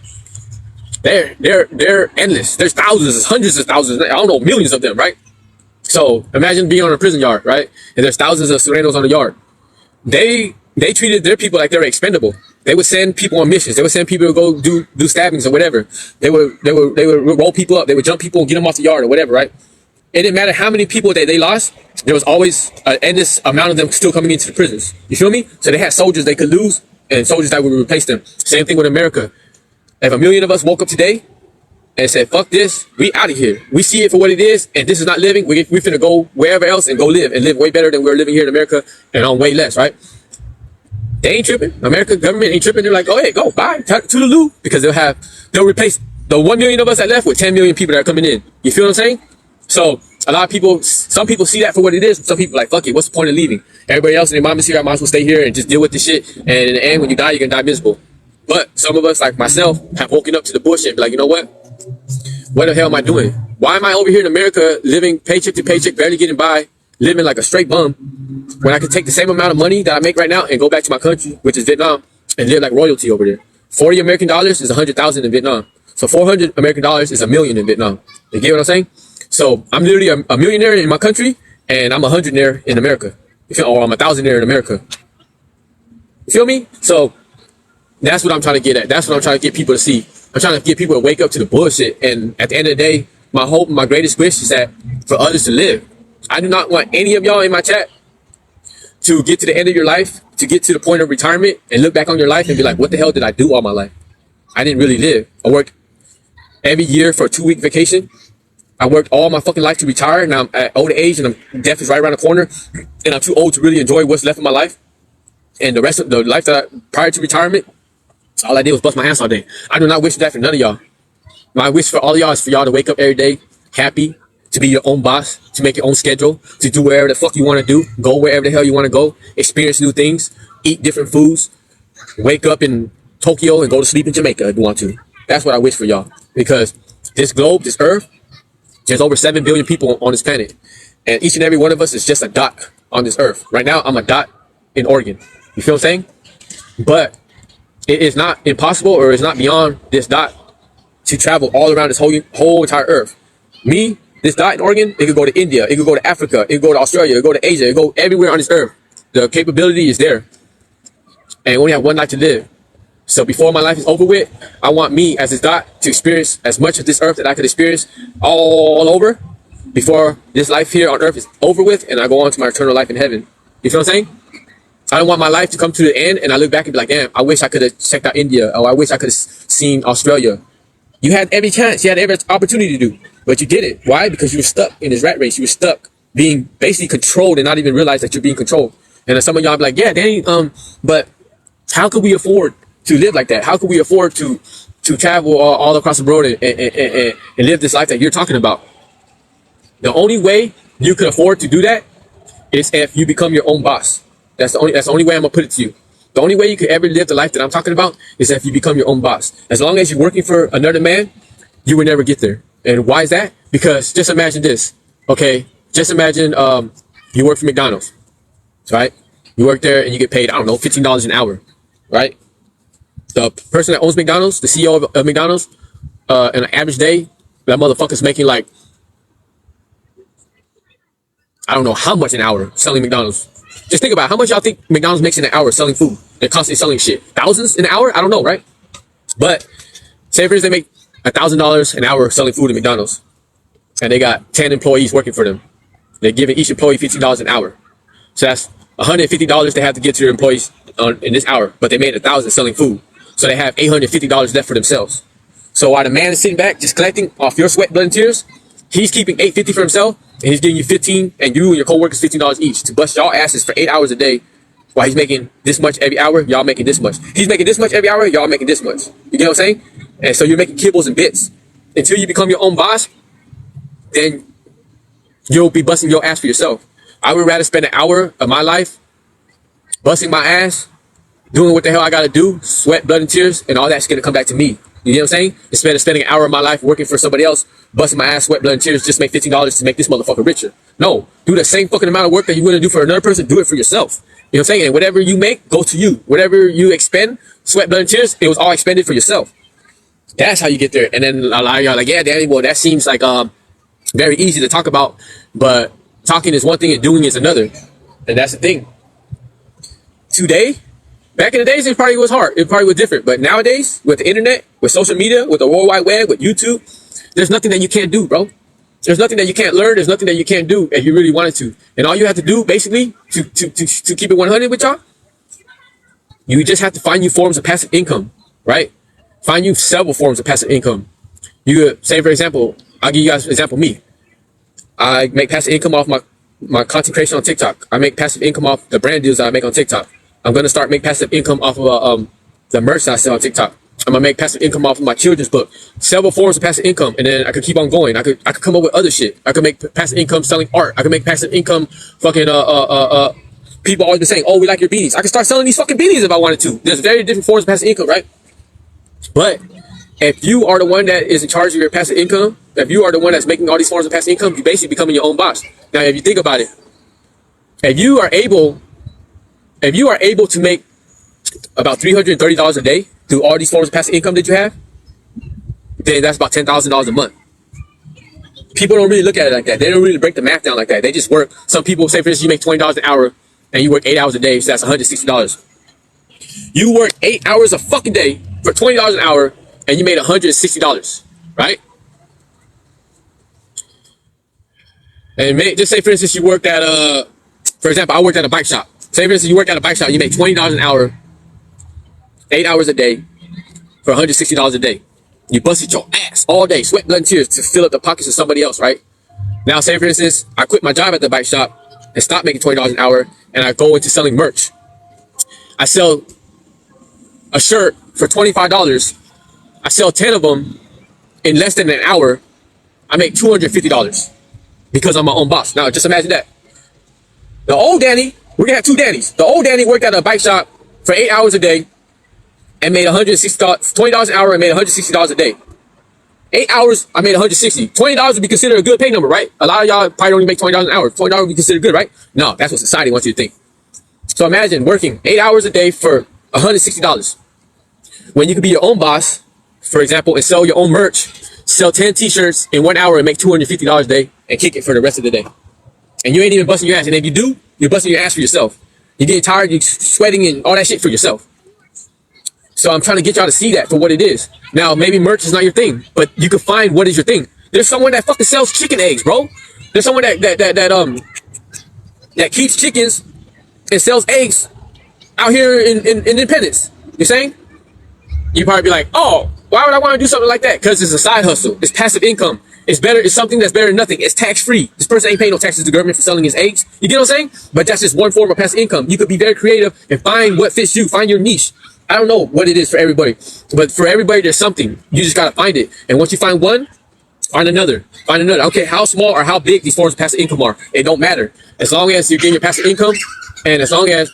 They're endless. There's thousands, hundreds of thousands. I don't know, millions of them, right? So imagine being on a prison yard, right? And there's thousands of Surenos on the yard. They treated their people like they were expendable. They would send people on missions. They would send people to go do stabbings or whatever. They would roll people up. They would jump people and get them off the yard or whatever, right? It didn't matter how many people that they lost. There was always an endless amount of them still coming into the prisons. You feel me? So they had soldiers they could lose and soldiers that would replace them. Same thing with America. If a million of us woke up today and said, fuck this, we out of here. We see it for what it is, and this is not living. We finna go wherever else and go live and live way better than we're living here in America and on way less, right? They ain't tripping. America government ain't tripping. They're like, go ahead, go, bye, toodaloo, because they'll replace the 1 million of us that left with 10 million people that are coming in. You feel what I'm saying? So a lot of people, some people see that for what it is. Some people are like, fuck it, what's the point of leaving? Everybody else and their mama's here, I might as well stay here and just deal with this shit. And in the end, when you die, you're gonna die miserable. But some of us, like myself, have woken up to the bullshit and be like, you know what? What the hell am I doing? Why am I over here in America living paycheck to paycheck, barely getting by, living like a straight bum, when I could take the same amount of money that I make right now and go back to my country, which is Vietnam, and live like royalty over there? 40 American dollars is 100,000 in Vietnam. So 400 American dollars is $1 million in Vietnam. You get what I'm saying? So I'm literally a millionaire in my country, and I'm a hundredaire in America. Or I'm a thousandaire in America. You feel me? So that's what I'm trying to get at. That's what I'm trying to get people to see. I'm trying to get people to wake up to the bullshit. And at the end of the day, my hope, my greatest wish is that for others to live. I do not want any of y'all in my chat to get to the end of your life, to get to the point of retirement and look back on your life and be like, what the hell did I do all my life? I didn't really live. I worked every year for a 2-week vacation. I worked all my fucking life to retire. Now I'm at old age and death is right around the corner. And I'm too old to really enjoy what's left of my life. And the rest of the life prior to retirement, all I did was bust my ass all day. I do not wish that for none of y'all. My wish for all of y'all is for y'all to wake up every day happy, to be your own boss, to make your own schedule, to do whatever the fuck you want to do, go wherever the hell you want to go, experience new things, eat different foods, wake up in Tokyo and go to sleep in Jamaica if you want to. That's what I wish for y'all. Because this globe, this earth, there's over 7 billion people on this planet. And each and every one of us is just a dot on this earth. Right now, I'm a dot in Oregon. You feel what I'm saying? But It is not impossible or it's not beyond this dot to travel all around this whole entire earth. Me, this dot in Oregon, it could go to India, it could go to Africa, it could go to Australia, it could go to Asia, it could go everywhere on this earth. The capability is there. And we only have one life to live. So before my life is over with, I want me as this dot to experience as much of this earth that I could experience all over before this life here on earth is over with and I go on to my eternal life in heaven. You feel what I'm saying? I don't want my life to come to the end and I look back and be like, damn, I wish I could have checked out India, or I wish I could have seen Australia. You had every chance, you had every opportunity to do, but you didn't. Why? Because you were stuck in this rat race. You were stuck being basically controlled and not even realize that you're being controlled. And then some of y'all be like, yeah, Danny, but how could we afford to live like that? How could we afford to travel all across the world and live this life that you're talking about? The only way you could afford to do that is if you become your own boss. That's the only way I'm gonna put it to you. The only way you could ever live the life that I'm talking about is if you become your own boss. As long as you're working for another man, you will never get there. And why is that? Because just imagine this, okay? Just imagine you work for McDonald's, right? You work there and you get paid, I don't know, $15 an hour, right? The person that owns McDonald's, the CEO of McDonald's, in an average day, that motherfucker's making like, I don't know how much an hour selling McDonald's. Just think about how much y'all think McDonald's makes in an hour selling food. They're constantly selling shit. Thousands an hour? I don't know, right? But say for instance, they make $1,000 an hour selling food at McDonald's. And they got 10 employees working for them. They're giving each employee $15 an hour. So that's $150 they have to give to their employees in this hour. But they made $1,000 selling food. So they have $850 left for themselves. So while the man is sitting back just collecting off your sweat, blood, and tears, he's keeping $850 for himself. And he's giving you 15, and you and your coworkers $15 each to bust y'all asses for 8 hours a day. While he's making this much every hour, y'all making this much. He's making this much every hour, y'all making this much. You get what I'm saying? And so you're making kibbles and bits. Until you become your own boss, then you'll be busting your ass for yourself. I would rather spend an hour of my life busting my ass, doing what the hell I gotta do, sweat, blood, and tears, and all that's gonna come back to me. You know what I'm saying? Instead of spending an hour of my life working for somebody else, busting my ass, sweat, blood, and tears, just make $15 to make this motherfucker richer. No, do the same fucking amount of work that you're gonna do for another person, do it for yourself. You know what I'm saying? And whatever you make, go to you. Whatever you expend, sweat, blood, and tears, it was all expended for yourself. That's how you get there. And then a lot of y'all are like, yeah, Danny, well, that seems like very easy to talk about, but talking is one thing and doing is another. And that's the thing. Today, back in the days, it probably was hard. It probably was different. But nowadays, with the internet, with social media, with the World Wide Web, with YouTube, there's nothing that you can't do, bro. There's nothing that you can't learn. There's nothing that you can't do if you really wanted to. And all you have to do, basically, to keep it 100 with y'all, you just have to find you forms of passive income, right? Find you several forms of passive income. You could say, for example, I'll give you guys an example of me. I make passive income off my content creation on TikTok. I make passive income off the brand deals that I make on TikTok. I'm going to start make passive income off of the merch that I sell on TikTok. I'm going to make passive income off of my children's book. Several forms of passive income, and then I could keep on going. I could come up with other shit. I could make passive income selling art. I could make passive income fucking people always been saying, oh, we like your beanies. I could start selling these fucking beanies if I wanted to. There's very different forms of passive income, right? But if you are the one that is in charge of your passive income, if you are the one that's making all these forms of passive income, you basically becoming your own boss. Now, if you think about it, if you are able to make about $330 a day through all these forms of passive income that you have, then that's about $10,000 a month. People don't really look at it like that. They don't really break the math down like that. They just work. Some people say, for instance, you make $20 an hour and you work 8 hours a day, so that's $160. You work 8 hours a fucking day for $20 an hour and you made $160, right? And just say, for instance, you worked at for example, I worked at a bike shop. Say, for instance, you work at a bike shop, you make $20 an hour, 8 hours a day for $160 a day. You busted your ass all day, sweat, blood, and tears to fill up the pockets of somebody else, right? Now, say, for instance, I quit my job at the bike shop and stopped making $20 an hour and I go into selling merch. I sell a shirt for $25. I sell 10 of them in less than an hour. I make $250 because I'm my own boss. Now, just imagine that. The old Danny, we're gonna have two Dannys. The old Danny worked at a bike shop for 8 hours a day and made $20 an hour and made $160 a day. 8 hours, I made $160. $20 would be considered a good pay number, right? A lot of y'all probably only make $20 an hour. $20 would be considered good, right? No, that's what society wants you to think. So imagine working 8 hours a day for $160. when you could be your own boss, for example, and sell your own merch, sell 10 t-shirts in 1 hour and make $250 a day and kick it for the rest of the day. And you ain't even busting your ass. And if you do, you're busting your ass for yourself. You're getting tired, you're sweating and all that shit for yourself. So I'm trying to get y'all to see that for what it is. Now, maybe merch is not your thing, but you can find what is your thing. There's someone that fucking sells chicken eggs, bro. There's someone that keeps chickens and sells eggs out here in Independence. You saying? You probably be like, oh, why would I want to do something like that? Because it's a side hustle. It's passive income. It's better. It's something that's better than nothing. It's tax free. This person ain't paying no taxes to the government for selling his eggs. You get what I'm saying? But that's just one form of passive income. You could be very creative and find what fits you. Find your niche. I don't know what it is for everybody, but for everybody, there's something. You just gotta find it. And once you find one, find another. Find another. Okay, how small or how big these forms of passive income are, it don't matter. As long as you're getting your passive income, and as long as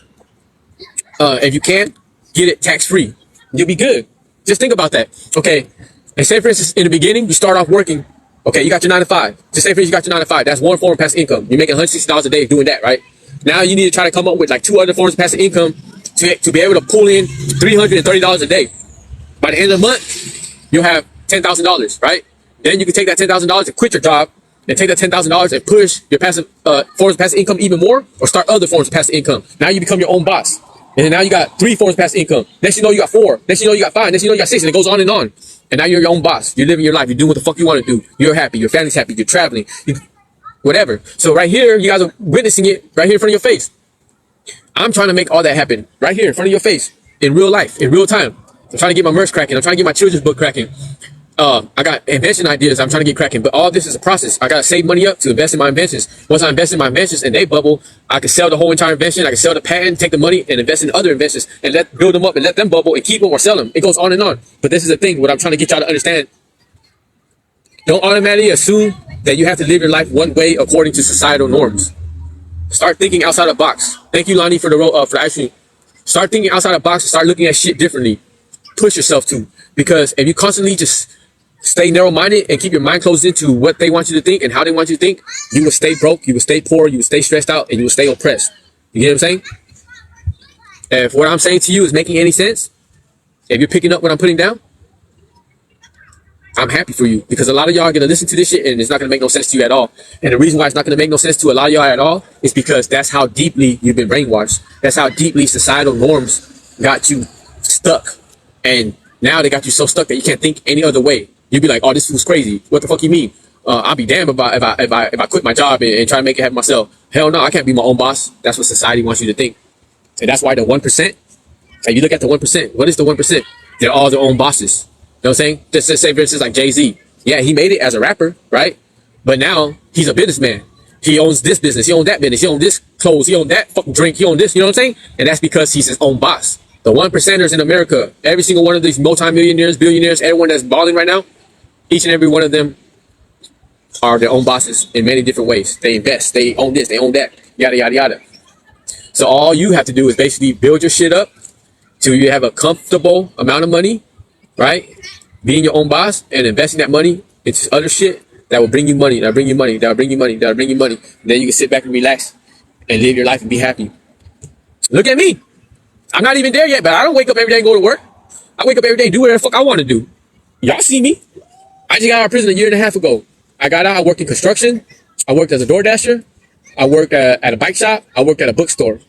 if you can get it tax free, you'll be good. Just think about that. Okay, and say for instance, in the beginning, you start off working. Okay, you got your 9 to 5. Just say for instance, you got your 9 to 5. That's one form of passive income. You're making $160 a day doing that, right? Now you need to try to come up with like 2 other forms of passive income to be able to pull in $330 a day. By the end of the month, you'll have $10,000, right? Then you can take that $10,000 and quit your job and take that $10,000 and push your passive forms of passive income even more, or start other forms of passive income. Now you become your own boss. And then now you got 3 forms of passive income. Next you know you got 4. Next you know you got 5. Next you know you got 6, and it goes on and on. And now you're your own boss. You're living your life. You're doing what the fuck you want to do. You're happy. Your family's happy. You're traveling. Whatever. So right here, you guys are witnessing it right here in front of your face. I'm trying to make all that happen right here in front of your face, in real life, in real time. I'm trying to get my merch cracking. I'm trying to get my children's book cracking. I got invention ideas I'm trying to get cracking, but all this is a process. I got to save money up to invest in my inventions. Once I invest in my inventions and they bubble, I can sell the whole entire invention. I can sell the patent, take the money and invest in other inventions and build them up and let them bubble and keep them or sell them. It goes on and on. But this is the thing, what I'm trying to get y'all to understand. Don't automatically assume that you have to live your life one way according to societal norms. Start thinking outside the box. Thank you, Lonnie, for the ice cream. Start thinking outside the box and start looking at shit differently. Push yourself to. Because if you constantly just stay narrow-minded and keep your mind closed into what they want you to think and how they want you to think, you will stay broke, you will stay poor, you will stay stressed out, and you will stay oppressed. You get what I'm saying? And if what I'm saying to you is making any sense, if you're picking up what I'm putting down, I'm happy for you, because a lot of y'all are going to listen to this shit and it's not going to make no sense to you at all. And the reason why it's not going to make no sense to a lot of y'all at all is because that's how deeply you've been brainwashed. That's how deeply societal norms got you stuck. And now they got you so stuck that you can't think any other way. You'd be like, oh, this fool's crazy. What the fuck you mean? I'll be damned if I quit my job and try to make it happen myself. Hell no, I can't be my own boss. That's what society wants you to think. And that's why the 1%, if you look at the 1%, what is the 1%? They're all their own bosses. You know what I'm saying? Just say, for instance, like Jay-Z. Yeah, he made it as a rapper, right? But now he's a businessman. He owns this business. He owns that business. He owns this clothes. He owns that fucking drink. He owns this. You know what I'm saying? And that's because he's his own boss. The 1%ers in America, every single one of these multimillionaires, billionaires, everyone that's balling right now, each and every one of them are their own bosses in many different ways. They invest. They own this. They own that. Yada, yada, yada. So all you have to do is basically build your shit up till you have a comfortable amount of money, right? Being your own boss and investing that money into other shit that will bring you money, that'll bring you money, that'll bring you money, that'll bring you money. And then you can sit back and relax and live your life and be happy. Look at me. I'm not even there yet, but I don't wake up every day and go to work. I wake up every day, do whatever the fuck I want to do. Y'all see me. I just got out of prison 1.5 years ago. I got out, I worked in construction. I worked as a door dasher. I worked at a bike shop. I worked at a bookstore.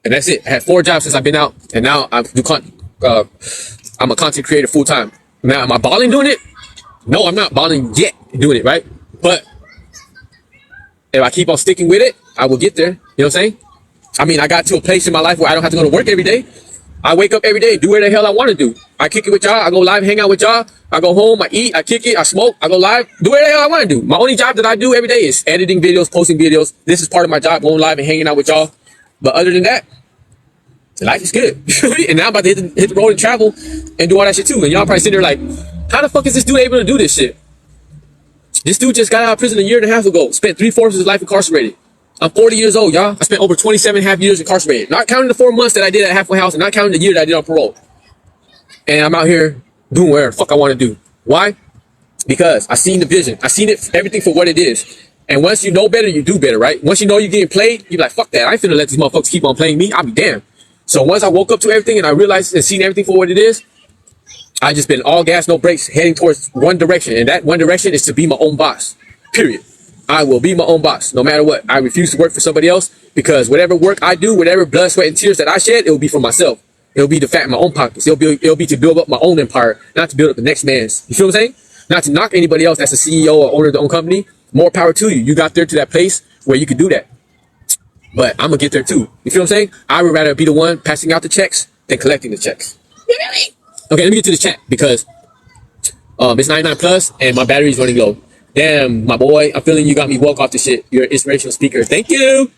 And that's it. I had 4 jobs since I've been out. And now I'm a content creator full time. Now, am I balling doing it? No, I'm not balling yet doing it, right? But if I keep on sticking with it, I will get there. You know what I'm saying? I mean, I got to a place in my life where I don't have to go to work every day. I wake up every day, do whatever the hell I want to do. I kick it with y'all. I go live, hang out with y'all. I go home, I eat, I kick it, I smoke, I go live, do whatever the hell I want to do. My only job that I do every day is editing videos, posting videos. This is part of my job, going live and hanging out with y'all. But other than that, life is good. And now I'm about to hit the road and travel and do all that shit too. And y'all probably sitting there like, how the fuck is this dude able to do this shit? This dude just got out of prison 1.5 years ago. Spent 3/4 of his life incarcerated. I'm 40 years old, y'all. I spent over 27.5 years incarcerated. Not counting the 4 months that I did at halfway house and not counting the year that I did on parole. And I'm out here doing whatever the fuck I want to do. Why? Because I seen the vision. I seen it, everything for what it is. And once you know better, you do better, right? Once you know you're getting played, you're like, fuck that. I ain't finna let these motherfuckers keep on playing me. I'll be damned. So once I woke up to everything and I realized and seen everything for what it is, I just been all gas, no brakes, heading towards one direction. And that one direction is to be my own boss, period. I will be my own boss, no matter what. I refuse to work for somebody else because whatever work I do, whatever blood, sweat, and tears that I shed, it will be for myself. It'll be to fatten my own pockets. It'll be to build up my own empire, not to build up the next man's. You feel what I'm saying? Not to knock anybody else that's a CEO or owner of their own company. More power to you. You got there to that place where you could do that. But I'm gonna get there too. You feel what I'm saying? I would rather be the one passing out the checks than collecting the checks. Okay, let me get to the chat because it's 99 plus and my battery's running low. Damn, my boy, I'm feeling you got me woke off the shit. You're an inspirational speaker. Thank you.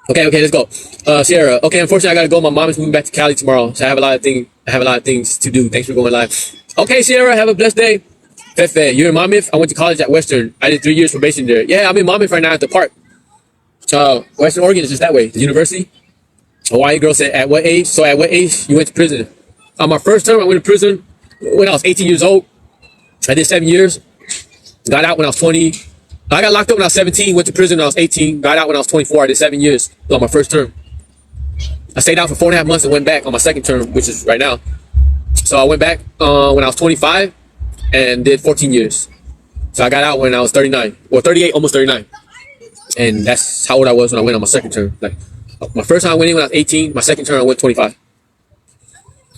Okay, let's go. Sierra. Okay, unfortunately, I gotta go. My mom is moving back to Cali tomorrow, so I have a lot of things to do. Thanks for going live. Okay, Sierra, have a blessed day. Fefe, you're in Monmouth? I went to college at Western. I did 3 years probation there. Yeah, I'm in Monmouth right now at the park. Western Oregon is just that way. The university. Hawaii girl said, at what age? So at what age you went to prison? My first term, I went to prison when I was 18 years old. I did 7 years. Got out when I was 20. I got locked up when I was 17. Went to prison when I was 18. Got out when I was 24. I did 7 years on my first term. I stayed out for 4.5 months and went back on my second term, which is right now. So I went back when I was 25 and did 14 years. So I got out when I was 39. Well, 38, almost 39. And that's how old I was when I went on my second term. Like my first time I went in when I was 18. My second term I went 25.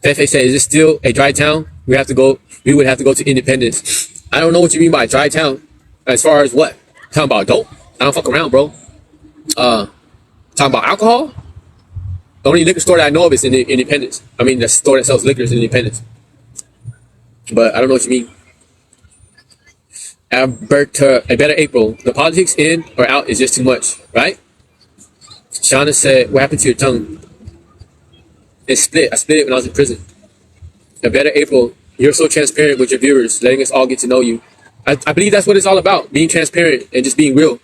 Fefe said, is it still a dry town? We would have to go to Independence. I don't know what you mean by dry town. As far as what? Talking about dope? I don't fuck around, bro. Talking about alcohol? The only liquor store that I know of is in Independence. I mean, the store that sells liquor is in Independence. But I don't know what you mean. Alberta, a better April. The politics in or out is just too much, right? Shauna said, what happened to your tongue? It's split. I split it when I was in prison. A better April. You're so transparent with your viewers, letting us all get to know you. I believe that's what it's all about, being transparent and just being real.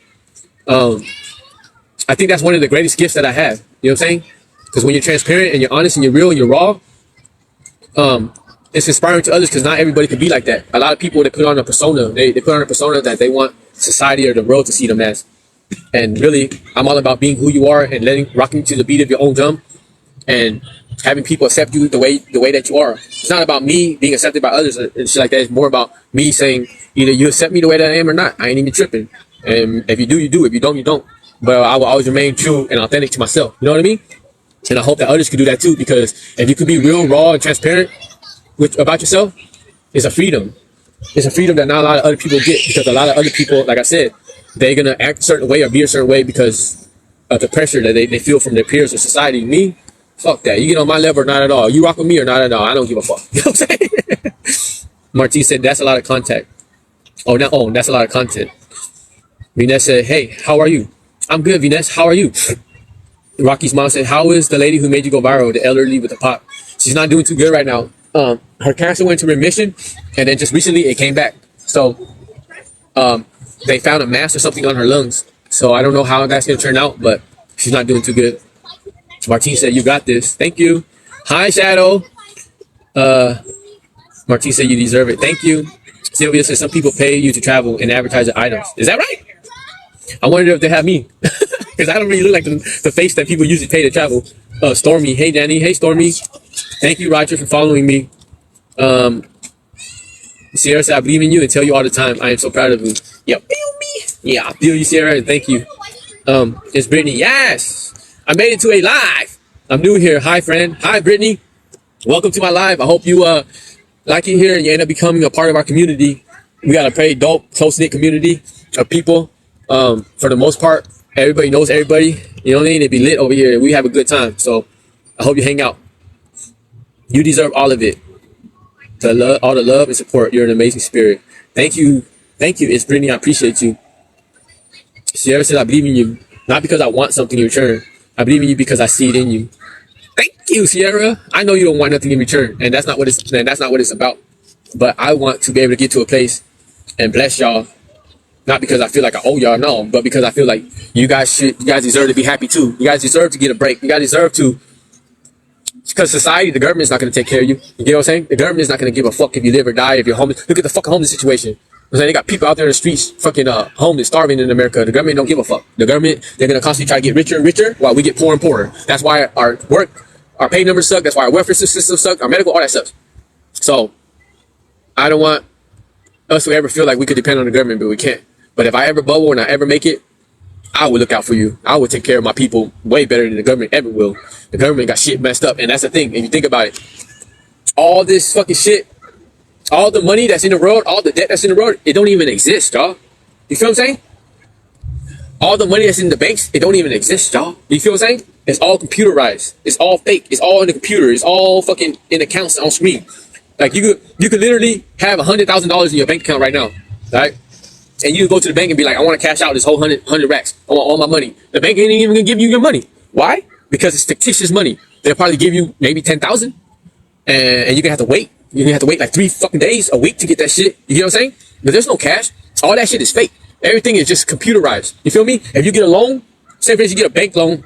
I think that's one of the greatest gifts that I have. You know what I'm saying? Because when you're transparent and you're honest and you're real and you're raw, it's inspiring to others because not everybody can be like that. A lot of people, they put on a persona. They put on a persona that they want society or the world to see them as. And really, I'm all about being who you are and rocking to the beat of your own drum and having people accept you the way that you are. It's not about me being accepted by others and shit like that. It's more about me saying either you accept me the way that I am or not. I ain't even tripping. And if you do, you do. If you don't, you don't. But I will always remain true and authentic to myself. You know what I mean? And I hope that others can do that too, because if you can be real, raw, and transparent about yourself, it's a freedom. It's a freedom that not a lot of other people get, because a lot of other people, like I said, they're going to act a certain way or be a certain way because of the pressure that they feel from their peers or society. Me, fuck that. You get on my level or not at all. You rock with me or not at all. I don't give a fuck. You know what I'm saying? Martine said, that's a lot of contact. That's a lot of content. Viness said, hey, how are you? I'm good, Viness. How are you? Rocky's mom said, how is the lady who made you go viral, the elderly with the pop? She's not doing too good right now. Her cancer went into remission, and then just recently it came back. So they found a mass or something on her lungs. So I don't know how that's going to turn out, but she's not doing too good. Martine said, you got this. Thank you. Hi, Shadow. Martine said, you deserve it. Thank you. Sylvia said, some people pay you to travel and advertise their items. Is that right? I wonder if they have me. Because I don't really look like the face that people usually pay to travel. Stormy. Hey, Danny. Hey, Stormy. Thank you, Roger, for following me. Sierra said, I believe in you and tell you all the time. I am so proud of you. Yeah, feel me. Yeah, I feel you, Sierra, and thank you. It's Brittany. Yes. I made it to a live. I'm new here. Hi, friend. Hi, Brittany. Welcome to my live. I hope you like it here and you end up becoming a part of our community. We got a pretty dope, close-knit community of people. For the most part, everybody knows everybody. You know what I mean? It'd be lit over here. We have a good time. So I hope you hang out. You deserve all of it. All the love and support. You're an amazing spirit. Thank you. Thank you. It's Brittany. I appreciate you. Sierra said, I believe in you. Not because I want something in return. I believe in you because I see it in you. Thank you, Sierra. I know you don't want nothing in return, and that's not what it's about. But I want to be able to get to a place and bless y'all. Not because I feel like I owe y'all, no, but because I feel like you guys deserve to be happy too. You guys deserve to get a break. You guys deserve to, because society, the government's not going to take care of you. You get what I'm saying? The government's not going to give a fuck if you live or die, if you're homeless. Look at the fucking homeless situation. They got people out there in the streets, fucking homeless, starving in America. The government don't give a fuck. The government, they're gonna constantly try to get richer and richer while we get poorer and poorer. That's why our work, our pay numbers suck. That's why our welfare system sucks. Our medical, all that sucks. So I don't want us to ever feel like we could depend on the government, but we can't. But if I ever bubble and I ever make it, I would look out for you. I would take care of my people way better than the government ever will. The government got shit messed up, and that's the thing. If you think about it, all this fucking shit, all the money that's in the world, all the debt that's in the world, it don't even exist, y'all. You feel what I'm saying? All the money that's in the banks, it don't even exist, y'all. You feel what I'm saying? It's all computerized. It's all fake. It's all in the computer. It's all fucking in accounts on screen. Like you could literally have $100,000 in your bank account right now, right? And you go to the bank and be like, I want to cash out this whole 100 racks. I want all my money. The bank ain't even gonna give you your money. Why? Because it's fictitious money. They'll probably give you maybe 10,000, and you're gonna have to wait. You're gonna have to wait like 3 fucking days, a week to get that shit. You get what I'm saying? But there's no cash. All that shit is fake. Everything is just computerized. You feel me? If you get a loan, say for instance, you get a bank loan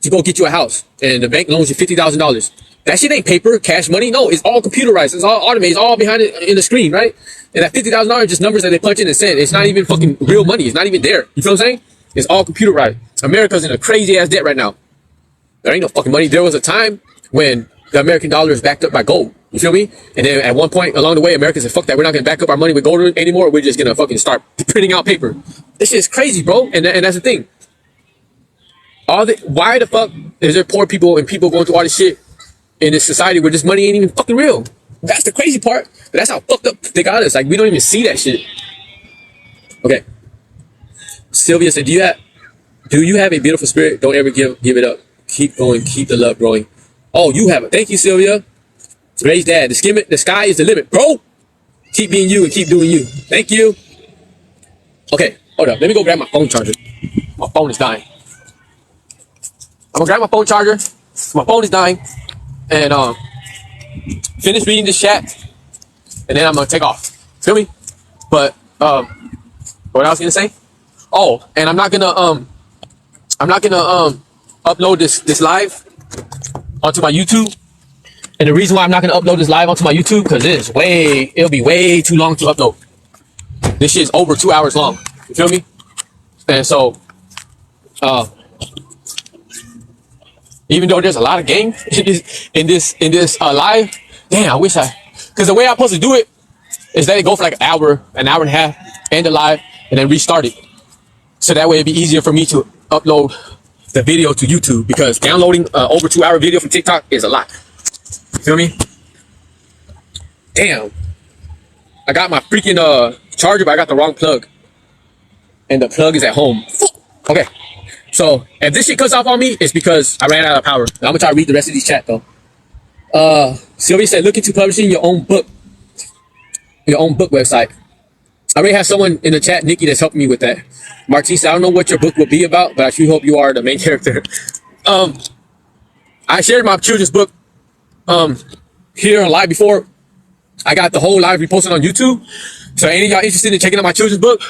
to go get you a house, and the bank loans you $50,000. That shit ain't paper, cash money. No, it's all computerized. It's all automated. It's all behind it in the screen, right? And that $50,000 is just numbers that they punch in and send. It's not even fucking real money. It's not even there. You feel what I'm saying? It's all computerized. America's in a crazy ass debt right now. There ain't no fucking money. There was a time when the American dollar is backed up by gold. You feel me? And then at one point along the way, America said, fuck that. We're not going to back up our money with gold anymore. We're just going to fucking start printing out paper. This shit is crazy, bro. And that's the thing. Why the fuck is there poor people and people going through all this shit in this society where this money ain't even fucking real? That's the crazy part. But that's how fucked up they got us. Like, we don't even see that shit. Okay. Sylvia said, do you have a beautiful spirit? Don't ever give it up. Keep going. Keep the love growing. Oh, you have it. Thank you, Sylvia. Ray's dad. The sky is the limit, bro. Keep being you and keep doing you. Thank you. Okay, hold up. Let me go grab my phone charger. My phone is dying. I'm gonna grab my phone charger. My phone is dying. And finish reading this chat. And then I'm gonna take off. Feel me? But what I was gonna say? Oh, and I'm not gonna upload this live onto my YouTube. And the reason why I'm not gonna upload this live onto my YouTube, because it'll be way too long to upload. This shit is over 2 hours long. You feel me? And so even though there's a lot of game in this live, damn, I wish because the way I'm supposed to do it is that it go for like an hour and a half, end the live, and then restart it. So that way it'd be easier for me to upload the video to YouTube, because downloading over 2 hour video from TikTok is a lot. You feel me? Damn. I got my freaking charger, but I got the wrong plug. And the plug is at home. Okay. So if this shit cuts off on me, it's because I ran out of power. I'm gonna try to read the rest of these chat though. Sylvia said, look into publishing your own book website. I already have someone in the chat, Nikki, that's helping me with that. Martisa, I don't know what your book will be about, but I sure hope you are the main character. I shared my children's book here on live before. I got the whole live reposted on YouTube. So any of y'all interested in checking out my children's book,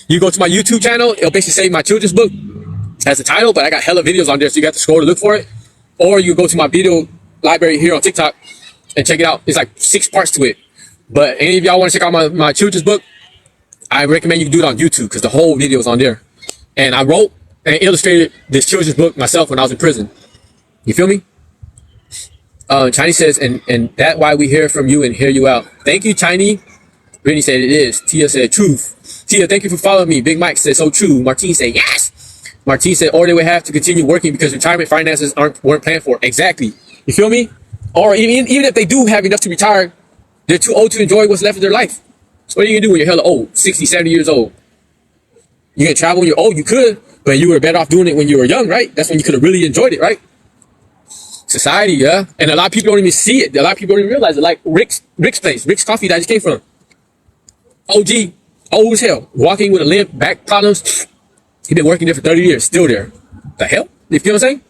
you go to my YouTube channel. It'll basically say my children's book as the title, but I got hella videos on there, so you got to scroll to look for it. Or you go to my video library here on TikTok and check it out. It's like 6 parts to it. But any of y'all want to check out my children's book, I recommend you do it on YouTube, because the whole video is on there. And I wrote and illustrated this children's book myself when I was in prison. You feel me? Chinese says, and that's why we hear from you and hear you out. Thank you, Chinese. Brittany said it is. Tia said truth. Tia, thank you for following me. Big Mike said so true. Martine said yes. Martine said, or they would have to continue working because retirement finances weren't planned for. Exactly. You feel me? Or even if they do have enough to retire, they're too old to enjoy what's left of their life. So what are you gonna do when you're hella old, 60, 70 years old? You gonna travel when you're old? You could, but you were better off doing it when you were young, right? That's when you could have really enjoyed it, right? Society, yeah. And a lot of people don't even see it. A lot of people don't even realize it. Like Rick's place, Rick's Coffee that I just came from. OG, old as hell, walking with a limp, back problems. He been working there for 30 years, still there. The hell? You feel what I'm saying?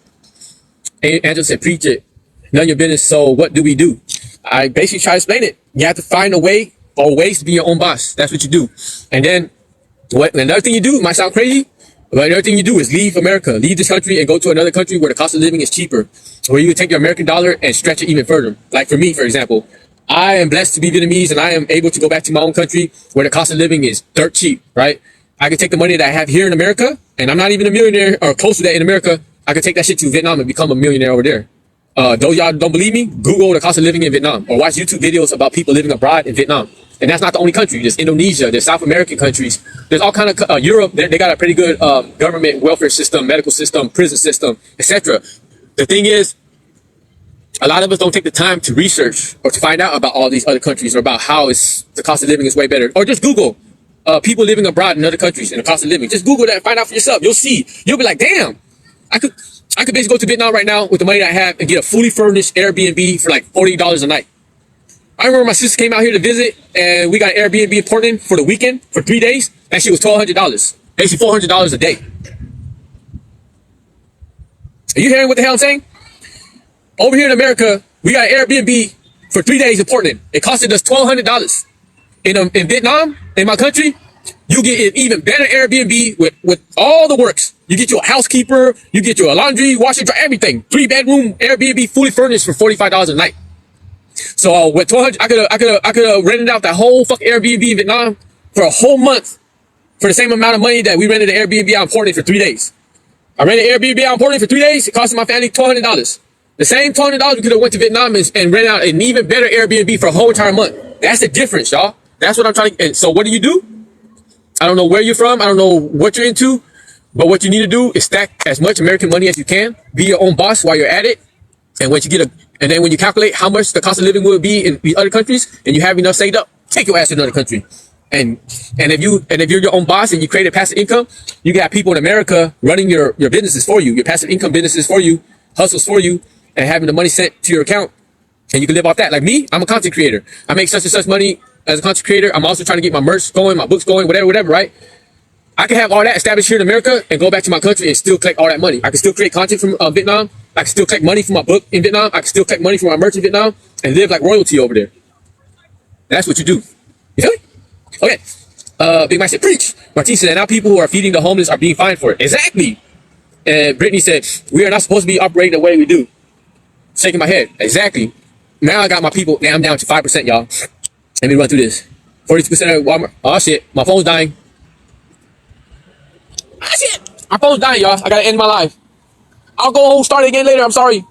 And Angela said, preach it. None of your business, so what do we do? I basically try to explain it. You have to find a way or ways to be your own boss. That's what you do. And then another thing you do, it might sound crazy, but another thing you do is leave America, leave this country and go to another country where the cost of living is cheaper, where you can take your American dollar and stretch it even further. Like for me, for example, I am blessed to be Vietnamese and I am able to go back to my own country where the cost of living is dirt cheap, right? I can take the money that I have here in America, and I'm not even a millionaire or close to that in America. I can take that shit to Vietnam and become a millionaire over there. Those y'all don't believe me, Google the cost of living in Vietnam or watch YouTube videos about people living abroad in Vietnam. And that's not the only country. There's Indonesia, there's South American countries. There's all kind of Europe. They got a pretty good government welfare system, medical system, prison system, etc. The thing is, a lot of us don't take the time to research or to find out about all these other countries or about how the cost of living is way better. Or just Google people living abroad in other countries and the cost of living. Just Google that and find out for yourself. You'll see. You'll be like, damn, I could basically go to Vietnam right now with the money that I have and get a fully furnished Airbnb for like $40 a night. I remember my sister came out here to visit and we got an Airbnb in Portland for the weekend for 3 days. That shit was $1,200. Basically $400 a day. Are you hearing what the hell I'm saying? Over here in America, we got an Airbnb for 3 days in Portland. It costed us $1,200. In Vietnam, in my country, you get an even better Airbnb with all the works. You get you a housekeeper, you get you a laundry, washer, dry, everything. 3-bedroom Airbnb fully furnished for $45 a night. So with $1,200, I could have rented out that whole fucking Airbnb in Vietnam for a whole month for the same amount of money that we rented the Airbnb out in Portland for 3 days. I rented Airbnb out in Portland for 3 days. It cost my family $1,200. The same $200 we could have went to Vietnam and rented out an even better Airbnb for a whole entire month. That's the difference, y'all. That's what I'm trying to. And so what do? I don't know where you're from. I don't know what you're into. But what you need to do is stack as much American money as you can. Be your own boss while you're at it. And and then when you calculate how much the cost of living will be in the other countries, and you have enough saved up, take your ass to another country. And if you're your own boss and you create a passive income, you got people in America running your businesses for you, your passive income businesses for you, hustles for you, and having the money sent to your account, and you can live off that. Like me, I'm a content creator. I make such and such money as a content creator. I'm also trying to get my merch going, my books going, whatever, right? I can have all that established here in America and go back to my country and still collect all that money. I can still create content from Vietnam. I can still collect money from my book in Vietnam. I can still collect money from my merch in Vietnam and live like royalty over there. That's what you do. You feel me? Okay. Big Mike said, preach. Martin said, now people who are feeding the homeless are being fined for it. Exactly. And Brittany said, we are not supposed to be operating the way we do. Shaking my head. Exactly. Now I got my people. Now I'm down to 5%, y'all. Let me run through this. 42% of Walmart. Oh, shit. My phone's dying. Ah, shit. My phone's dying, y'all. I gotta end my life. I'll go start it again later. I'm sorry.